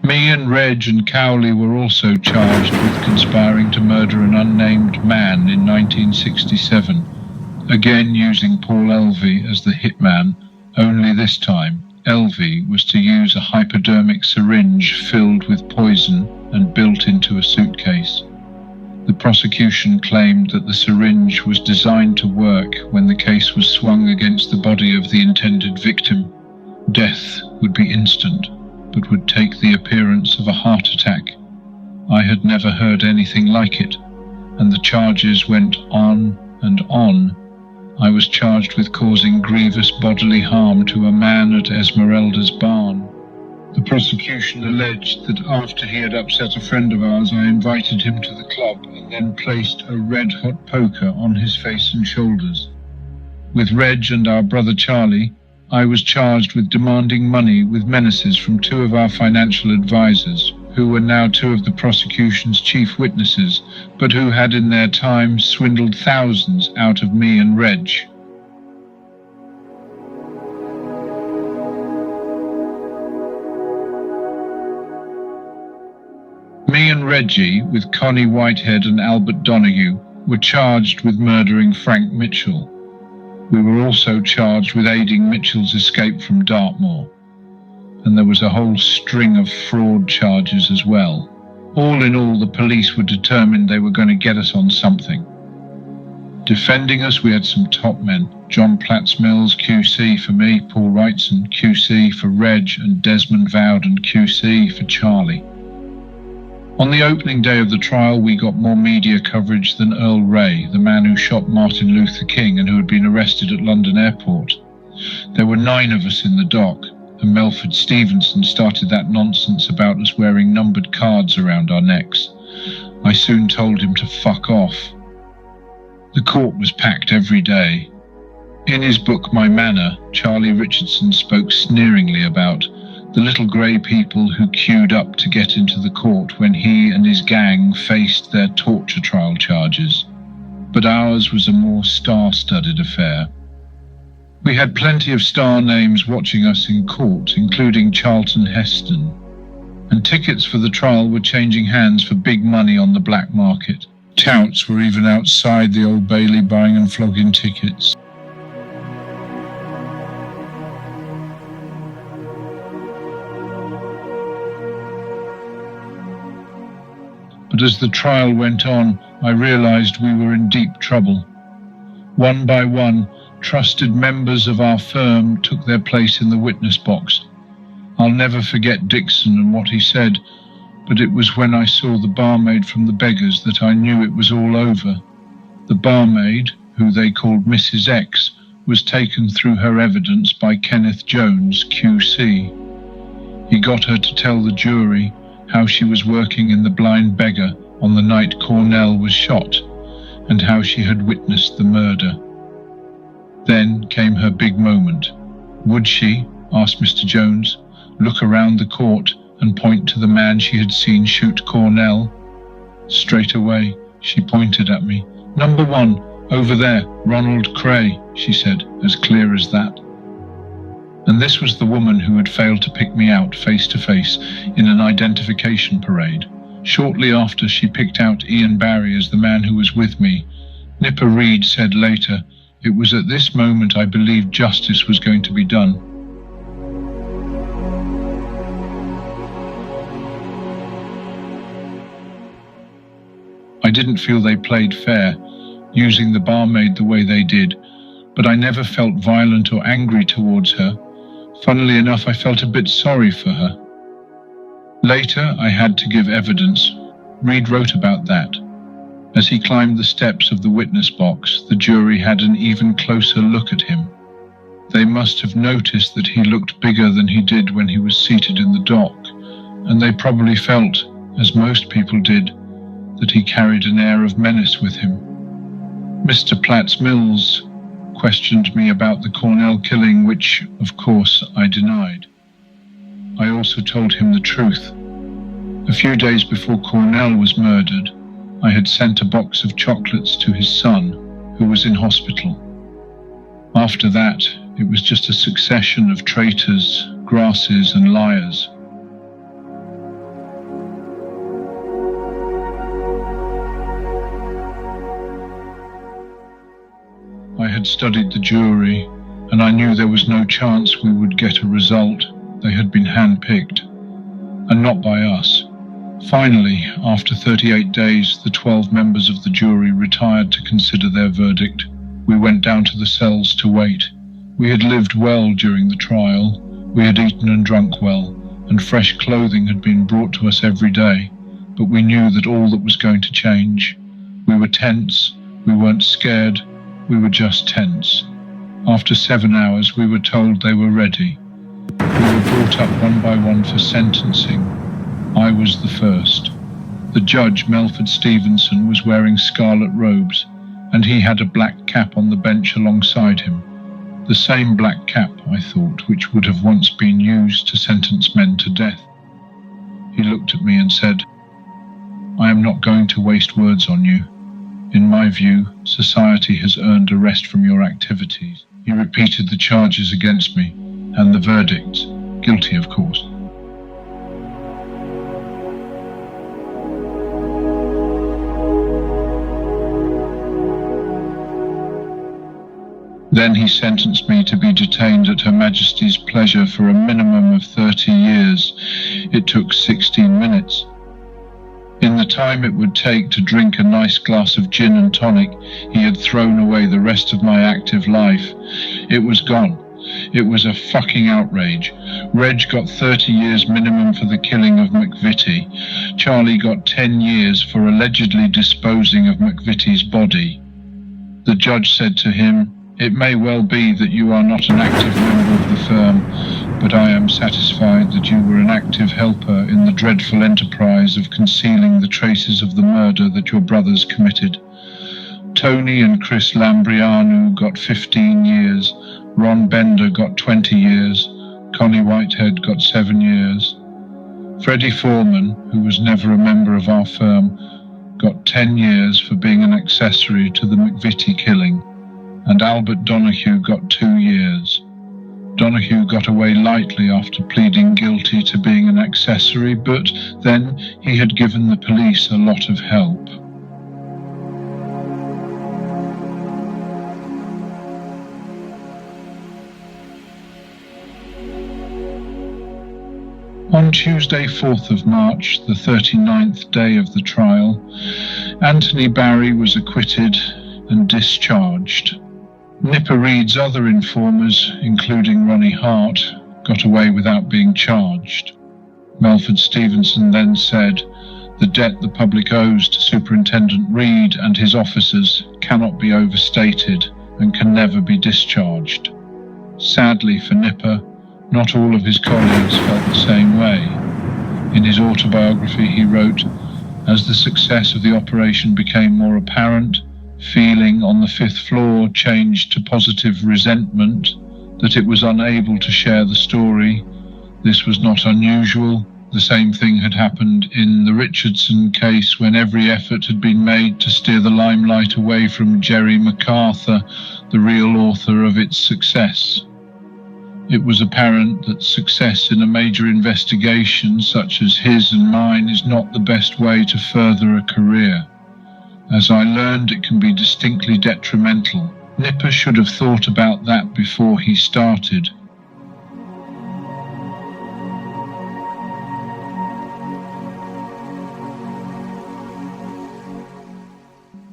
B: Me and Reg and Cowley were also charged with conspiring to murder an unnamed man in 1967, again using Paul Elvey as the hitman, only this time Elvey was to use a hypodermic syringe filled with poison and built into a suitcase. The prosecution claimed that the syringe was designed to work when the case was swung against the body of the intended victim. Death would be instant, but would take the appearance of a heart attack. I had never heard anything like it, and the charges went on and on. I was charged with causing grievous bodily harm to a man at Esmeralda's barn. The prosecution alleged that after he had upset a friend of ours, I invited him to the club and then placed a red-hot poker on his face and shoulders. With Reg and our brother Charlie, I was charged with demanding money with menaces from two of our financial advisors, who were now two of the prosecution's chief witnesses, but who had in their time swindled thousands out of me and Reg. Me and Reggie, with Connie Whitehead and Albert Donoghue, were charged with murdering Frank Mitchell. We were also charged with aiding Mitchell's escape from Dartmoor. And there was a whole string of fraud charges as well. All in all, the police were determined they were going to get us on something. Defending us, we had some top men. John Platts-Mills, QC for me, Paul Wrightson, QC for Reg, and Desmond Vowden, QC for Charlie. On the opening day of the trial, we got more media coverage than Earl Ray, the man who shot Martin Luther King and who had been arrested at London Airport. There were 9 of us in the dock, and Melford Stevenson started that nonsense about us wearing numbered cards around our necks. I soon told him to fuck off. The court was packed every day. In his book My Manor, Charlie Richardson spoke sneeringly about the little grey people who queued up to get into the court when he and his gang faced their torture trial charges. But ours was a more star-studded affair. We had plenty of star names watching us in court, including Charlton Heston, and tickets for the trial were changing hands for big money on the black market. Touts were even outside the Old Bailey buying and flogging tickets. But as the trial went on, I realized we were in deep trouble. One by one, trusted members of our firm took their place in the witness box. I'll never forget Dixon and what he said, but it was when I saw the barmaid from the Beggars that I knew it was all over. The barmaid, who they called Mrs. X, was taken through her evidence by Kenneth Jones, QC. He got her to tell the jury how she was working in the Blind Beggar on the night Cornell was shot, and how she had witnessed the murder. Then came her big moment. Would she, asked Mr. Jones, look around the court and point to the man she had seen shoot Cornell? Straight away, she pointed at me. "Number 1, over there, Ronald Kray," she said, as clear as that. And this was the woman who had failed to pick me out face to face in an identification parade. Shortly after she picked out Ian Barry as the man who was with me, Nipper Reed said later, "It was at this moment I believed justice was going to be done." I didn't feel they played fair, using the barmaid the way they did, but I never felt violent or angry towards her. Funnily enough, I felt a bit sorry for her. Later, I had to give evidence. Reed wrote about that. As he climbed the steps of the witness box, the jury had an even closer look at him. They must have noticed that he looked bigger than he did when he was seated in the dock, and they probably felt, as most people did, that he carried an air of menace with him. Mr. Platts Mills questioned me about the Cornell killing, which, of course, I denied. I also told him the truth. A few days before Cornell was murdered, I had sent a box of chocolates to his son, who was in hospital. After that, it was just a succession of traitors, grasses, and liars. I had studied the jury, and I knew there was no chance we would get a result. They had been hand-picked, and not by us. Finally, after 38 days, the 12 members of the jury retired to consider their verdict. We went down to the cells to wait. We had lived well during the trial. We had eaten and drunk well, and fresh clothing had been brought to us every day. But we knew that all that was going to change. We were tense. We weren't scared. We were just tense. After 7 hours, we were told they were ready. We were brought up one by one for sentencing. I was the first. The judge, Melford Stevenson, was wearing scarlet robes, and he had a black cap on the bench alongside him. The same black cap, I thought, which would have once been used to sentence men to death. He looked at me and said, "I am not going to waste words on you. In my view, society has earned a rest from your activities." He repeated the charges against me, and the verdicts. Guilty, of course. Then he sentenced me to be detained at Her Majesty's pleasure for a minimum of 30 years. It took 16 minutes. In the time it would take to drink a nice glass of gin and tonic, he had thrown away the rest of my active life. It was gone. It was a fucking outrage. Reg got 30 years minimum for the killing of McVitie. Charlie got 10 years for allegedly disposing of McVitie's body. The judge said to him, "It may well be that you are not an active member of the firm, but I am satisfied that you were an active helper in the dreadful enterprise of concealing the traces of the murder that your brothers committed. Tony and Chris Lambrianou got 15 years, Ron Bender got 20 years, Connie Whitehead got 7 years. Freddie Foreman, who was never a member of our firm, got 10 years for being an accessory to the McVitie killing, and Albert Donahue got 2 years. Donahue got away lightly after pleading guilty to being an accessory, but then he had given the police a lot of help. On Tuesday, 4th of March, the 39th day of the trial, Anthony Barry was acquitted and discharged. Nipper Reed's other informers, including Ronnie Hart, got away without being charged. Melford Stevenson then said, "The debt the public owes to Superintendent Reed and his officers cannot be overstated and can never be discharged." Sadly for Nipper, not all of his colleagues felt the same way. In his autobiography he wrote, "As the success of the operation became more apparent, feeling on the fifth floor changed to positive resentment that it was unable to share the story. This was not unusual. The same thing had happened in the Richardson case when every effort had been made to steer the limelight away from Jerry MacArthur, the real author of its success. It was apparent that success in a major investigation such as his and mine is not the best way to further a career. As I learned, it can be distinctly detrimental. Nipper should have thought about that before he started."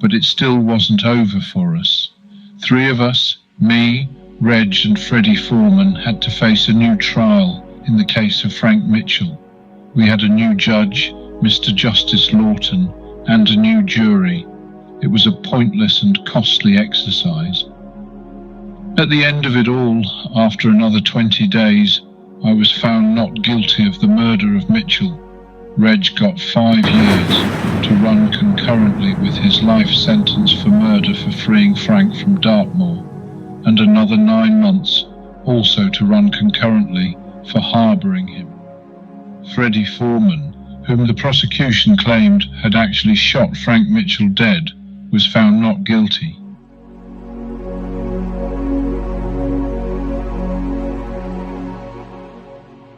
B: But it still wasn't over for us. 3 of us, me, Reg and Freddie Foreman, had to face a new trial in the case of Frank Mitchell. We had a new judge, Mr. Justice Lawton, and a new jury. It was a pointless and costly exercise. At the end of it all, after another 20 days, I was found not guilty of the murder of Mitchell. Reg got 5 years to run concurrently with his life sentence for murder for freeing Frank from Dartmoor, and another 9 months also to run concurrently for harbouring him. Freddie Foreman, whom the prosecution claimed had actually shot Frank Mitchell dead, was found not guilty.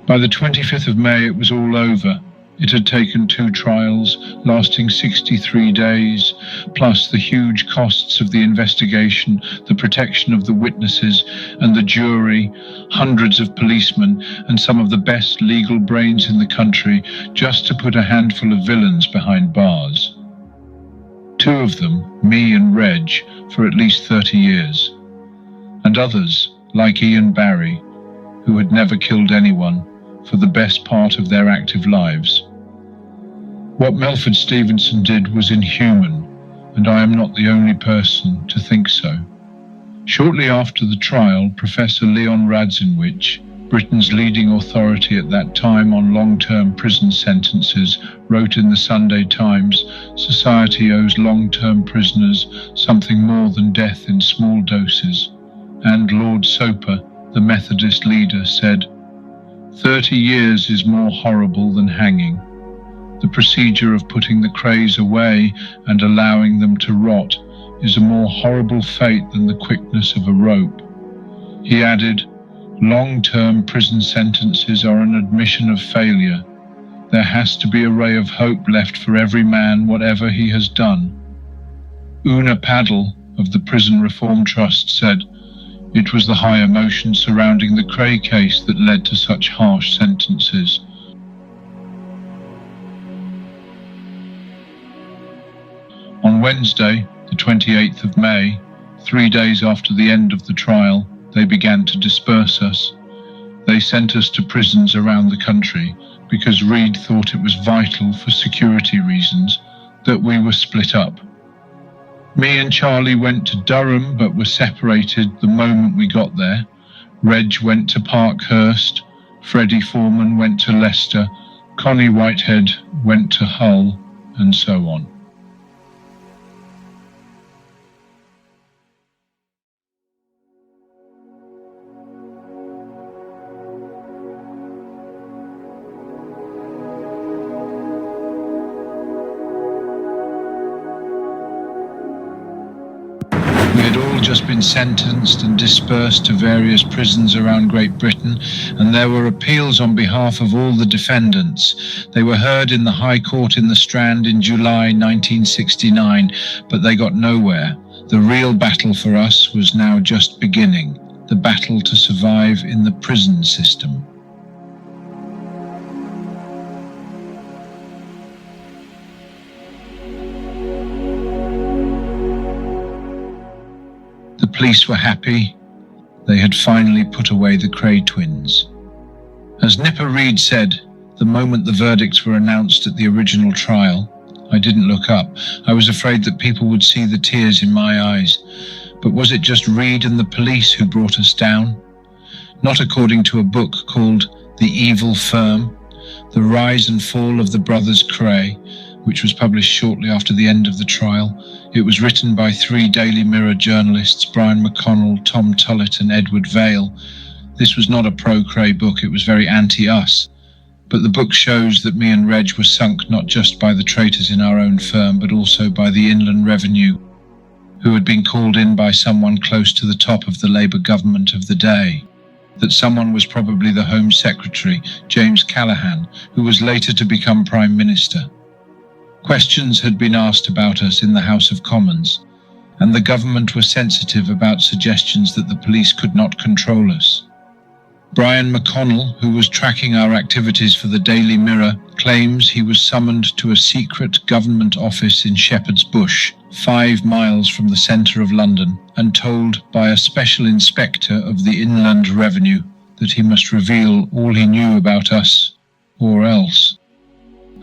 B: By the 25th of May it was all over. It had taken 2 trials, lasting 63 days, plus the huge costs of the investigation, the protection of the witnesses and the jury, hundreds of policemen, and some of the best legal brains in the country, just to put a handful of villains behind bars. 2 of them, me and Reg, for at least 30 years. And others, like Ian Barry, who had never killed anyone, for the best part of their active lives. What Melford Stevenson did was inhuman, and I am not the only person to think so. Shortly after the trial, Professor Leon Radzinwich, Britain's leading authority at that time on long-term prison sentences, wrote in the Sunday Times, "Society owes long-term prisoners something more than death in small doses." And Lord Soper, the Methodist leader, said, 30 years is more horrible than hanging. The procedure of putting the Krays away and allowing them to rot is a more horrible fate than the quickness of a rope." He added, "Long-term prison sentences are an admission of failure. There has to be a ray of hope left for every man, whatever he has done." Una Paddle of the Prison Reform Trust said, "It was the high emotion surrounding the Kray case that led to such harsh sentences." On Wednesday, the 28th of May, 3 days after the end of the trial, they began to disperse us. They sent us to prisons around the country because Reed thought it was vital for security reasons that we were split up. Me and Charlie went to Durham but were separated the moment we got there. Reg went to Parkhurst, Freddie Foreman went to Leicester, Connie Whitehead went to Hull, and so on. Just been sentenced and dispersed to various prisons around Great Britain, and there were appeals on behalf of all the defendants. They were heard in the High Court in the Strand in July 1969, but they got nowhere. The real battle for us was now just beginning, the battle to survive in the prison system. The police were happy. They had finally put away the Kray twins. As Nipper Read said, the moment the verdicts were announced at the original trial, I didn't look up. I was afraid that people would see the tears in my eyes. But was it just Read and the police who brought us down? Not according to a book called The Evil Firm, The Rise and Fall of the Brothers Kray, which was published shortly after the end of the trial. It was written by 3 Daily Mirror journalists, Brian McConnell, Tom Tullett and Edward Vail. This was not a pro-Kray book, it was very anti-us. But the book shows that me and Reg were sunk not just by the traitors in our own firm, but also by the Inland Revenue, who had been called in by someone close to the top of the Labour government of the day. That someone was probably the Home Secretary, James Callaghan, who was later to become Prime Minister. Questions had been asked about us in the House of Commons, and the government were sensitive about suggestions that the police could not control us. Brian McConnell, who was tracking our activities for the Daily Mirror, claims he was summoned to a secret government office in Shepherd's Bush, 5 miles from the centre of London, and told by a special inspector of the Inland Revenue that he must reveal all he knew about us, or else,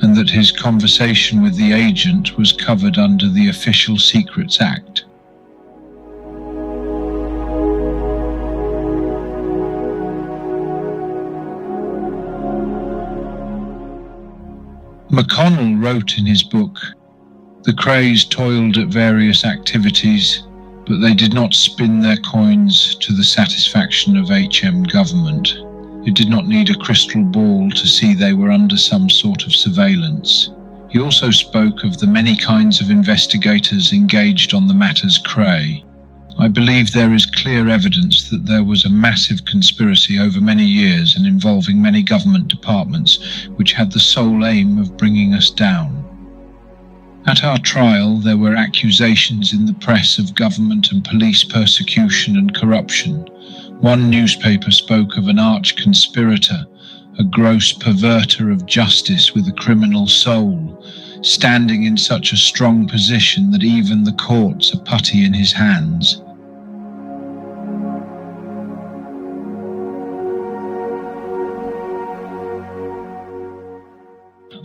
B: and that his conversation with the agent was covered under the Official Secrets Act. McConnell wrote in his book, "The Krays toiled at various activities, but they did not spin their coins to the satisfaction of HM government. It did not need a crystal ball to see they were under some sort of surveillance." He also spoke of the many kinds of investigators engaged on the matters Kray. I believe there is clear evidence that there was a massive conspiracy over many years and involving many government departments, which had the sole aim of bringing us down. At our trial, there were accusations in the press of government and police persecution and corruption. One newspaper spoke of an arch-conspirator, a gross perverter of justice with a criminal soul, standing in such a strong position that even the courts are putty in his hands.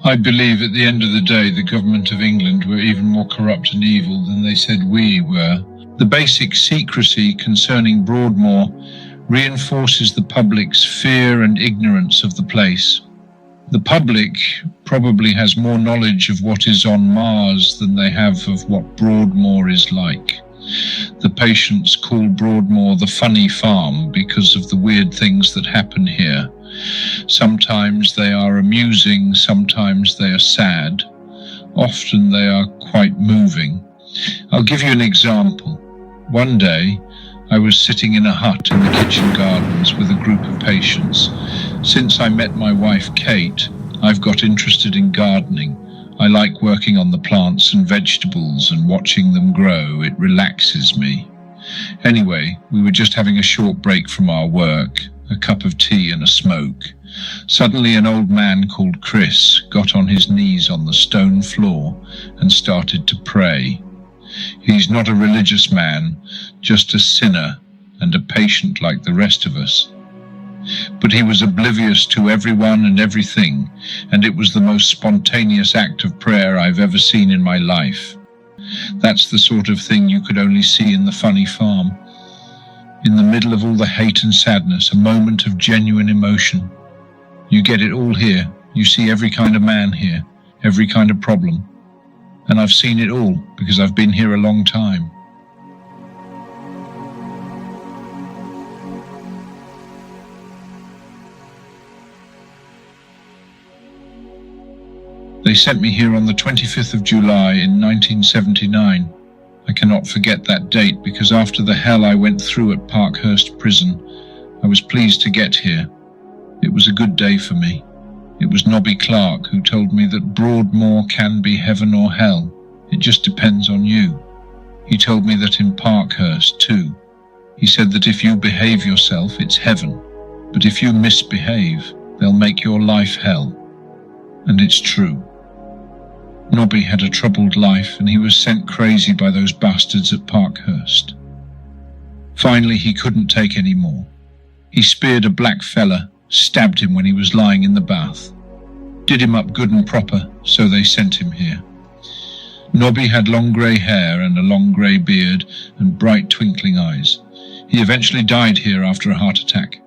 B: I believe at the end of the day the government of England were even more corrupt and evil than they said we were. The basic secrecy concerning Broadmoor reinforces the public's fear and ignorance of the place. The public probably has more knowledge of what is on Mars than they have of what Broadmoor is like. The patients call Broadmoor the funny farm because of the weird things that happen here. Sometimes they are amusing, sometimes they are sad. Often they are quite moving. I'll give you an example. One day, I was sitting in a hut in the kitchen gardens with a group of patients. Since I met my wife Kate, I've got interested in gardening. I like working on the plants and vegetables and watching them grow. It relaxes me. Anyway, we were just having a short break from our work, a cup of tea and a smoke. Suddenly an old man called Chris got on his knees on the stone floor and started to pray. He's not a religious man, just a sinner and a patient like the rest of us. But he was oblivious to everyone and everything, and it was the most spontaneous act of prayer I've ever seen in my life. That's the sort of thing you could only see in the funny farm. In the middle of all the hate and sadness, a moment of genuine emotion. You get it all here. You see every kind of man here, every kind of problem. And I've seen it all because I've been here a long time. They sent me here on the 25th of July in 1979. I cannot forget that date because after the hell I went through at Parkhurst Prison, I was pleased to get here. It was a good day for me. It was Nobby Clark who told me that Broadmoor can be heaven or hell. It just depends on you. He told me that in Parkhurst too. He said that if you behave yourself, it's heaven. But if you misbehave, they'll make your life hell. And it's true. Nobby had a troubled life and he was sent crazy by those bastards at Parkhurst. Finally, he couldn't take any more. He speared a black fella stabbed him when he was lying in the bath. Did him up good and proper, so they sent him here. Nobby had long grey hair and a long grey beard and bright twinkling eyes. He eventually died here after a heart attack.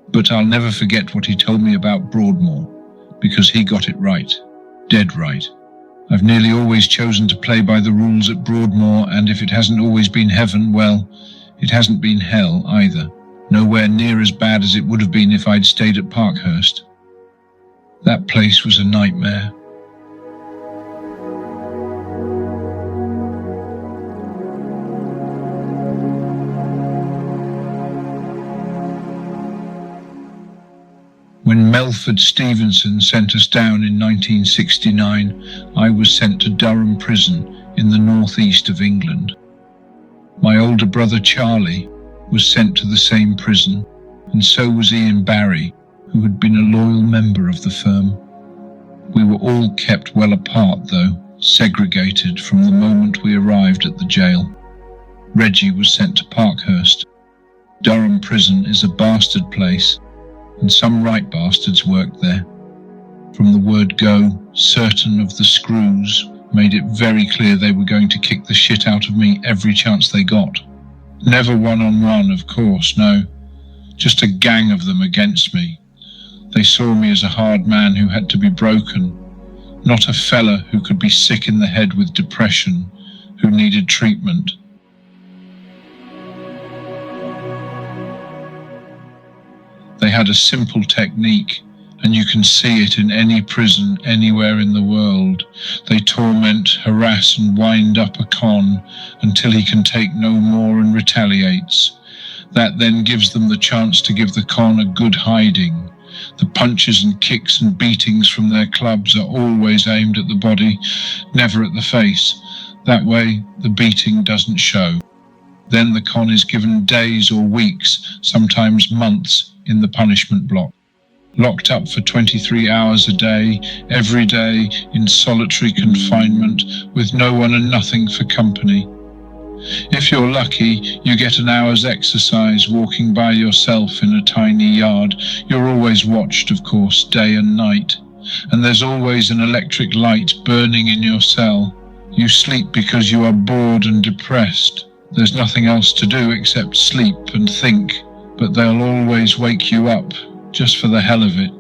B: But I'll never forget what he told me about Broadmoor, because he got it right, dead right. I've nearly always chosen to play by the rules at Broadmoor, and if it hasn't always been heaven, well, it hasn't been hell either. Nowhere near as bad as it would have been if I'd stayed at Parkhurst. That place was a nightmare. When Melford Stevenson sent us down in 1969, I was sent to Durham Prison in the northeast of England. My older brother Charlie was sent to the same prison, and so was Ian Barry, who had been a loyal member of the firm. We were all kept well apart, though, segregated from the moment we arrived at the jail. Reggie was sent to Parkhurst. Durham Prison is a bastard place, and some right bastards worked there. From the word go, certain of the screws made it very clear they were going to kick the shit out of me every chance they got. Never one-on-one, of course, no. Just a gang of them against me. They saw me as a hard man who had to be broken, not a fella who could be sick in the head with depression, who needed treatment. They had a simple technique, and you can see it in any prison anywhere in the world. They torment, harass and wind up a con until he can take no more and retaliates. That then gives them the chance to give the con a good hiding. The punches and kicks and beatings from their clubs are always aimed at the body, never at the face. That way, the beating doesn't show. Then the con is given days or weeks, sometimes months, in the punishment block. Locked up for 23 hours a day, every day, in solitary confinement, with no one and nothing for company. If you're lucky, you get an hour's exercise walking by yourself in a tiny yard. You're always watched, of course, day and night. And there's always an electric light burning in your cell. You sleep because you are bored and depressed. There's nothing else to do except sleep and think. But they'll always wake you up, just for the hell of it,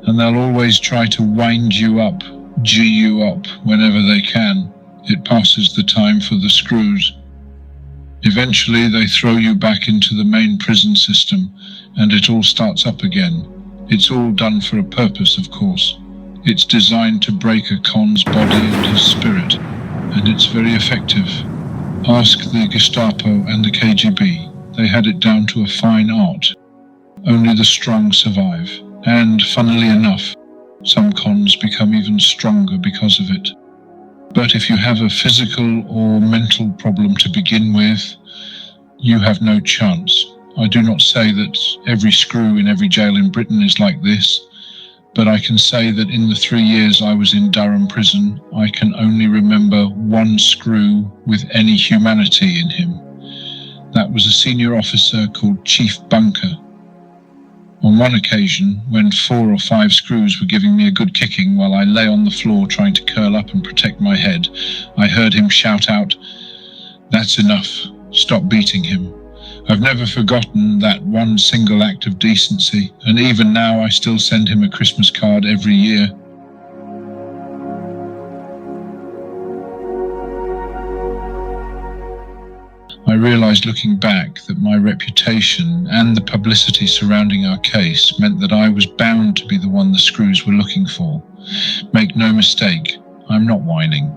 B: and they'll always try to wind you up, G you up, whenever they can. It passes the time for the screws. Eventually they throw you back into the main prison system, and it all starts up again. It's all done for a purpose, of course. It's designed to break a con's body and his spirit, and it's very effective. Ask the Gestapo and the KGB. They had it down to a fine art. Only the strong survive. And, funnily enough, some cons become even stronger because of it. But if you have a physical or mental problem to begin with, you have no chance. I do not say that every screw in every jail in Britain is like this, but I can say that in the 3 years I was in Durham Prison, I can only remember one screw with any humanity in him. That was a senior officer called Chief Bunker. On one occasion, when 4 or 5 screws were giving me a good kicking while I lay on the floor trying to curl up and protect my head, I heard him shout out, "That's enough, stop beating him." I've never forgotten that one single act of decency, and even now I still send him a Christmas card every year. I realised looking back that my reputation and the publicity surrounding our case meant that I was bound to be the one the screws were looking for. Make no mistake, I'm not whining.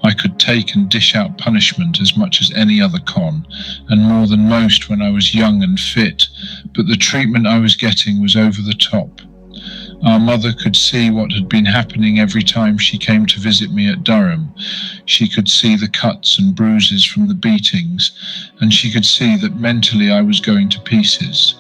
B: I could take and dish out punishment as much as any other con, and more than most when I was young and fit, but the treatment I was getting was over the top. Our mother could see what had been happening every time she came to visit me at Durham. She could see the cuts and bruises from the beatings, and she could see that mentally I was going to pieces.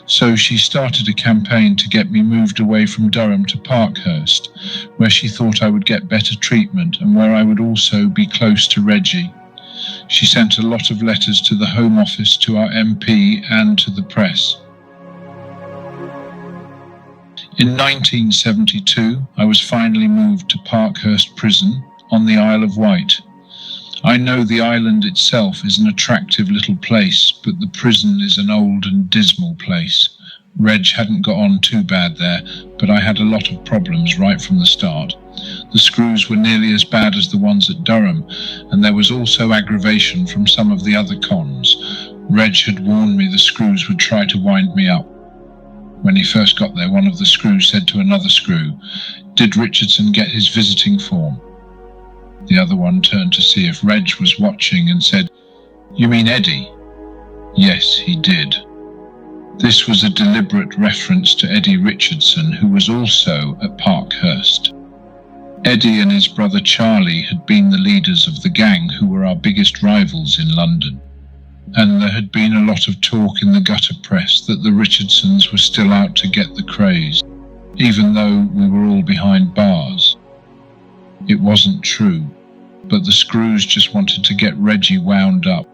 B: So she started a campaign to get me moved away from Durham to Parkhurst, where she thought I would get better treatment and where I would also be close to Reggie. She sent a lot of letters to the Home Office, to our MP, and to the press. In 1972, I was finally moved to Parkhurst Prison on the Isle of Wight. I know the island itself is an attractive little place, but the prison is an old and dismal place. Reg hadn't got on too bad there, but I had a lot of problems right from the start. The screws were nearly as bad as the ones at Durham, and there was also aggravation from some of the other cons. Reg had warned me the screws would try to wind me up. When he first got there, one of the screws said to another screw, "Did Richardson get his visiting form?" The other one turned to see if Reg was watching and said, "You mean Eddie?" Yes, he did. This was a deliberate reference to Eddie Richardson, who was also at Parkhurst. Eddie and his brother Charlie had been the leaders of the gang who were our biggest rivals in London. And there had been a lot of talk in the gutter press that the Richardsons were still out to get the Krays, even though we were all behind bars. It wasn't true, but the screws just wanted to get Reggie wound up,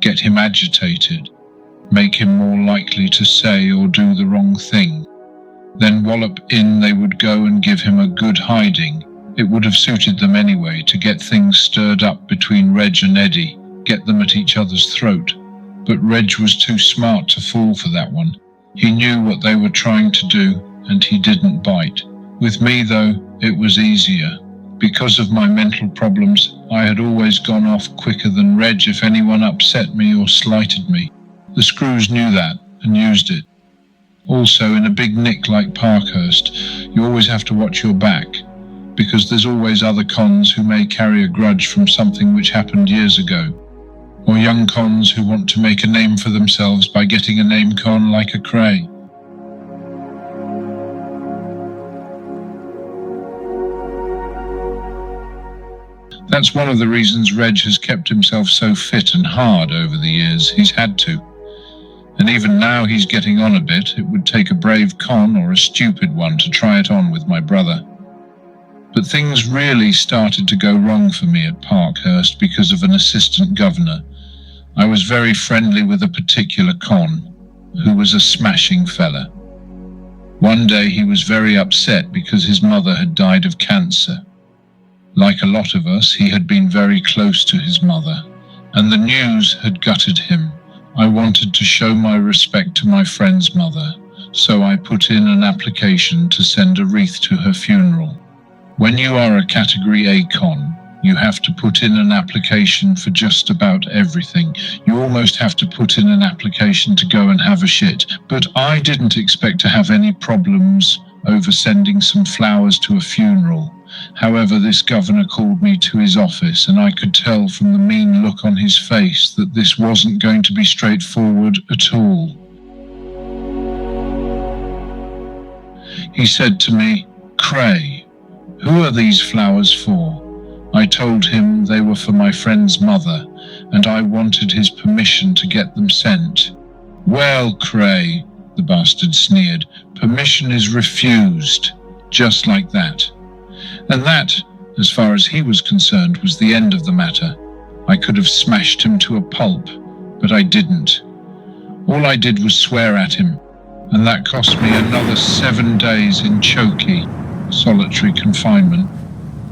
B: get him agitated, make him more likely to say or do the wrong thing. Then wallop in they would go and give him a good hiding. It would have suited them anyway to get things stirred up between Reg and Eddie, get them at each other's throat. But Reg was too smart to fall for that one. He knew what they were trying to do, and he didn't bite. With me, though, it was easier. Because of my mental problems, I had always gone off quicker than Reg if anyone upset me or slighted me. The screws knew that and used it. Also, in a big nick like Parkhurst, you always have to watch your back, because there's always other cons who may carry a grudge from something which happened years ago, or young cons who want to make a name for themselves by getting a name con like a Kray. That's one of the reasons Reg has kept himself so fit and hard over the years. He's had to. And even now he's getting on a bit. It would take a brave con or a stupid one to try it on with my brother. But things really started to go wrong for me at Parkhurst because of an assistant governor. I was very friendly with a particular con, who was a smashing fella. One day he was very upset because his mother had died of cancer. Like a lot of us, he had been very close to his mother, and the news had gutted him. I wanted to show my respect to my friend's mother, so I put in an application to send a wreath to her funeral. When you are a Category A con, you have to put in an application for just about everything. You almost have to put in an application to go and have a shit. But I didn't expect to have any problems over sending some flowers to a funeral. However, this governor called me to his office, and I could tell from the mean look on his face that this wasn't going to be straightforward at all. He said to me, "Kray, who are these flowers for?" I told him they were for my friend's mother, and I wanted his permission to get them sent. "Well, Kray," the bastard sneered, "permission is refused." Just like that. And that, as far as he was concerned, was the end of the matter. I could have smashed him to a pulp, but I didn't. All I did was swear at him, and that cost me another 7 days in Chokey, solitary confinement.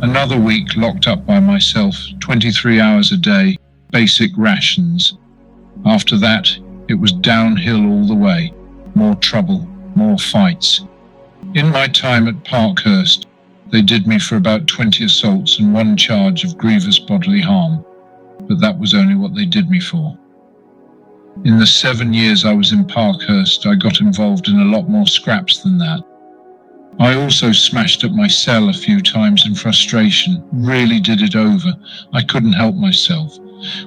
B: Another week locked up by myself, 23 hours a day, basic rations. After that, it was downhill all the way. More trouble, more fights. In my time at Parkhurst, they did me for about 20 assaults and 1 charge of grievous bodily harm, but that was only what they did me for. In the 7 years I was in Parkhurst, I got involved in a lot more scraps than that. I also smashed up my cell a few times in frustration, really did it over. I couldn't help myself.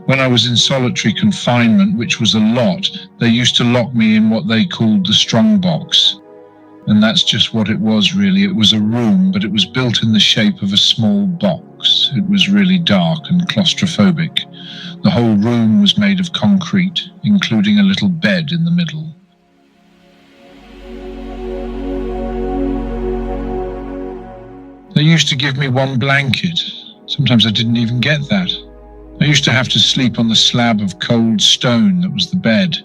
B: When I was in solitary confinement, which was a lot, they used to lock me in what they called the strong box. And that's just what it was, really. It was a room, but it was built in the shape of a small box. It was really dark and claustrophobic. The whole room was made of concrete, including a little bed in the middle. They used to give me 1 blanket. Sometimes I didn't even get that. I used to have to sleep on the slab of cold stone that was the bed.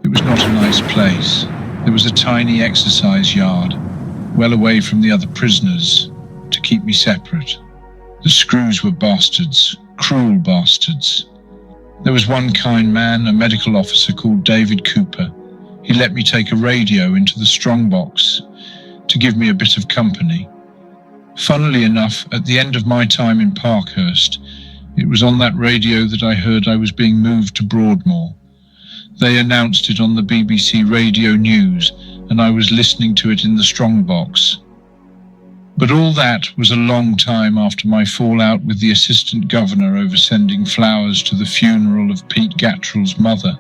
B: It was not a nice place. There was a tiny exercise yard. well away from the other prisoners, to keep me separate. The screws were bastards, cruel bastards. There was one kind man, a medical officer called David Cooper. He let me take a radio into the strongbox to give me a bit of company. Funnily enough, at the end of my time in Parkhurst, it was on that radio that I heard I was being moved to Broadmoor. They announced it on the BBC Radio News, and I was listening to it in the strongbox. But all that was a long time after my fallout with the assistant governor over sending flowers to the funeral of Pete Gattrell's mother.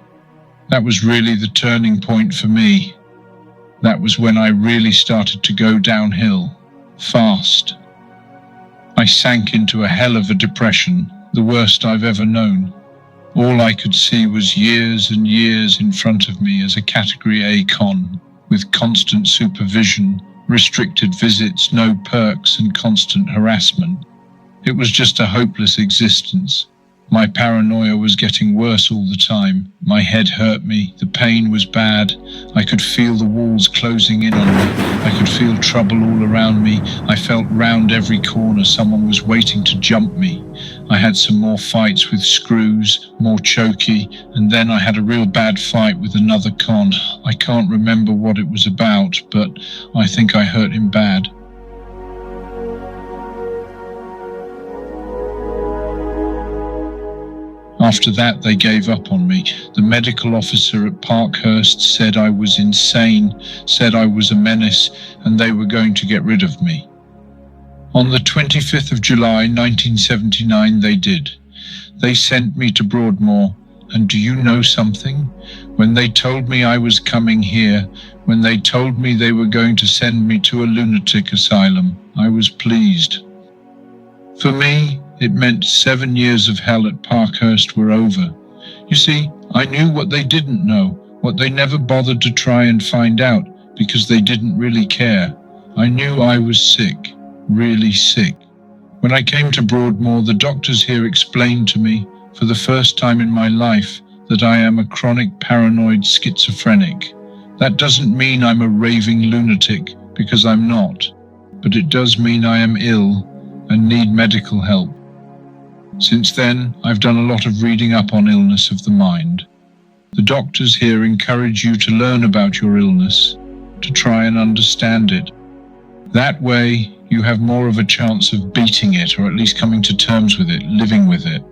B: That was really the turning point for me. That was when I really started to go downhill, fast. I sank into a hell of a depression, the worst I've ever known. All I could see was years and years in front of me as a Category A con, with constant supervision, restricted visits, no perks, and constant harassment. It was just a hopeless existence. My paranoia was getting worse all the time. My head hurt me. The pain was bad. I could feel the walls closing in on me. I could feel trouble all around me. I felt round every corner someone was waiting to jump me. I had some more fights with screws, more chokey, and then I had a real bad fight with another con. I can't remember what it was about, but I think I hurt him bad. After that, they gave up on me. The medical officer at Parkhurst said I was insane, said I was a menace, and they were going to get rid of me. On the 25th of July, 1979, they did. They sent me to Broadmoor, and do you know something? When they told me I was coming here, when they told me they were going to send me to a lunatic asylum, I was pleased. For me, it meant 7 years of hell at Parkhurst were over. You see, I knew what they didn't know, what they never bothered to try and find out, because they didn't really care. I knew I was sick, really sick. When I came to Broadmoor, the doctors here explained to me, for the first time in my life, that I am a chronic paranoid schizophrenic. That doesn't mean I'm a raving lunatic, because I'm not, but it does mean I am ill and need medical help. Since then, I've done a lot of reading up on illness of the mind. The doctors here encourage you to learn about your illness, to try and understand it. That way, you have more of a chance of beating it, or at least coming to terms with it, living with it.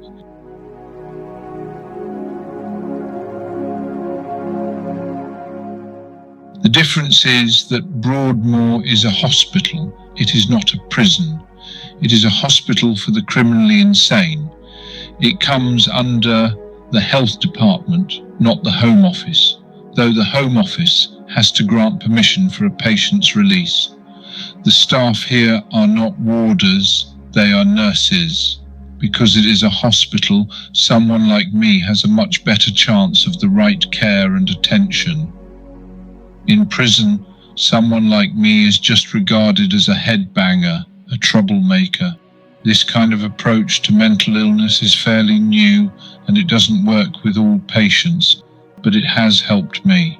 B: The difference is that Broadmoor is a hospital. It is not a prison. It is a hospital for the criminally insane. It comes under the health department, not the Home Office, though the Home Office has to grant permission for a patient's release. The staff here are not warders, they are nurses. Because it is a hospital, someone like me has a much better chance of the right care and attention. In prison, someone like me is just regarded as a headbanger, a troublemaker. This kind of approach to mental illness is fairly new and it doesn't work with all patients, but it has helped me.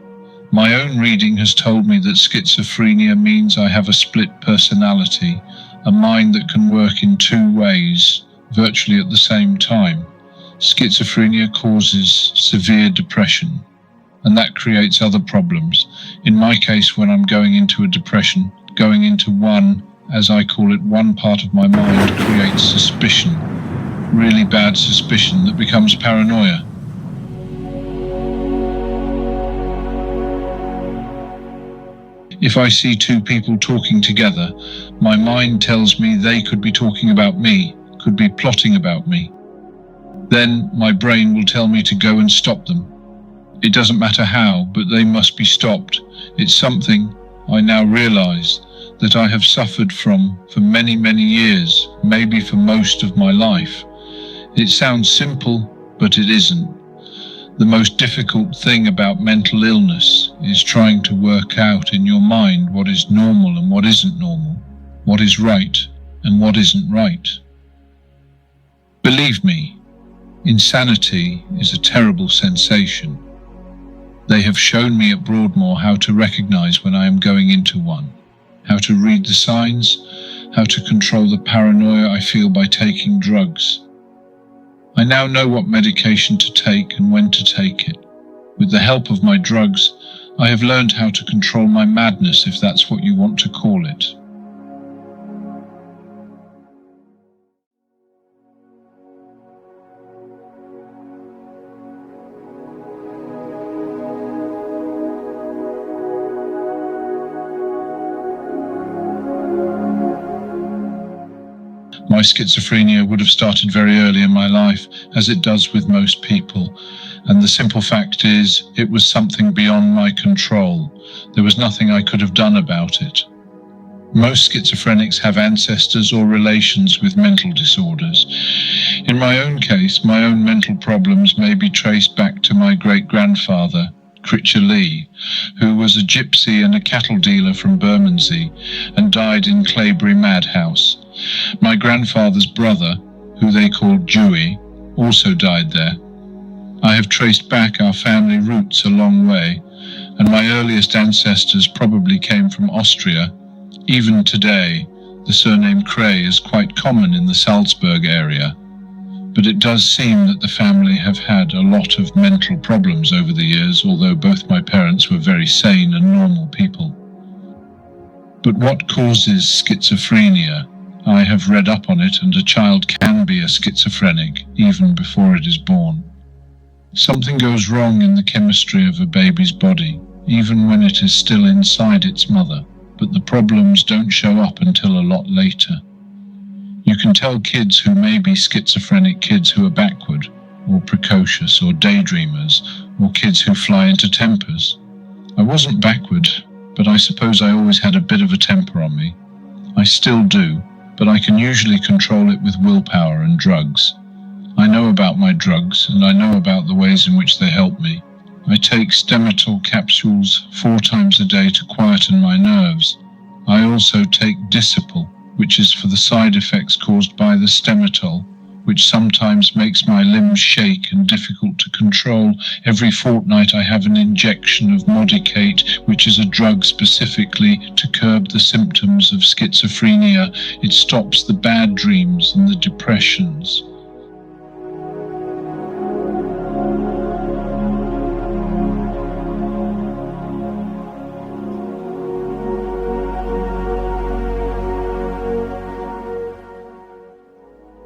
B: My own reading has told me that schizophrenia means I have a split personality, a mind that can work in two ways, virtually at the same time. Schizophrenia causes severe depression, and that creates other problems. In my case, when I'm going into a depression, going into one, as I call it, one part of my mind creates suspicion, really bad suspicion that becomes paranoia. If I see two people talking together, my mind tells me they could be talking about me, could be plotting about me. Then my brain will tell me to go and stop them. It doesn't matter how, but they must be stopped. It's something, I now realize, that I have suffered from for many, many years, maybe for most of my life. It sounds simple, but it isn't. The most difficult thing about mental illness is trying to work out in your mind what is normal and what isn't normal, what is right and what isn't right. Believe me, insanity is a terrible sensation. They have shown me at Broadmoor how to recognize when I am going into one. how to read the signs, how to control the paranoia I feel by taking drugs. I now know what medication to take and when to take it. With the help of my drugs, I have learned how to control my madness, if that's what you want to call it. My schizophrenia would have started very early in my life, as it does with most people, and the simple fact is, it was something beyond my control. There was nothing I could have done about it. Most schizophrenics have ancestors or relations with mental disorders. In my own case, my own mental problems may be traced back to my great-grandfather, Kray, who was a gypsy and a cattle dealer from Bermondsey and died in Claybury Madhouse. My grandfather's brother, who they called Dewey, also died there. I have traced back our family roots a long way, and my earliest ancestors probably came from Austria. Even today, the surname Kray is quite common in the Salzburg area, but it does seem that the family have had a lot of mental problems over the years, although both my parents were very sane and normal people. But what causes schizophrenia? I have read up on it, and a child can be a schizophrenic even before it is born. Something goes wrong in the chemistry of a baby's body, even when it is still inside its mother, but the problems don't show up until a lot later. You can tell kids who may be schizophrenic kids who are backward, or precocious, or daydreamers, or kids who fly into tempers. I wasn't backward, but I suppose I always had a bit of a temper on me. I still do, but I can usually control it with willpower and drugs. I know about my drugs, and I know about the ways in which they help me. I take Stemitol capsules 4 times a day to quieten my nerves. I also take Disipol, which is for the side effects caused by the Stemitol, which sometimes makes my limbs shake and difficult to control. Every fortnight I have an injection of Modicate, which is a drug specifically to curb the symptoms of schizophrenia. It stops the bad dreams and the depressions.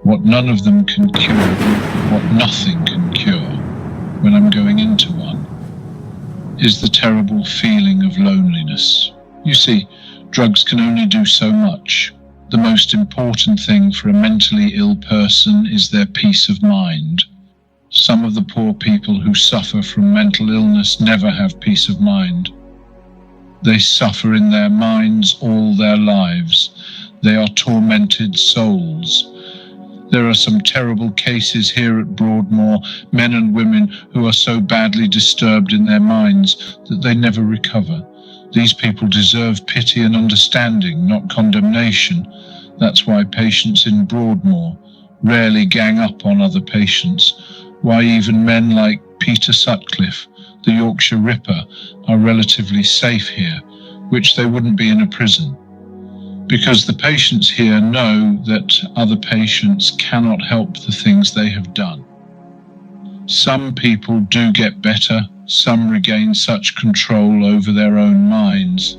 B: What none of them can cure, what nothing can cure, when I'm going into one, is the terrible feeling of loneliness. You see, drugs can only do so much. The most important thing for a mentally ill person is their peace of mind. Some of the poor people who suffer from mental illness never have peace of mind. They suffer in their minds all their lives. They are tormented souls. There are some terrible cases here at Broadmoor, men and women who are so badly disturbed in their minds that they never recover. These people deserve pity and understanding, not condemnation. That's why patients in Broadmoor rarely gang up on other patients, why even men like Peter Sutcliffe, the Yorkshire Ripper, are relatively safe here, which they wouldn't be in a prison. Because the patients here know that other patients cannot help the things they have done. Some people do get better, some regain such control over their own minds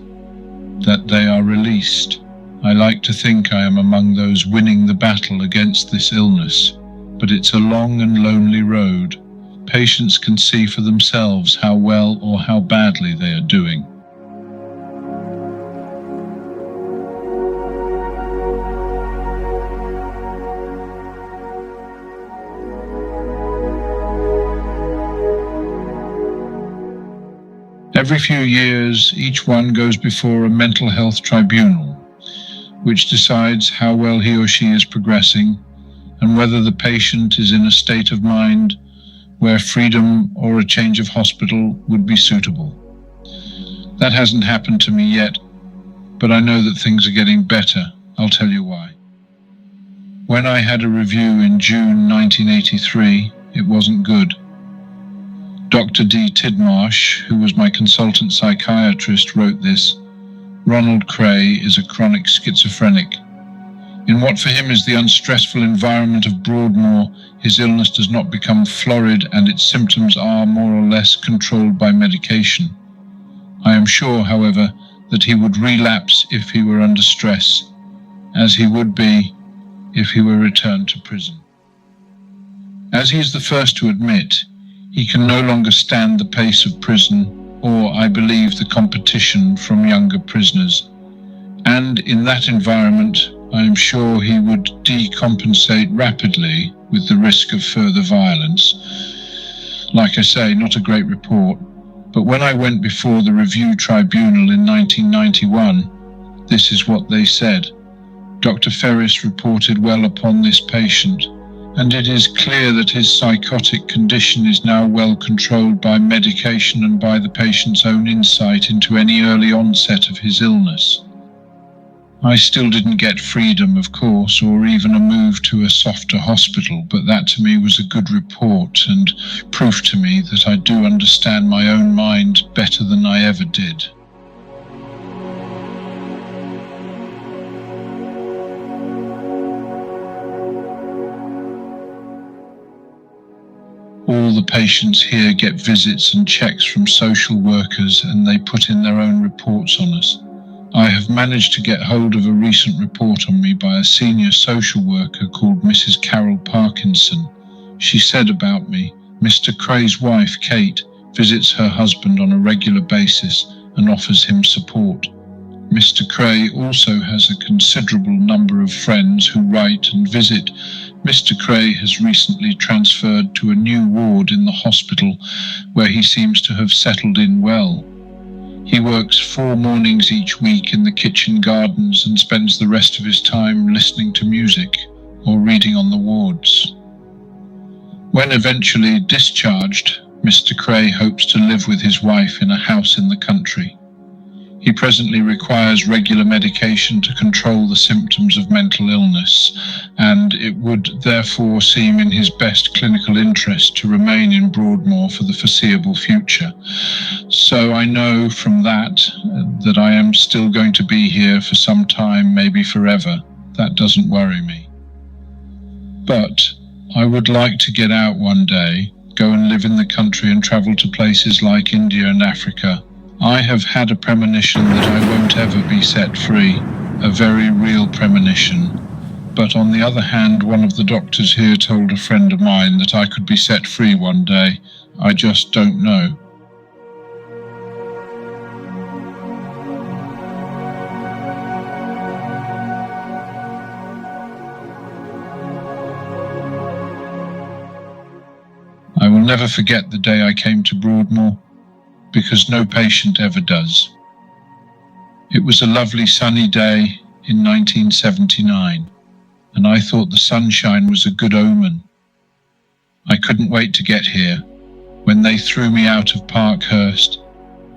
B: that they are released. I like to think I am among those winning the battle against this illness, but it's a long and lonely road. Patients can see for themselves how well or how badly they are doing. Every few years, each one goes before a mental health tribunal, which decides how well he or she is progressing and whether the patient is in a state of mind where freedom or a change of hospital would be suitable. That hasn't happened to me yet, but I know that things are getting better. I'll tell you why. When I had a review in June 1983, it wasn't good. Dr. D. Tidmarsh, who was my consultant psychiatrist, wrote this: Ronald Kray is a chronic schizophrenic. In what for him is the unstressful environment of Broadmoor, his illness does not become florid and its symptoms are more or less controlled by medication. I am sure, however, that he would relapse if he were under stress, as he would be if he were returned to prison. As he is the first to admit, he can no longer stand the pace of prison or, I believe, the competition from younger prisoners. And in that environment, I am sure he would decompensate rapidly with the risk of further violence. Like I say, not a great report, but when I went before the review tribunal in 1991, this is what they said. Dr. Ferris reported well upon this patient, and it is clear that his psychotic condition is now well controlled by medication and by the patient's own insight into any early onset of his illness. I still didn't get freedom, of course, or even a move to a softer hospital, but that to me was a good report and proof to me that I do understand my own mind better than I ever did. All the patients here get visits and checks from social workers, and they put in their own reports on us. I have managed to get hold of a recent report on me by a senior social worker called Mrs. Carol Parkinson. She said about me, Mr. Kray's wife, Kate, visits her husband on a regular basis and offers him support. Mr. Kray also has a considerable number of friends who write and visit. Mr. Kray has recently transferred to a new ward in the hospital where he seems to have settled in well. He works 4 mornings each week in the kitchen gardens and spends the rest of his time listening to music or reading on the wards. When eventually discharged, Mr. Kray hopes to live with his wife in a house in the country. He presently requires regular medication to control the symptoms of mental illness, and it would therefore seem in his best clinical interest to remain in Broadmoor for the foreseeable future. So I know from that I am still going to be here for some time, maybe forever. That doesn't worry me. But I would like to get out one day, go and live in the country and travel to places like India and Africa. I have had a premonition that I won't ever be set free, a very real premonition. But on the other hand, one of the doctors here told a friend of mine that I could be set free one day. I just don't know. I will never forget the day I came to Broadmoor, because no patient ever does. It was a lovely sunny day in 1979, and I thought the sunshine was a good omen. I couldn't wait to get here. When they threw me out of Parkhurst,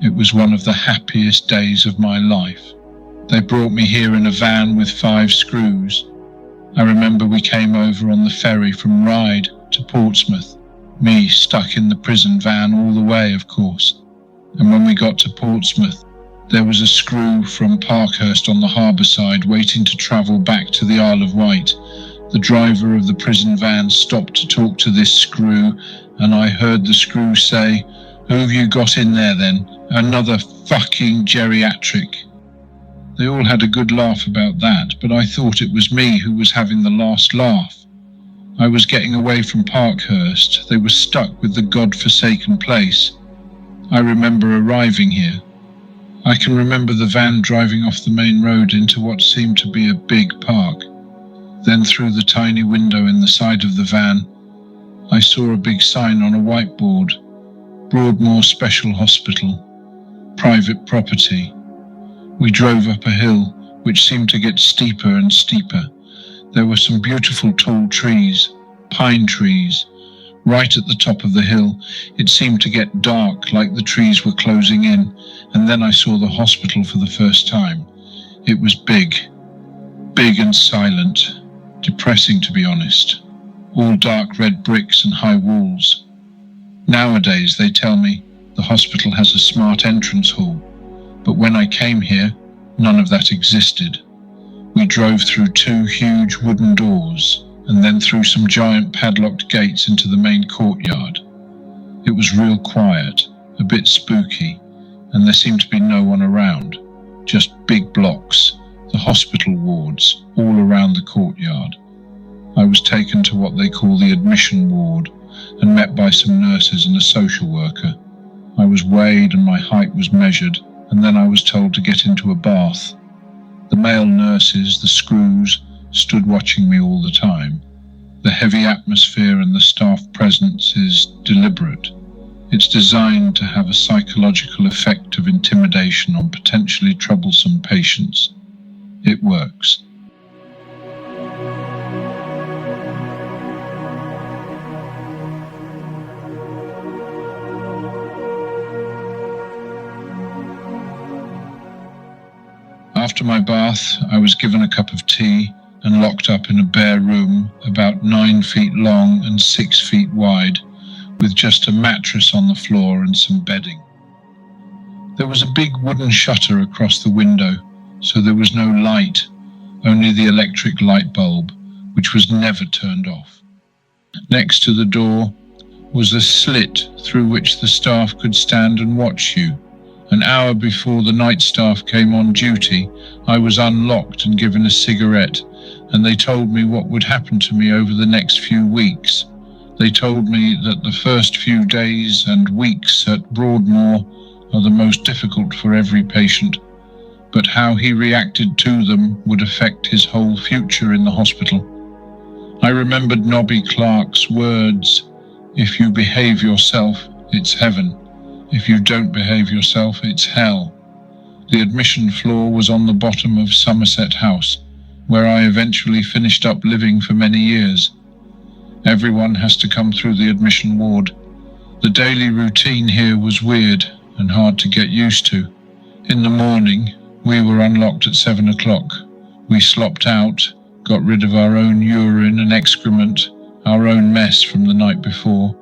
B: it was one of the happiest days of my life. They brought me here in a van with 5 screws. I remember we came over on the ferry from Ryde to Portsmouth, me stuck in the prison van all the way, of course. And when we got to Portsmouth, there was a screw from Parkhurst on the harbour side waiting to travel back to the Isle of Wight. The driver of the prison van stopped to talk to this screw, and I heard the screw say, "Who have you got in there then? Another fucking geriatric." They all had a good laugh about that, but I thought it was me who was having the last laugh. I was getting away from Parkhurst. They were stuck with the God-forsaken place. I remember arriving here. I can remember the van driving off the main road into what seemed to be a big park. Then through the tiny window in the side of the van, I saw a big sign on a whiteboard, Broadmoor Special Hospital, private property. We drove up a hill, which seemed to get steeper and steeper. There were some beautiful tall trees, pine trees. Right at the top of the hill, it seemed to get dark, like the trees were closing in, and then I saw the hospital for the first time. It was big and silent, depressing to be honest. All dark red bricks and high walls. Nowadays, they tell me, the hospital has a smart entrance hall, but when I came here, None of that existed. We drove through 2 huge wooden doors and then through some giant padlocked gates into the main courtyard. It was real quiet, a bit spooky, and there seemed to be no one around, just big blocks, the hospital wards, all around the courtyard. I was taken to what they call the admission ward and met by some nurses and a social worker. I was weighed and my height was measured, and then I was told to get into a bath. The male nurses, the screws, stood watching me all the time. The heavy atmosphere and the staff presence is deliberate. It's designed to have a psychological effect of intimidation on potentially troublesome patients. It works. After my bath, I was given a cup of tea and locked up in a bare room about 9 feet long and 6 feet wide, with just a mattress on the floor and some bedding. There was a big wooden shutter across the window, so there was no light, only the electric light bulb, which was never turned off. Next to the door was a slit through which the staff could stand and watch you. An hour before the night staff came on duty, I was unlocked and given a cigarette, and they told me what would happen to me over the next few weeks. They told me that the first few days and weeks at Broadmoor are the most difficult for every patient, but how he reacted to them would affect his whole future in the hospital. I remembered Nobby Clark's words, "If you behave yourself, it's heaven. If you don't behave yourself, it's hell." The admission floor was on the bottom of Somerset House, where I eventually finished up living for many years. Everyone has to come through the admission ward. The daily routine here was weird and hard to get used to. In the morning, we were unlocked at 7 o'clock. We slopped out, got rid of our own urine and excrement, our own mess from the night before,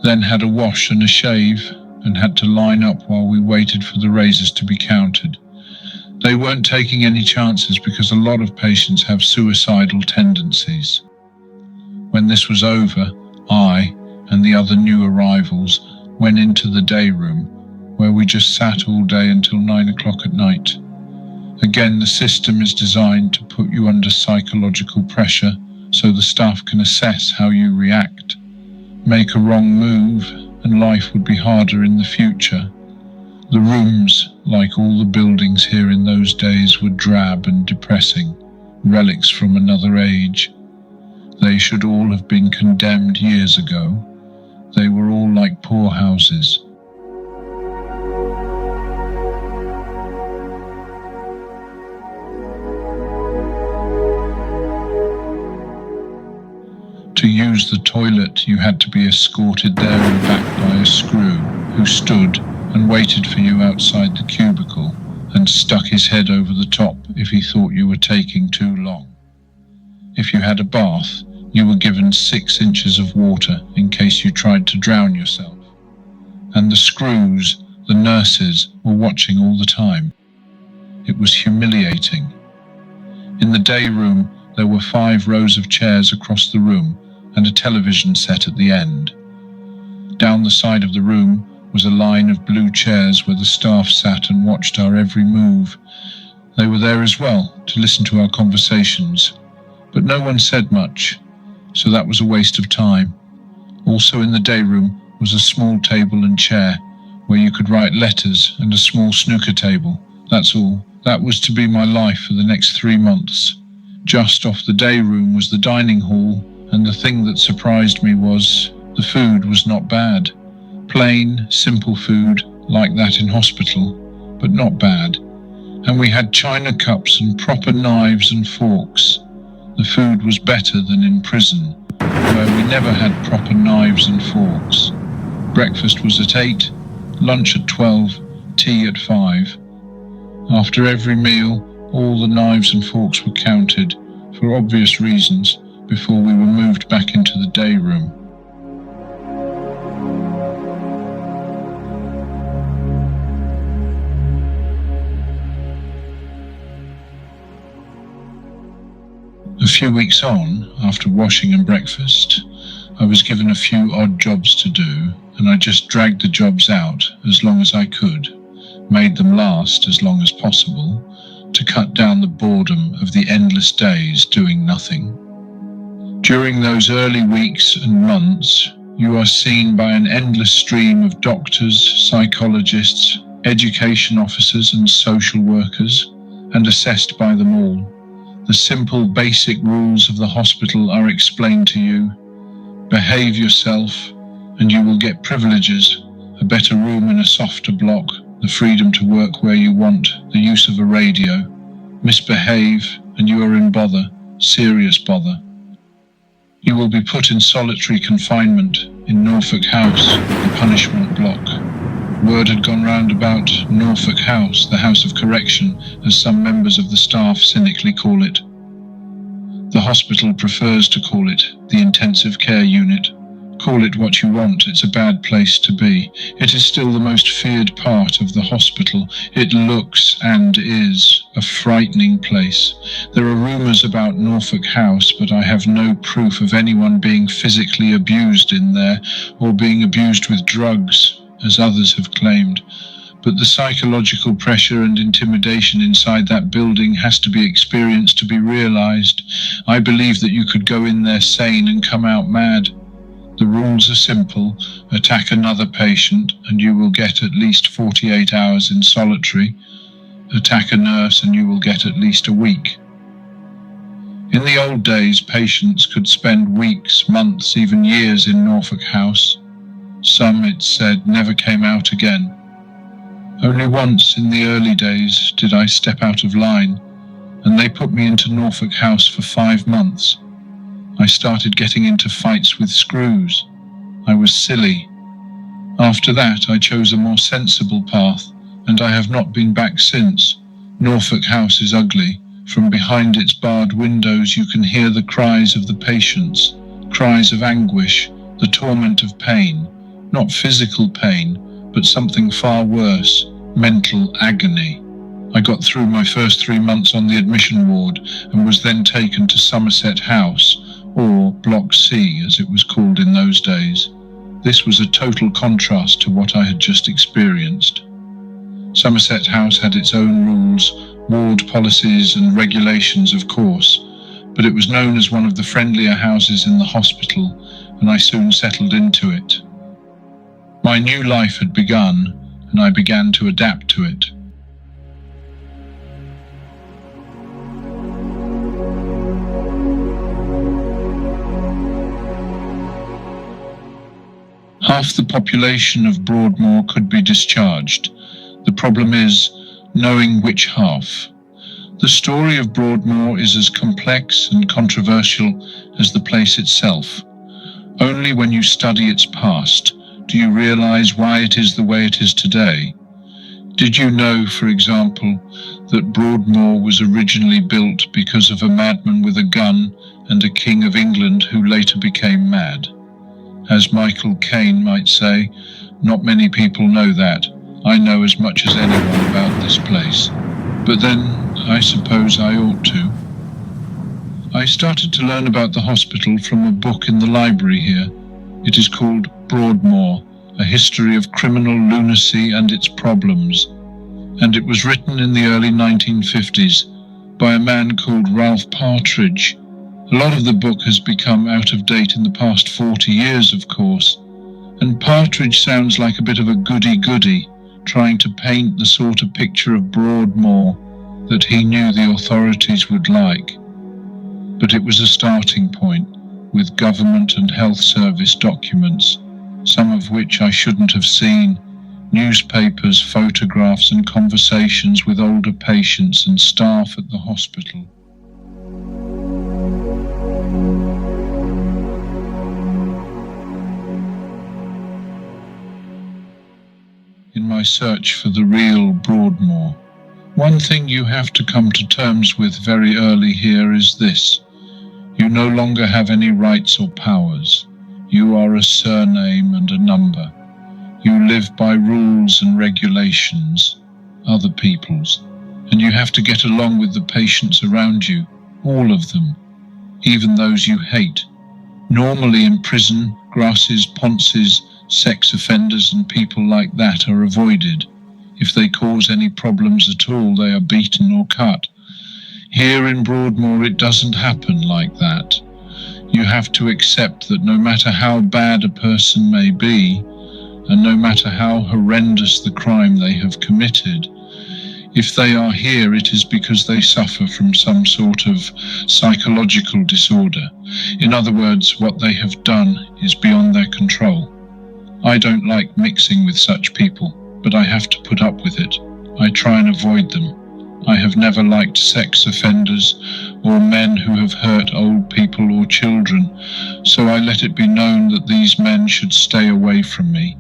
B: then had a wash and a shave, and had to line up while we waited for the razors to be counted. They weren't taking any chances because a lot of patients have suicidal tendencies. When this was over, I and the other new arrivals went into the day room, where we just sat all day until 9 o'clock at night. Again, the system is designed to put you under psychological pressure so the staff can assess how you react. Make a wrong move and life would be harder in the future. The rooms, like all the buildings here in those days, were drab and depressing, relics from another age. They should all have been condemned years ago. They were all like poorhouses. To use the toilet, you had to be escorted there and back by a screw who stood and waited for you outside the cubicle and stuck his head over the top if he thought you were taking too long. If you had a bath, you were given 6 inches of water in case you tried to drown yourself. And the screws, the nurses, were watching all the time. It was humiliating. In the day room, there were 5 rows of chairs across the room and a television set at the end. Down the side of the room was a line of blue chairs where the staff sat and watched our every move. They were there as well to listen to our conversations, but no one said much, so that was a waste of time. Also in the day room was a small table and chair where you could write letters and a small snooker table. That's all. That was to be my life for the next 3 months. Just off the day room was the dining hall, and the thing that surprised me was the food was not bad. Plain, simple food, like that in hospital, but not bad. And we had china cups and proper knives and forks. The food was better than in prison, where we never had proper knives and forks. Breakfast was at 8, lunch at 12, tea at 5. After every meal, all the knives and forks were counted, for obvious reasons, before we were moved back into the day room. few weeks on, after washing and breakfast, I was given a few odd jobs to do, and I just dragged the jobs out as long as I could, made them last as long as possible, to cut down the boredom of the endless days doing nothing. During those early weeks and months, you are seen by an endless stream of doctors, psychologists, education officers and social workers, and assessed by them all. The simple basic rules of the hospital are explained to you. Behave yourself and you will get privileges, a better room in a softer block, the freedom to work where you want, the use of a radio. Misbehave and you are in bother, serious bother. You will be put in solitary confinement in Norfolk House, the punishment block. Word had gone round about Norfolk House, the House of Correction, as some members of the staff cynically call it. The hospital prefers to call it the intensive care unit. Call it what you want, it's a bad place to be. It is still the most feared part of the hospital. It looks and is a frightening place. There are rumours about Norfolk House, but I have no proof of anyone being physically abused in there, or being abused with drugs, as others have claimed. But the psychological pressure and intimidation inside that building has to be experienced to be realised. I believe that you could go in there sane and come out mad. The rules are simple. Attack another patient and you will get at least 48 hours in solitary. Attack a nurse and you will get at least a week. In the old days, patients could spend weeks, months, even years in Norfolk House. Some, it's said, never came out again. Only once in the early days did I step out of line, and they put me into Norfolk House for 5 months. I started getting into fights with screws. I was silly. After that, I chose a more sensible path, and I have not been back since. Norfolk House is ugly. From behind its barred windows you can hear the cries of the patients, cries of anguish, the torment of pain, not physical pain, but something far worse, mental agony. I got through my first 3 months on the admission ward and was then taken to Somerset House, or Block C as it was called in those days. This was a total contrast to what I had just experienced. Somerset House had its own rules, ward policies and regulations of course, but it was known as one of the friendlier houses in the hospital, and I soon settled into it. My new life had begun, and I began to adapt to it. Half the population of Broadmoor could be discharged. The problem is knowing which half. The story of Broadmoor is as complex and controversial as the place itself. Only when you study its past do you realize why it is the way it is today. Did you know, for example, that Broadmoor was originally built because of a madman with a gun and a king of England who later became mad? As Michael Caine might say, not many people know that. I know as much as anyone about this place. But then, I suppose I ought to. I started to learn about the hospital from a book in the library here. It is called Broadmoor, A History of Criminal Lunacy and Its Problems, and it was written in the early 1950s by a man called Ralph Partridge. A lot of the book has become out of date in the past 40 years, of course, and Partridge sounds like a bit of a goody-goody, trying to paint the sort of picture of Broadmoor that he knew the authorities would like. But it was a starting point, with government and health service documents, some of which I shouldn't have seen, newspapers, photographs and conversations with older patients and staff at the hospital. In my search for the real Broadmoor, one thing you have to come to terms with very early here is this: you no longer have any rights or powers. You are a surname and a number. You live by rules and regulations, other people's, and you have to get along with the patients around you, all of them. even those you hate. Normally in prison, grasses, ponces, sex offenders and people like that are avoided. If they cause any problems at all, they are beaten or cut. Here in Broadmoor, it doesn't happen like that. You have to accept that no matter how bad a person may be, and no matter how horrendous the crime they have committed, if they are here, it is because they suffer from some sort of psychological disorder. In other words, what they have done is beyond their control. I don't like mixing with such people, but I have to put up with it. I try and avoid them. I have never liked sex offenders or men who have hurt old people or children, so I let it be known that these men should stay away from me.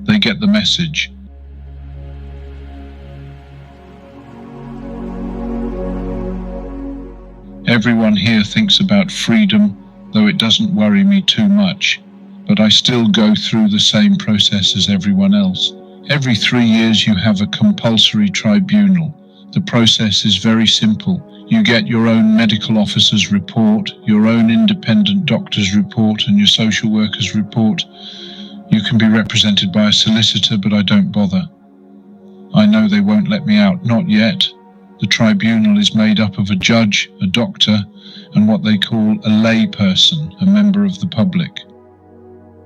B: They get the message. Everyone here thinks about freedom, though it doesn't worry me too much, but I still go through the same process as everyone else. Every 3 years you have a compulsory tribunal. The process is very simple. You get your own medical officer's report, your own independent doctor's report, and your social worker's report. You can be represented by a solicitor, but I don't bother. I know they won't let me out, not yet. The tribunal is made up of a judge, a doctor, and what they call a lay person, a member of the public.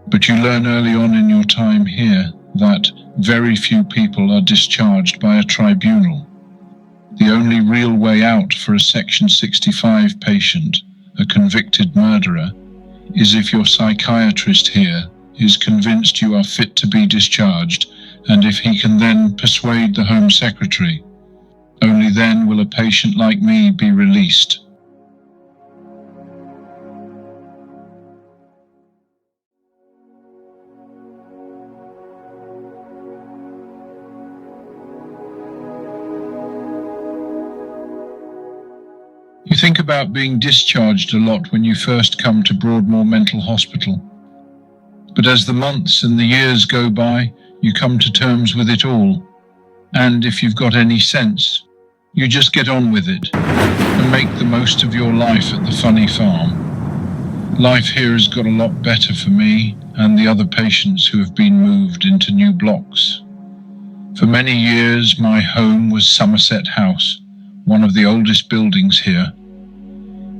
B: But you learn early on in your time here that very few people are discharged by a tribunal. The only real way out for a Section 65 patient, a convicted murderer, is if your psychiatrist here is convinced you are fit to be discharged, and if he can then persuade the Home Secretary. Only then will a patient like me be released. You think about being discharged a lot when you first come to Broadmoor Mental Hospital. But as the months and the years go by, you come to terms with it all. And if you've got any sense, you just get on with it and make the most of your life at the funny farm. Life here has got a lot better for me and the other patients who have been moved into new blocks. For many years, my home was Somerset House, one of the oldest buildings here.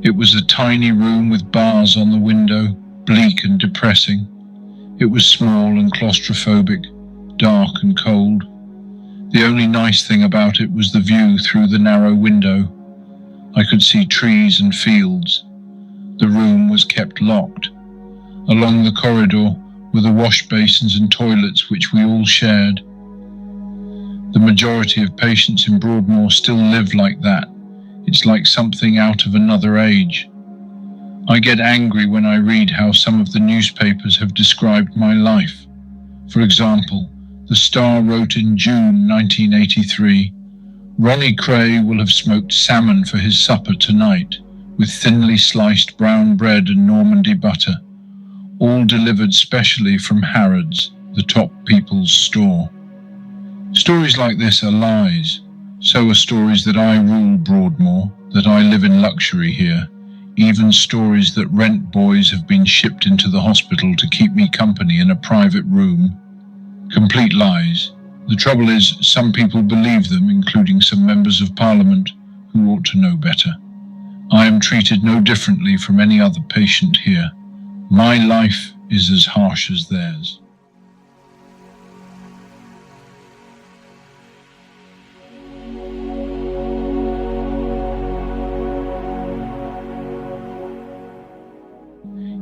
B: It was a tiny room with bars on the window, bleak and depressing. It was small and claustrophobic, dark and cold. The only nice thing about it was the view through the narrow window. I could see trees and fields. The room was kept locked. Along the corridor were the wash basins and toilets which we all shared. The majority of patients in Broadmoor still live like that. It's like something out of another age. I get angry when I read how some of the newspapers have described my life. For example, The Star wrote in June 1983, "Ronnie Kray will have smoked salmon for his supper tonight, with thinly sliced brown bread and Normandy butter, all delivered specially from Harrods, the top people's store." Stories like this are lies. So are stories that I rule Broadmoor, that I live in luxury here. Even stories that rent boys have been shipped into the hospital to keep me company in a private room. Complete lies. The trouble is, some people believe them, including some members of Parliament who ought to know better. I am treated no differently from any other patient here. My life is as harsh as theirs.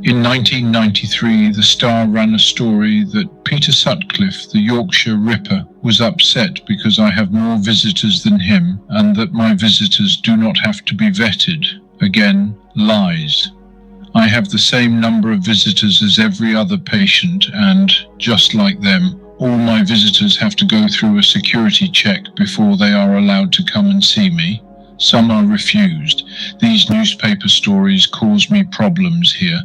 B: In 1993, The Star ran a story that Peter Sutcliffe, the Yorkshire Ripper, was upset because I have more visitors than him and that my visitors do not have to be vetted. Again, lies. I have the same number of visitors as every other patient and, just like them, all my visitors have to go through a security check before they are allowed to come and see me. Some are refused. These newspaper stories cause me problems here.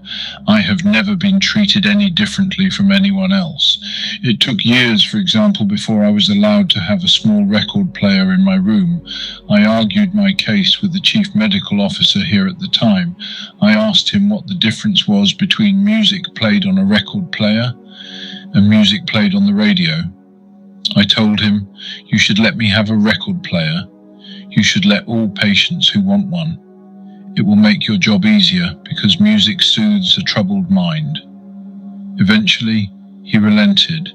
B: I have never been treated any differently from anyone else. It took years, for example, before I was allowed to have a small record player in my room. I argued my case with the chief medical officer here at the time. I asked him what the difference was between music played on a record player and music played on the radio. I told him, "You should let me have a record player. You should let all patients who want one. It will make your job easier because music soothes a troubled mind." Eventually, he relented,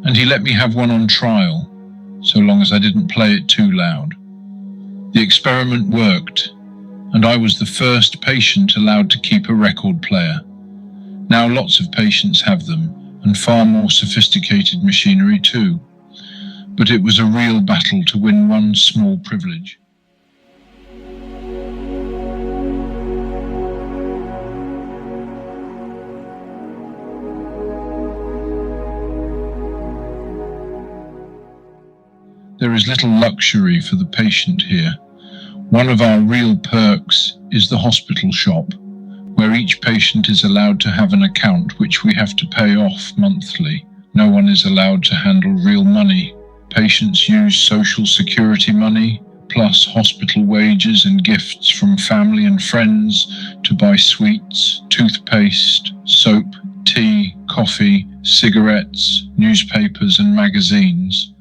B: and he let me have one on trial, so long as I didn't play it too loud. The experiment worked, and I was the first patient allowed to keep a record player. Now lots of patients have them, and far more sophisticated machinery too. But it was a real battle to win one small privilege. There is little luxury for the patient here. One of our real perks is the hospital shop, where each patient is allowed to have an account which we have to pay off monthly. No one is allowed to handle real money. Patients use social security money, plus hospital wages and gifts from family and friends to buy sweets, toothpaste, soap, tea, coffee, cigarettes, newspapers and magazines.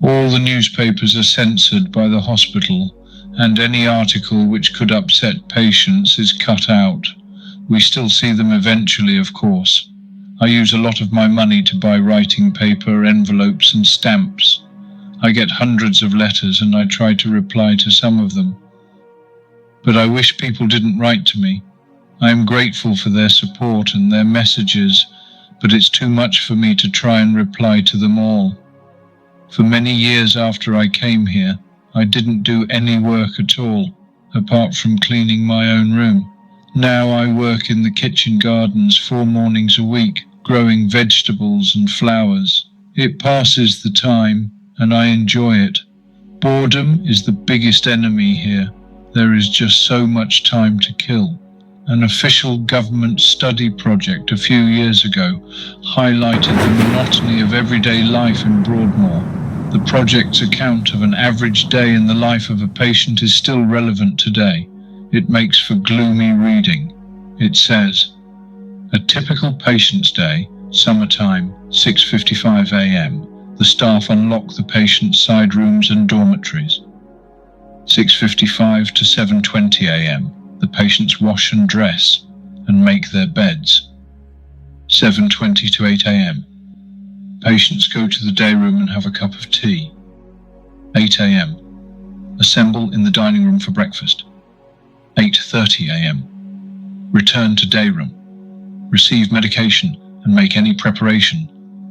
B: All the newspapers are censored by the hospital, and any article which could upset patients is cut out. We still see them eventually, of course. I use a lot of my money to buy writing paper, envelopes and stamps. I get hundreds of letters and I try to reply to some of them. But I wish people didn't write to me. I am grateful for their support and their messages, but it's too much for me to try and reply to them all. For many years after I came here, I didn't do any work at all, apart from cleaning my own room. Now I work in the kitchen gardens 4 mornings a week, growing vegetables and flowers. It passes the time, and I enjoy it. Boredom is the biggest enemy here. There is just so much time to kill. An official government study project a few years ago highlighted the monotony of everyday life in Broadmoor. The project's account of an average day in the life of a patient is still relevant today. It makes for gloomy reading. It says, "A typical patient's day, summertime, 6:55 a.m. The staff unlock the patient's side rooms and dormitories. 6:55 to 7:20 a.m. The patients wash and dress and make their beds. 7:20 to 8 a.m. Patients go to the day room and have a cup of tea. 8 a.m. Assemble in the dining room for breakfast. 8:30 a.m. Return to day room. Receive medication and make any preparation,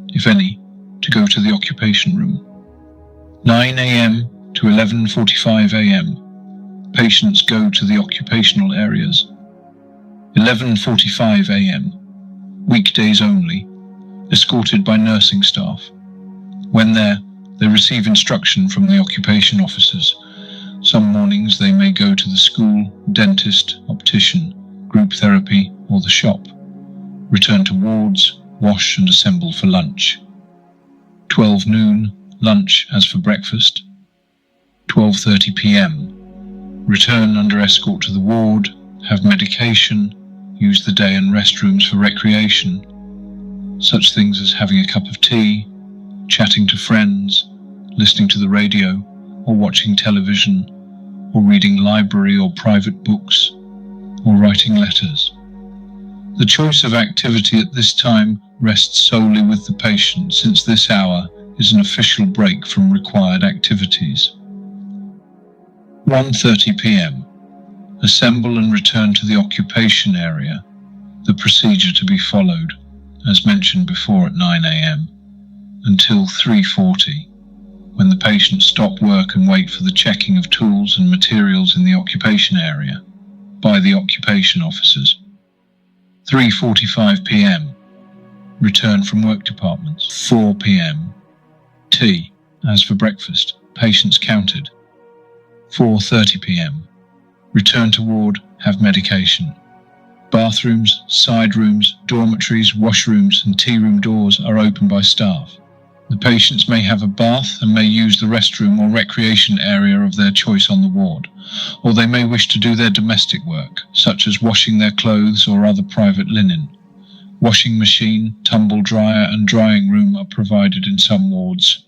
B: if any, to go to the occupation room. 9 a.m. to 11:45 a.m. Patients go to the occupational areas. 11:45 a.m. Weekdays only, escorted by nursing staff. When there, they receive instruction from the occupation officers. Some mornings they may go to the school, dentist, optician, group therapy, or the shop. Return to wards, wash and assemble for lunch. 12 noon, lunch as for breakfast. 12:30 p.m. Return under escort to the ward, have medication, use the day and restrooms for recreation. Such things as having a cup of tea, chatting to friends, listening to the radio, or watching television, or reading library or private books, or writing letters. The choice of activity at this time rests solely with the patient, since this hour is an official break from required activities. 1:30 p.m. Assemble and return to the occupation area, the procedure to be followed, as mentioned before at 9 a.m., until 3:40, when the patients stop work and wait for the checking of tools and materials in the occupation area by the occupation officers. 3:45 p.m. Return from work departments. 4 p.m. Tea, as for breakfast, patients counted. 4:30 p.m. Return to ward, have medication. Bathrooms, side rooms, dormitories, washrooms and tea room doors are open by staff. The patients may have a bath and may use the restroom or recreation area of their choice on the ward, or they may wish to do their domestic work, such as washing their clothes or other private linen. Washing machine, tumble dryer and drying room are provided in some wards.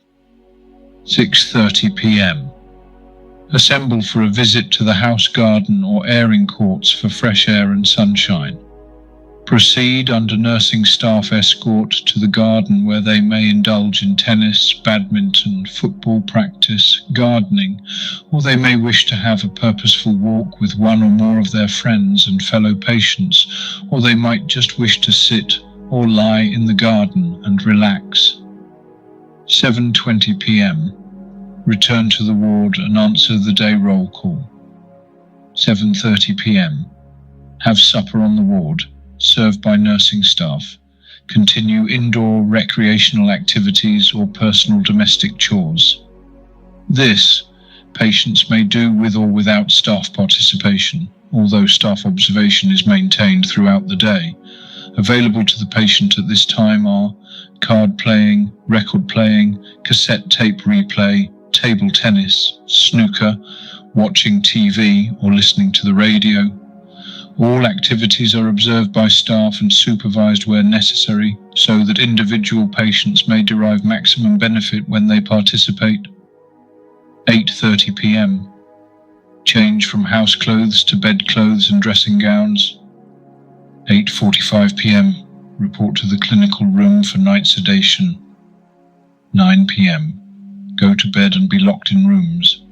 B: 6:30 p.m. Assemble for a visit to the house garden or airing courts for fresh air and sunshine. Proceed under nursing staff escort to the garden where they may indulge in tennis, badminton, football practice, gardening, or they may wish to have a purposeful walk with one or more of their friends and fellow patients, or they might just wish to sit or lie in the garden and relax. 7:20 p.m. Return to the ward and answer the day roll call. 7:30 p.m. Have supper on the ward, served by nursing staff. Continue indoor recreational activities or personal domestic chores. This, patients may do with or without staff participation, although staff observation is maintained throughout the day. Available to the patient at this time are card playing, record playing, cassette tape replay, table tennis, snooker, watching TV or listening to the radio. All activities are observed by staff and supervised where necessary, so that individual patients may derive maximum benefit when they participate. 8:30 p.m. Change from house clothes to bed clothes and dressing gowns. 8:45 p.m. Report to the clinical room for night sedation. 9 p.m. Go to bed and be locked in rooms.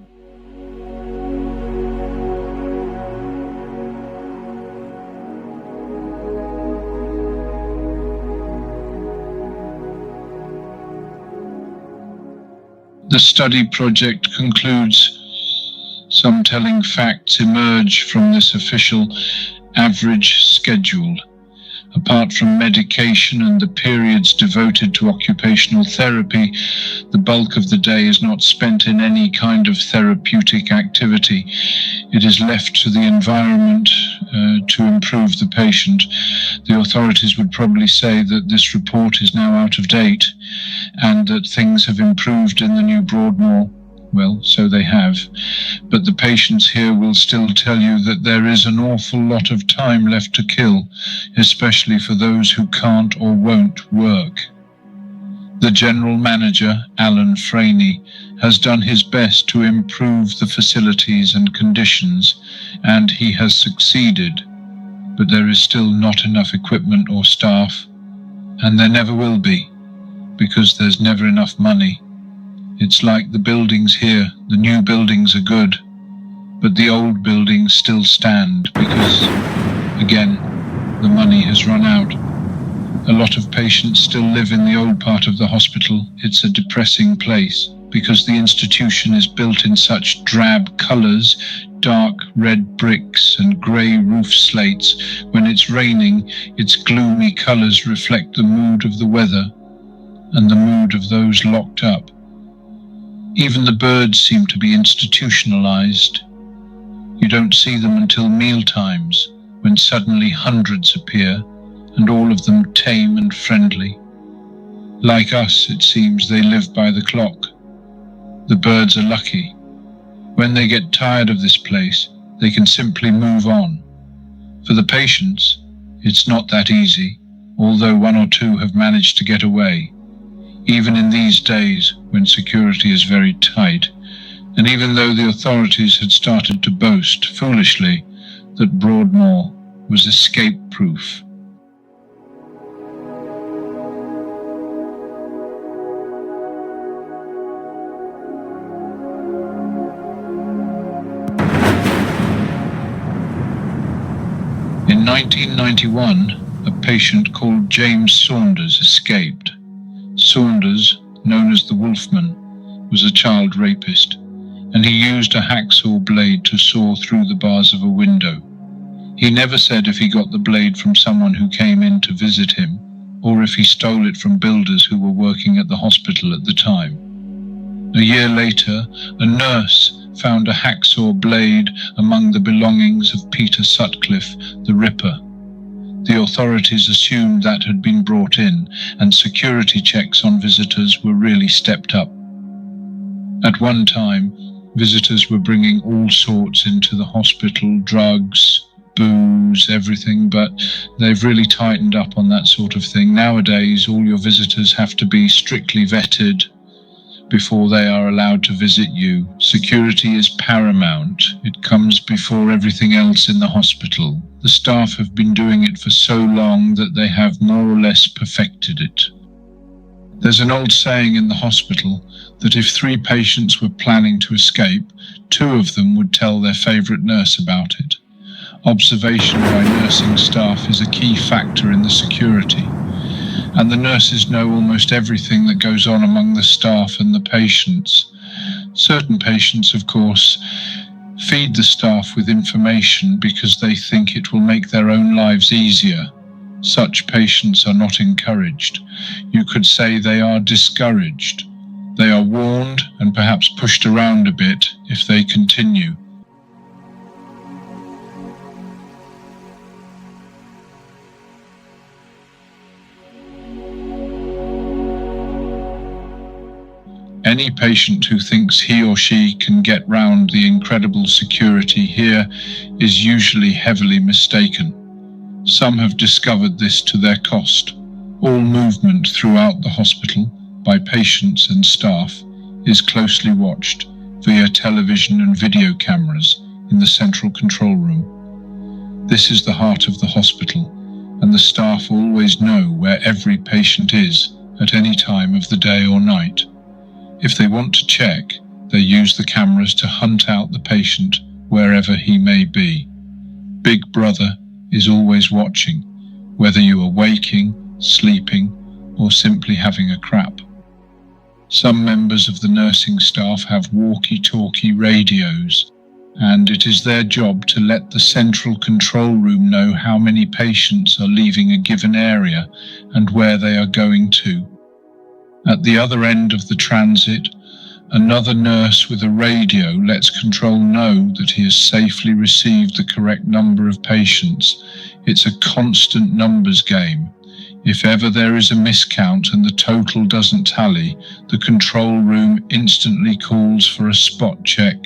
B: The study project concludes some telling facts emerge from this official average schedule. Apart from medication and the periods devoted to occupational therapy, the bulk of the day is not spent in any kind of therapeutic activity. It is left to the environment to improve the patient. The authorities would probably say that this report is now out of date and that things have improved in the new Broadmoor. Well, so they have. But the patients here will still tell you that there is an awful lot of time left to kill, especially for those who can't or won't work. The general manager, Alan Franey, has done his best to improve the facilities and conditions, and he has succeeded. But there is still not enough equipment or staff, and there never will be, because there's never enough money. It's like the buildings here. The new buildings are good, but the old buildings still stand because, again, the money has run out. A lot of patients still live in the old part of the hospital. It's a depressing place because the institution is built in such drab colours, dark red bricks and grey roof slates. When it's raining, its gloomy colours reflect the mood of the weather and the mood of those locked up. Even the birds seem to be institutionalized. You don't see them until meal times, when suddenly hundreds appear, and all of them tame and friendly. Like us, it seems they live by the clock. The birds are lucky. When they get tired of this place, they can simply move on. For the patients, it's not that easy, although one or two have managed to get away. Even in these days when security is very tight, and even though the authorities had started to boast, foolishly, that Broadmoor was escape-proof. In 1991, a patient called James Saunders escaped. Saunders, known as the Wolfman, was a child rapist, and he used a hacksaw blade to saw through the bars of a window. He never said if he got the blade from someone who came in to visit him, or if he stole it from builders who were working at the hospital at the time. A year later, a nurse found a hacksaw blade among the belongings of Peter Sutcliffe, the Ripper. The authorities assumed that had been brought in, and security checks on visitors were really stepped up. At one time, visitors were bringing all sorts into the hospital, drugs, booze, everything, but they've really tightened up on that sort of thing. Nowadays, all your visitors have to be strictly vetted before they are allowed to visit you. Security is paramount. It comes before everything else in the hospital. The staff have been doing it for so long that they have more or less perfected it. There's an old saying in the hospital that if 3 patients were planning to escape, 2 of them would tell their favourite nurse about it. Observation by nursing staff is a key factor in the security, and the nurses know almost everything that goes on among the staff and the patients. Certain patients, of course, feed the staff with information because they think it will make their own lives easier. Such patients are not encouraged. You could say they are discouraged. They are warned and perhaps pushed around a bit if they continue. Any patient who thinks he or she can get round the incredible security here is usually heavily mistaken. Some have discovered this to their cost. All movement throughout the hospital by patients and staff is closely watched via television and video cameras in the central control room. This is the heart of the hospital, and the staff always know where every patient is at any time of the day or night. If they want to check, they use the cameras to hunt out the patient wherever he may be. Big Brother is always watching, whether you are waking, sleeping, or simply having a crap. Some members of the nursing staff have walkie-talkie radios, and it is their job to let the central control room know how many patients are leaving a given area and where they are going to. At the other end of the transit, another nurse with a radio lets control know that he has safely received the correct number of patients. It's a constant numbers game. If ever there is a miscount and the total doesn't tally, the control room instantly calls for a spot check.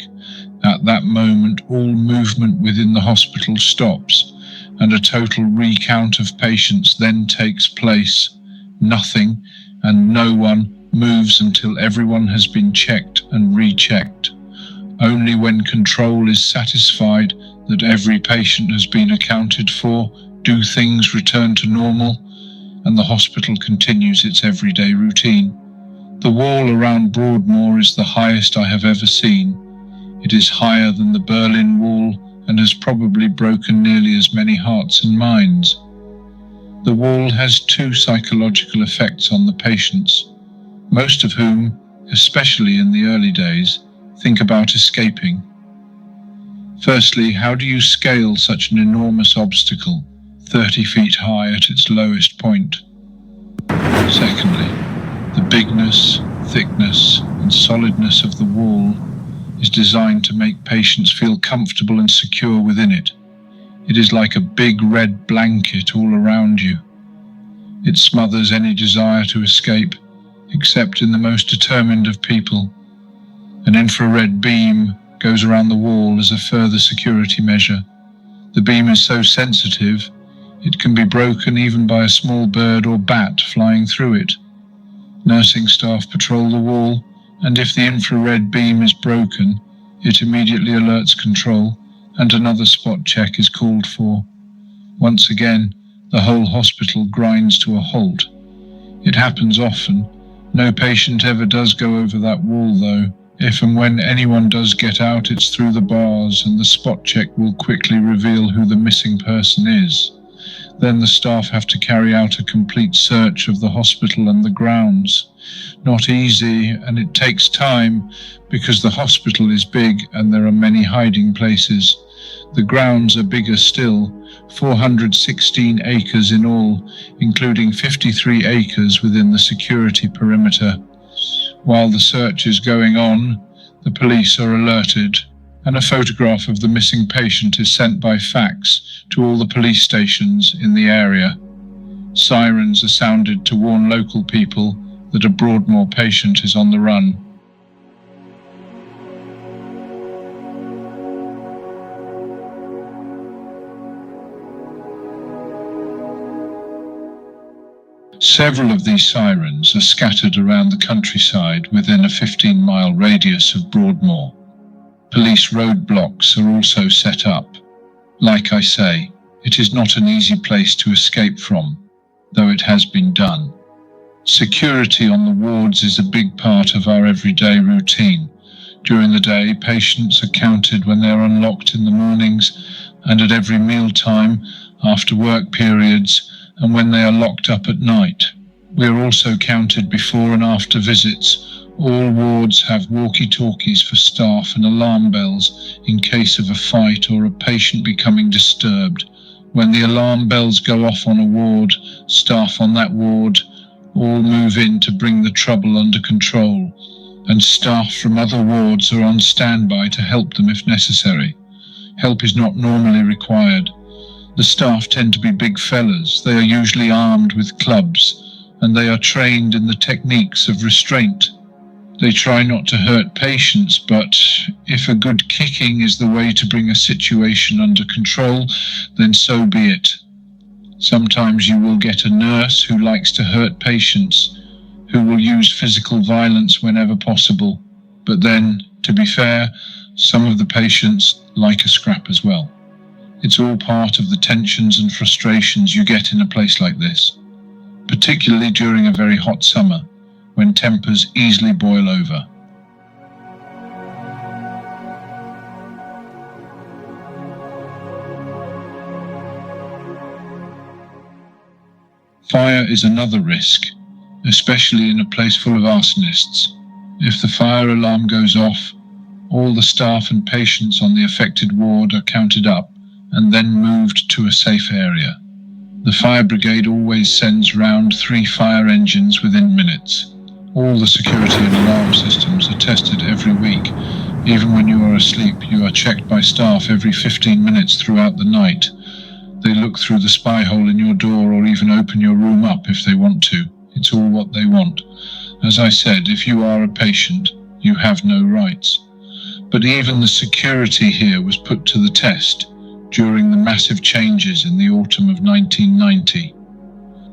B: At that moment, all movement within the hospital stops, and a total recount of patients then takes place. Nothing and no one moves until everyone has been checked and rechecked. Only when control is satisfied that every patient has been accounted for do things return to normal, and the hospital continues its everyday routine. The wall around Broadmoor is the highest I have ever seen. It is higher than the Berlin Wall and has probably broken nearly as many hearts and minds. The wall has 2 psychological effects on the patients, most of whom, especially in the early days, think about escaping. Firstly, how do you scale such an enormous obstacle, 30 feet high at its lowest point? Secondly, the bigness, thickness, and solidness of the wall is designed to make patients feel comfortable and secure within it. It is like a big red blanket all around you. It smothers any desire to escape, except in the most determined of people. An infrared beam goes around the wall as a further security measure. The beam is so sensitive, it can be broken even by a small bird or bat flying through it. Nursing staff patrol the wall, and if the infrared beam is broken, it immediately alerts control, and another spot check is called for. Once again, the whole hospital grinds to a halt. It happens often. No patient ever does go over that wall, though. If and when anyone does get out, it's through the bars, and the spot check will quickly reveal who the missing person is. Then the staff have to carry out a complete search of the hospital and the grounds. Not easy, and it takes time, because the hospital is big and there are many hiding places. The grounds are bigger still, 416 acres in all, including 53 acres within the security perimeter. While the search is going on, the police are alerted, and a photograph of the missing patient is sent by fax to all the police stations in the area. Sirens are sounded to warn local people that a Broadmoor patient is on the run. Several of these sirens are scattered around the countryside within a 15-mile radius of Broadmoor. Police roadblocks are also set up. Like I say, it is not an easy place to escape from, though it has been done. Security on the wards is a big part of our everyday routine. During the day, patients are counted when they are unlocked in the mornings and at every meal time, after work periods, and when they are locked up at night. We are also counted before and after visits. All wards have walkie-talkies for staff and alarm bells in case of a fight or a patient becoming disturbed. When the alarm bells go off on a ward, staff on that ward all move in to bring the trouble under control, and staff from other wards are on standby to help them if necessary. Help is not normally required. The staff tend to be big fellas. They are usually armed with clubs, and they are trained in the techniques of restraint. They try not to hurt patients, but if a good kicking is the way to bring a situation under control, then so be it. Sometimes you will get a nurse who likes to hurt patients, who will use physical violence whenever possible. But then, to be fair, some of the patients like a scrap as well. It's all part of the tensions and frustrations you get in a place like this, particularly during a very hot summer, when tempers easily boil over. Fire is another risk, especially in a place full of arsonists. If the fire alarm goes off, all the staff and patients on the affected ward are counted up and then moved to a safe area. The fire brigade always sends round 3 fire engines within minutes. All the security and alarm systems are tested every week. Even when you are asleep, you are checked by staff every 15 minutes throughout the night. They look through the spy hole in your door or even open your room up if they want to. It's all what they want. As I said, if you are a patient, you have no rights. But even the security here was put to the test during the massive changes in the autumn of 1990.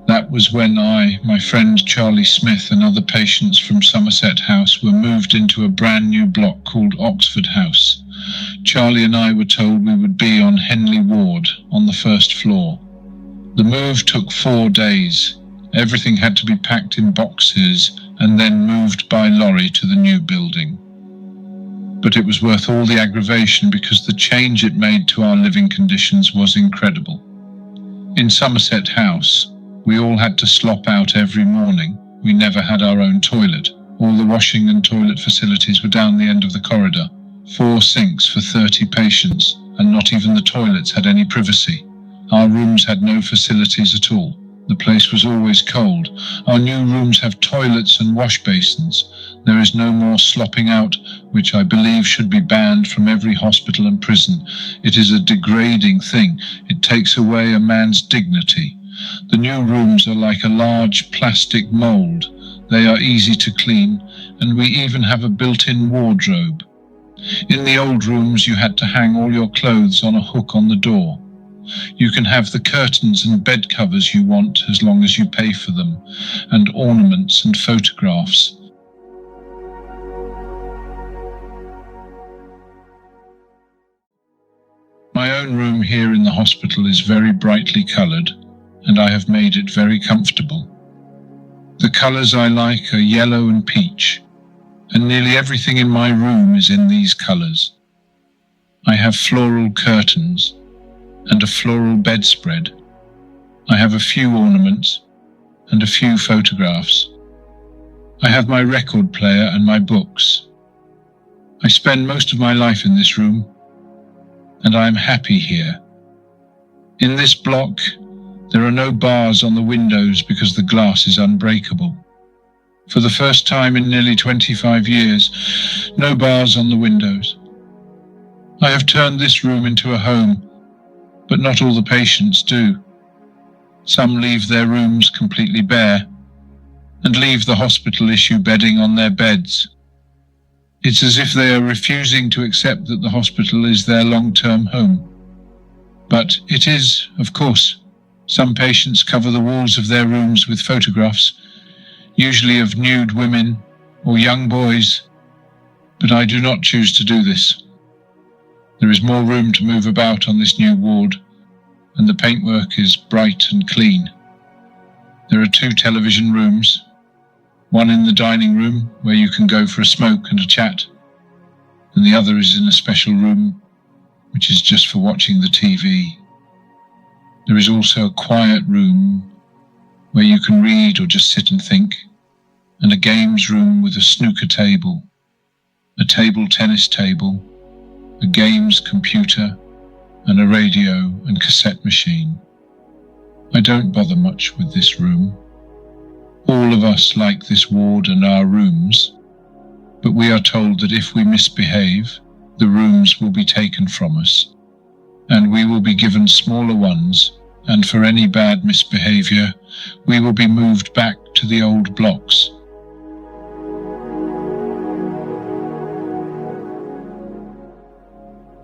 B: That was when I, my friend Charlie Smith and other patients from Somerset House were moved into a brand new block called Oxford House. Charlie and I were told we would be on Henley Ward on the first floor. The move took 4 days. Everything had to be packed in boxes and then moved by lorry to the new building. But it was worth all the aggravation because the change it made to our living conditions was incredible. In Somerset House, we all had to slop out every morning. We never had our own toilet. All the washing and toilet facilities were down the end of the corridor. 4 sinks for 30 patients, and not even the toilets had any privacy. Our rooms had no facilities at all. The place was always cold. Our new rooms have toilets and wash basins. There is no more slopping out, which I believe should be banned from every hospital and prison. It is a degrading thing. It takes away a man's dignity. The new rooms are like a large plastic mould. They are easy to clean, and we even have a built-in wardrobe. In the old rooms, you had to hang all your clothes on a hook on the door. You can have the curtains and bed covers you want as long as you pay for them, and ornaments and photographs. My own room here in the hospital is very brightly coloured, and I have made it very comfortable. The colours I like are yellow and peach, and nearly everything in my room is in these colours. I have floral curtains and a floral bedspread. I have a few ornaments and a few photographs. I have my record player and my books. I spend most of my life in this room, and I am happy here. In this block, there are no bars on the windows because the glass is unbreakable. For the first time in nearly 25 years, no bars on the windows. I have turned this room into a home, but not all the patients do. Some leave their rooms completely bare and leave the hospital issue bedding on their beds. It's as if they are refusing to accept that the hospital is their long-term home. But it is, of course. Some patients cover the walls of their rooms with photographs, usually of nude women or young boys, but I do not choose to do this. There is more room to move about on this new ward, and the paintwork is bright and clean. There are 2 television rooms, one in the dining room where you can go for a smoke and a chat, and the other is in a special room which is just for watching the TV. There is also a quiet room where you can read or just sit and think, and a games room with a snooker table, a table tennis table, a games computer, and a radio and cassette machine. I don't bother much with this room. All of us like this ward and our rooms, but we are told that if we misbehave, the rooms will be taken from us, and we will be given smaller ones, and for any bad misbehavior, we will be moved back to the old blocks.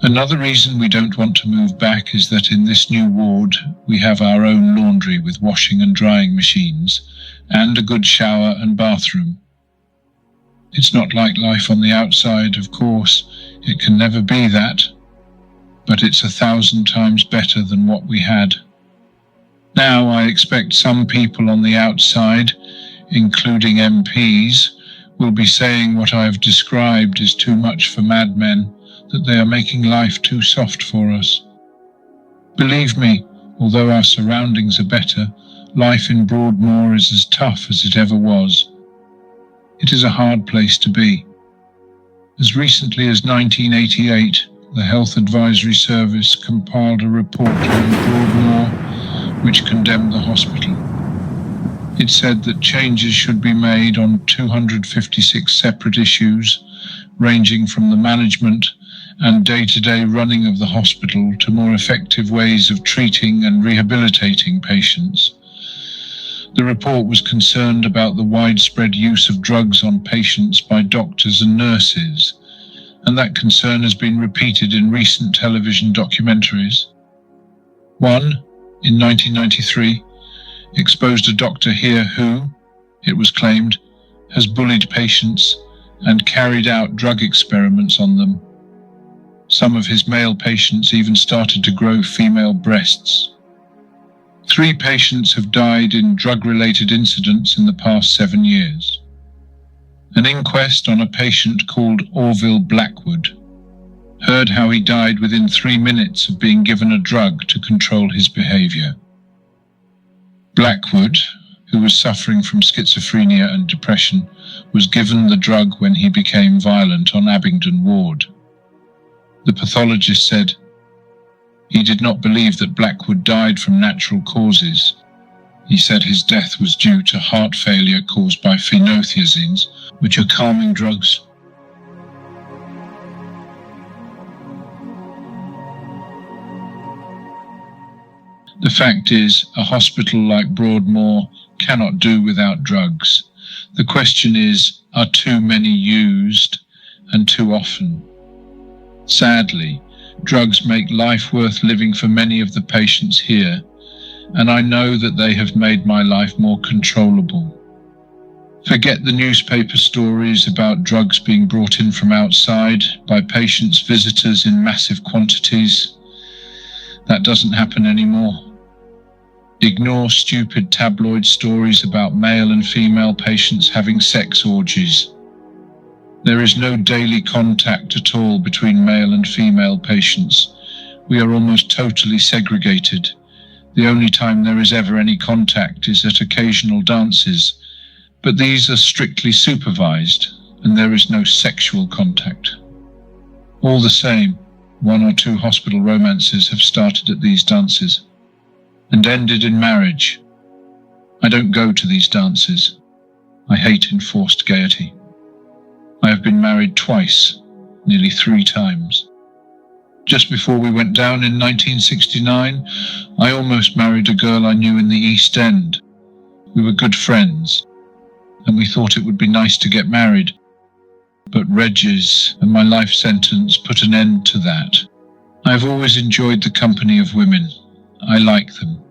B: Another reason we don't want to move back is that in this new ward, we have our own laundry with washing and drying machines, and a good shower and bathroom. It's not like life on the outside, of course. It can never be that, but it's 1,000 times better than what we had. Now I expect some people on the outside, including MPs, will be saying what I have described is too much for madmen, that they are making life too soft for us. Believe me, although our surroundings are better, life in Broadmoor is as tough as it ever was. It is a hard place to be. As recently as 1988, the Health Advisory Service compiled a report on Broadmoor which condemned the hospital. It said that changes should be made on 256 separate issues, ranging from the management and day-to-day running of the hospital to more effective ways of treating and rehabilitating patients. The report was concerned about the widespread use of drugs on patients by doctors and nurses, and that concern has been repeated in recent television documentaries. One, in 1993, exposed a doctor here who, it was claimed, has bullied patients and carried out drug experiments on them. Some of his male patients even started to grow female breasts. 3 patients have died in drug-related incidents in the past 7 years. An inquest on a patient called Orville Blackwood heard how he died within 3 minutes of being given a drug to control his behavior. Blackwood, who was suffering from schizophrenia and depression, was given the drug when he became violent on Abingdon Ward. The pathologist said he did not believe that Blackwood died from natural causes. He said his death was due to heart failure caused by phenothiazines, which are calming drugs. The fact is, a hospital like Broadmoor cannot do without drugs. The question is, are too many used and too often? Sadly, drugs make life worth living for many of the patients here, and I know that they have made my life more controllable. Forget the newspaper stories about drugs being brought in from outside by patients' visitors in massive quantities. That doesn't happen anymore. Ignore stupid tabloid stories about male and female patients having sex orgies. There is no daily contact at all between male and female patients. We are almost totally segregated. The only time there is ever any contact is at occasional dances, but these are strictly supervised and there is no sexual contact. All the same, 1 or 2 hospital romances have started at these dances and ended in marriage. I don't go to these dances. I hate enforced gaiety. I have been married twice, nearly 3 times. Just before we went down in 1969, I almost married a girl I knew in the East End. We were good friends, and we thought it would be nice to get married. But Regis and my life sentence put an end to that. I've always enjoyed the company of women. I like them.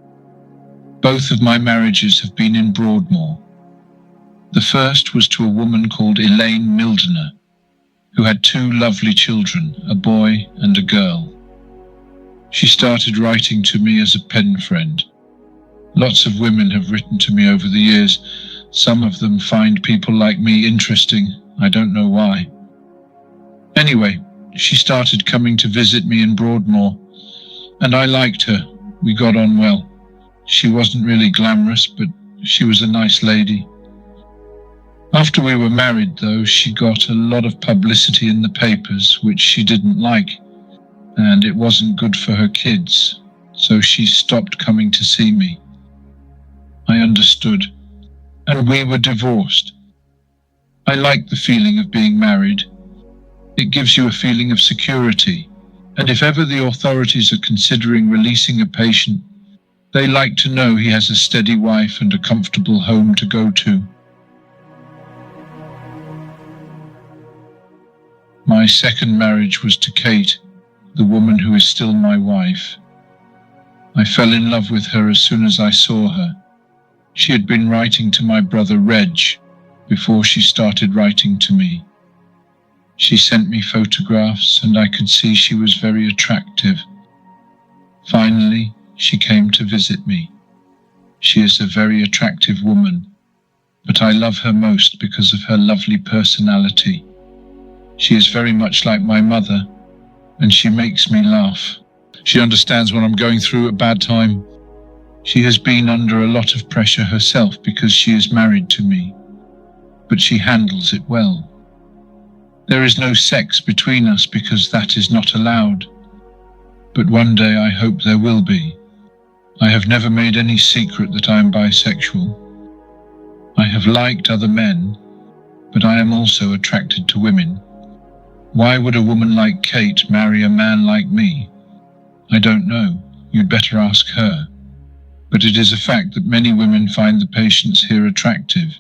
B: Both of my marriages have been in Broadmoor. The first was to a woman called Elaine Mildener, who had 2 lovely children, a boy and a girl. She started writing to me as a pen friend. Lots of women have written to me over the years. Some of them find people like me interesting. I don't know why. Anyway, she started coming to visit me in Broadmoor, and I liked her. We got on well. She wasn't really glamorous, but she was a nice lady. After we were married, though, she got a lot of publicity in the papers, which she didn't like, and it wasn't good for her kids, so she stopped coming to see me. I understood, and we were divorced. I like the feeling of being married. It gives you a feeling of security, and if ever the authorities are considering releasing a patient, they like to know he has a steady wife and a comfortable home to go to. My second marriage was to Kate, the woman who is still my wife. I fell in love with her as soon as I saw her. She had been writing to my brother Reg before she started writing to me. She sent me photographs and I could see she was very attractive. Finally, she came to visit me. She is a very attractive woman, but I love her most because of her lovely personality. She is very much like my mother, and she makes me laugh. She understands when I'm going through a bad time. She has been under a lot of pressure herself because she is married to me, but she handles it well. There is no sex between us because that is not allowed, but one day I hope there will be. I have never made any secret that I am bisexual. I have liked other men, but I am also attracted to women. Why would a woman like Kate marry a man like me? I don't know. You'd better ask her. But it is a fact that many women find the patients here attractive.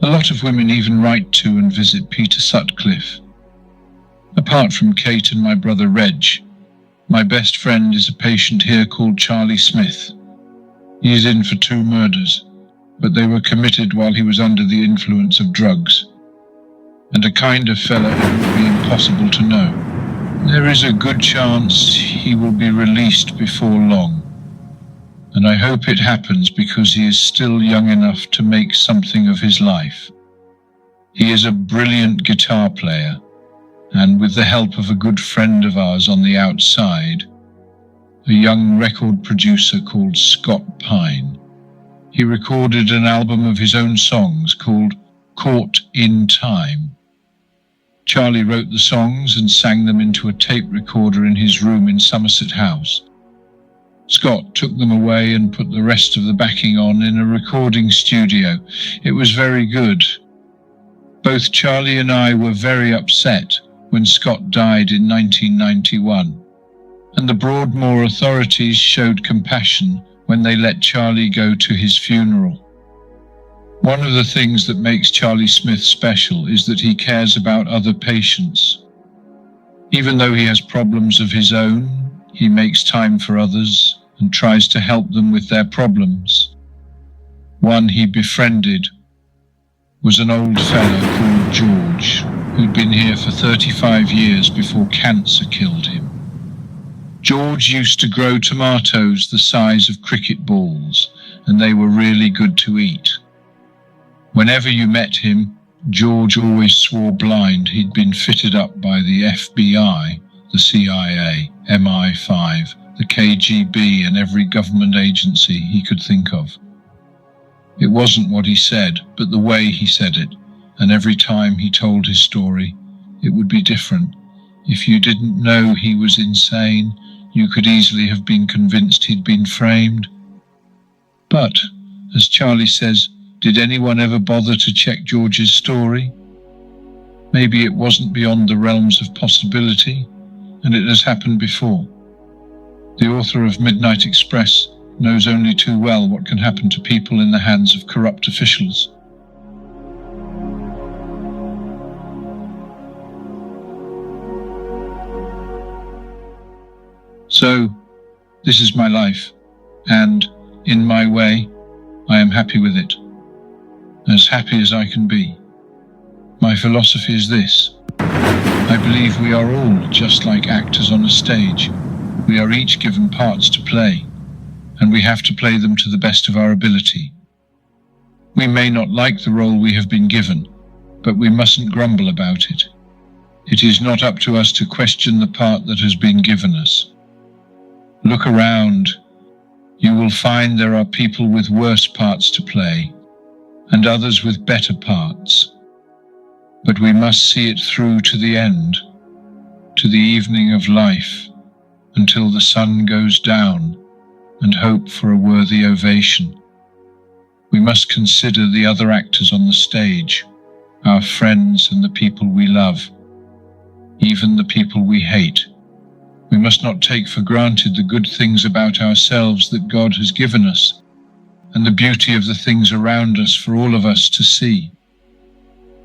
B: A lot of women even write to and visit Peter Sutcliffe. Apart from Kate and my brother Reg, my best friend is a patient here called Charlie Smith. He is in for 2 murders, but they were committed while he was under the influence of drugs. And a kind of fella it would be impossible to know. There is a good chance he will be released before long. And I hope it happens because he is still young enough to make something of his life. He is a brilliant guitar player, and with the help of a good friend of ours on the outside, a young record producer called Scott Pine, he recorded an album of his own songs called Caught in Time. Charlie wrote the songs and sang them into a tape recorder in his room in Somerset House. Scott took them away and put the rest of the backing on in a recording studio. It was very good. Both Charlie and I were very upset when Scott died in 1991, and the Broadmoor authorities showed compassion when they let Charlie go to his funeral. One of the things that makes Charlie Smith special is that he cares about other patients. Even though he has problems of his own, he makes time for others and tries to help them with their problems. One he befriended was an old fellow called George, who'd been here for 35 years before cancer killed him. George used to grow tomatoes the size of cricket balls, and they were really good to eat. Whenever you met him, George always swore blind he'd been fitted up by the FBI, the CIA, MI5, the KGB, and every government agency he could think of. It wasn't what he said, but the way he said it, and every time he told his story, it would be different. If you didn't know he was insane, you could easily have been convinced he'd been framed. But, as Charlie says, did anyone ever bother to check George's story? Maybe it wasn't beyond the realms of possibility. and it has happened before. The author of Midnight Express knows only too well what can happen to people in the hands of corrupt officials. So, this is my life, and, in my way, I am happy with it. As happy as I can be. My philosophy is this. I believe we are all just like actors on a stage. We are each given parts to play, and we have to play them to the best of our ability. We may not like the role we have been given, but we mustn't grumble about it. It is not up to us to question the part that has been given us. Look around. You will find there are people with worse parts to play, and others with better parts. But we must see it through to the end, to the evening of life, until the sun goes down, and hope for a worthy ovation. We must consider the other actors on the stage, our friends and the people we love, even the people we hate. We must not take for granted the good things about ourselves that God has given us, and the beauty of the things around us for all of us to see.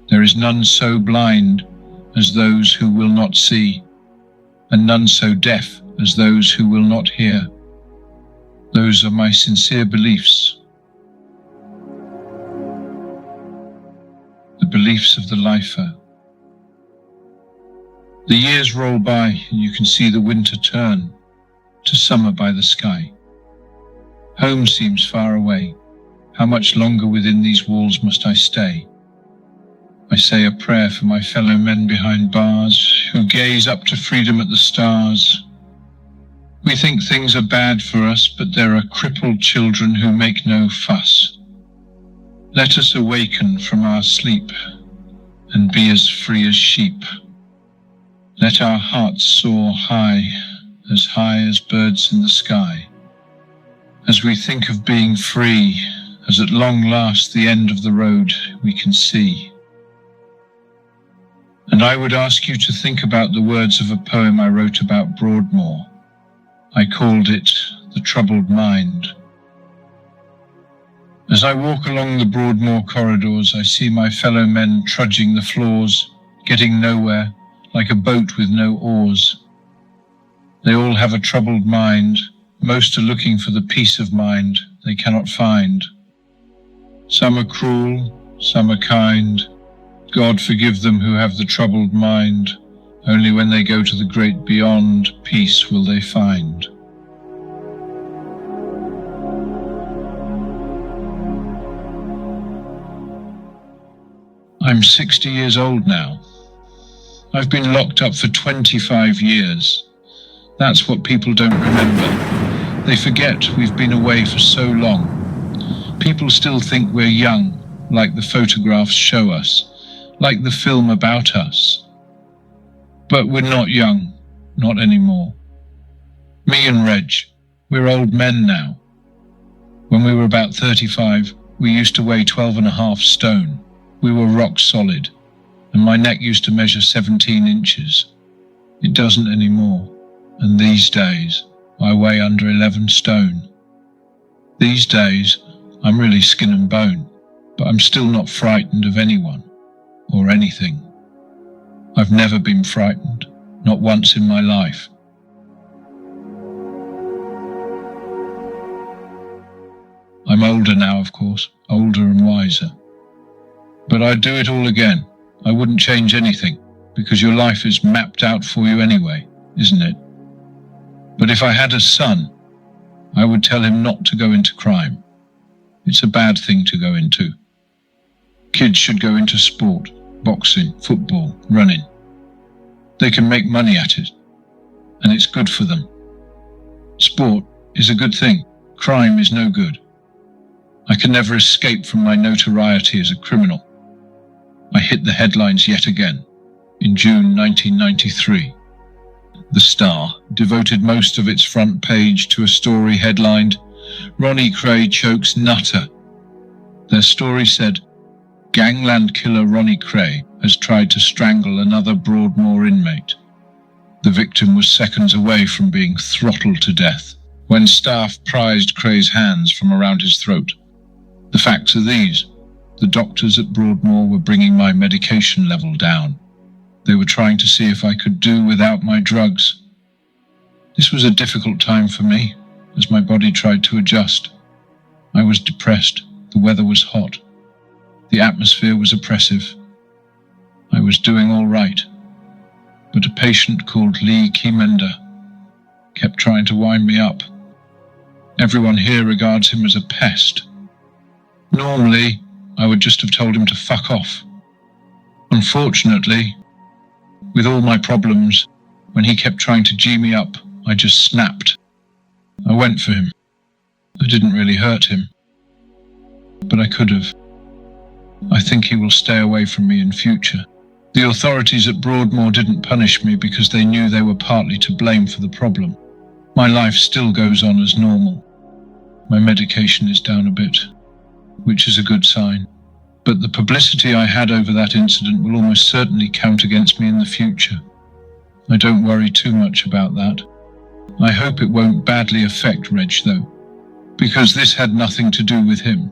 B: There is none so blind as those who will not see, and none so deaf as those who will not hear. Those are my sincere beliefs. The beliefs of the lifer. The years roll by, and you can see the winter turn to summer by the sky. Home seems far away. How much longer within these walls must I stay? I say a prayer for my fellow men behind bars, who gaze up to freedom at the stars. We think things are bad for us, but there are crippled children who make no fuss. Let us awaken from our sleep and be as free as sheep. Let our hearts soar high as birds in the sky. As we think of being free, as at long last the end of the road we can see. And I would ask you to think about the words of a poem I wrote about Broadmoor. I called it The Troubled Mind. As I walk along the Broadmoor corridors, I see my fellow men trudging the floors, getting nowhere, like a boat with no oars. They all have a troubled mind. Most are looking for the peace of mind they cannot find. Some are cruel, some are kind. God forgive them who have the troubled mind. Only when they go to the great beyond, peace will they find. I'm 60 years old now. I've been locked up for 25 years. That's what people don't remember. They forget we've been away for so long. People still think we're young, like the photographs show us, like the film about us. But we're not young, not anymore. Me and Reg, we're old men now. When we were about 35, we used to weigh 12.5 stone. We were rock solid, and my neck used to measure 17 inches. It doesn't anymore, and these days I weigh under 11 stone. These days I'm really skin and bone, but I'm still not frightened of anyone or anything. I've never been frightened, not once in my life. I'm older now, of course, older and wiser. But I'd do it all again. I wouldn't change anything, because your life is mapped out for you anyway, isn't it? But if I had a son, I would tell him not to go into crime. It's a bad thing to go into. Kids should go into sport, boxing, football, running. They can make money at it, and it's good for them. Sport is a good thing. Crime is no good. I can never escape from my notoriety as a criminal. I hit the headlines yet again, in June 1993. The Star devoted most of its front page to a story headlined, "Ronnie Kray chokes nutter." Their story said, "Gangland killer Ronnie Kray has tried to strangle another Broadmoor inmate. The victim was seconds away from being throttled to death when staff prized Kray's hands from around his throat. The facts are these. The doctors at Broadmoor were bringing my medication level down. They were trying to see if I could do without my drugs. This was a difficult time for me, as my body tried to adjust. I was depressed. The weather was hot. The atmosphere was oppressive. I was doing all right, but a patient called Lee Kiemender kept trying to wind me up. Everyone here regards him as a pest. Normally, I would just have told him to fuck off. Unfortunately, with all my problems, when he kept trying to G me up, I just snapped. I went for him. I didn't really hurt him, but I could have. I think he will stay away from me in future. The authorities at Broadmoor didn't punish me because they knew they were partly to blame for the problem. My life still goes on as normal. My medication is down a bit, which is a good sign. But the publicity I had over that incident will almost certainly count against me in the future. I don't worry too much about that. I hope it won't badly affect Reg though, because this had nothing to do with him.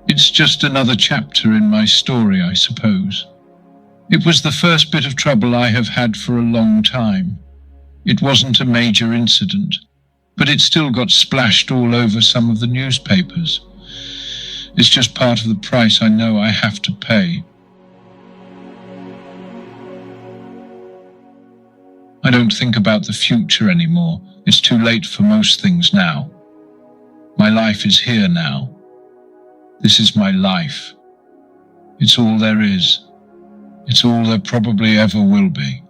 B: It's just another chapter in my story, I suppose. It was the first bit of trouble I have had for a long time. It wasn't a major incident, but it still got splashed all over some of the newspapers. It's just part of the price I know I have to pay. I don't think about the future anymore. It's too late for most things now. My life is here now. This is my life. It's all there is. It's all there probably ever will be.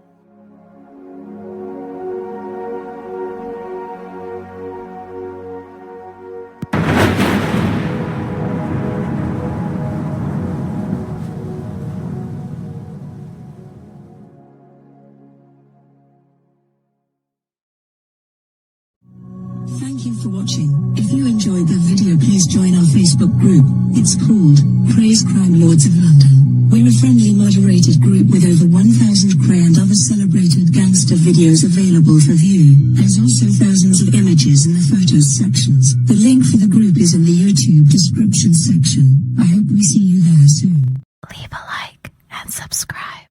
C: Thank you for watching. If you enjoyed the video, please join our Facebook group. It's called Krays Crime Lords of London. We're a friendly moderated group with over 1,000 Kray and other celebrated gangster videos available for view. There's also thousands of images in the photos sections. The link for the group is in the YouTube description section. I hope we see you there soon.
D: Leave a like and subscribe.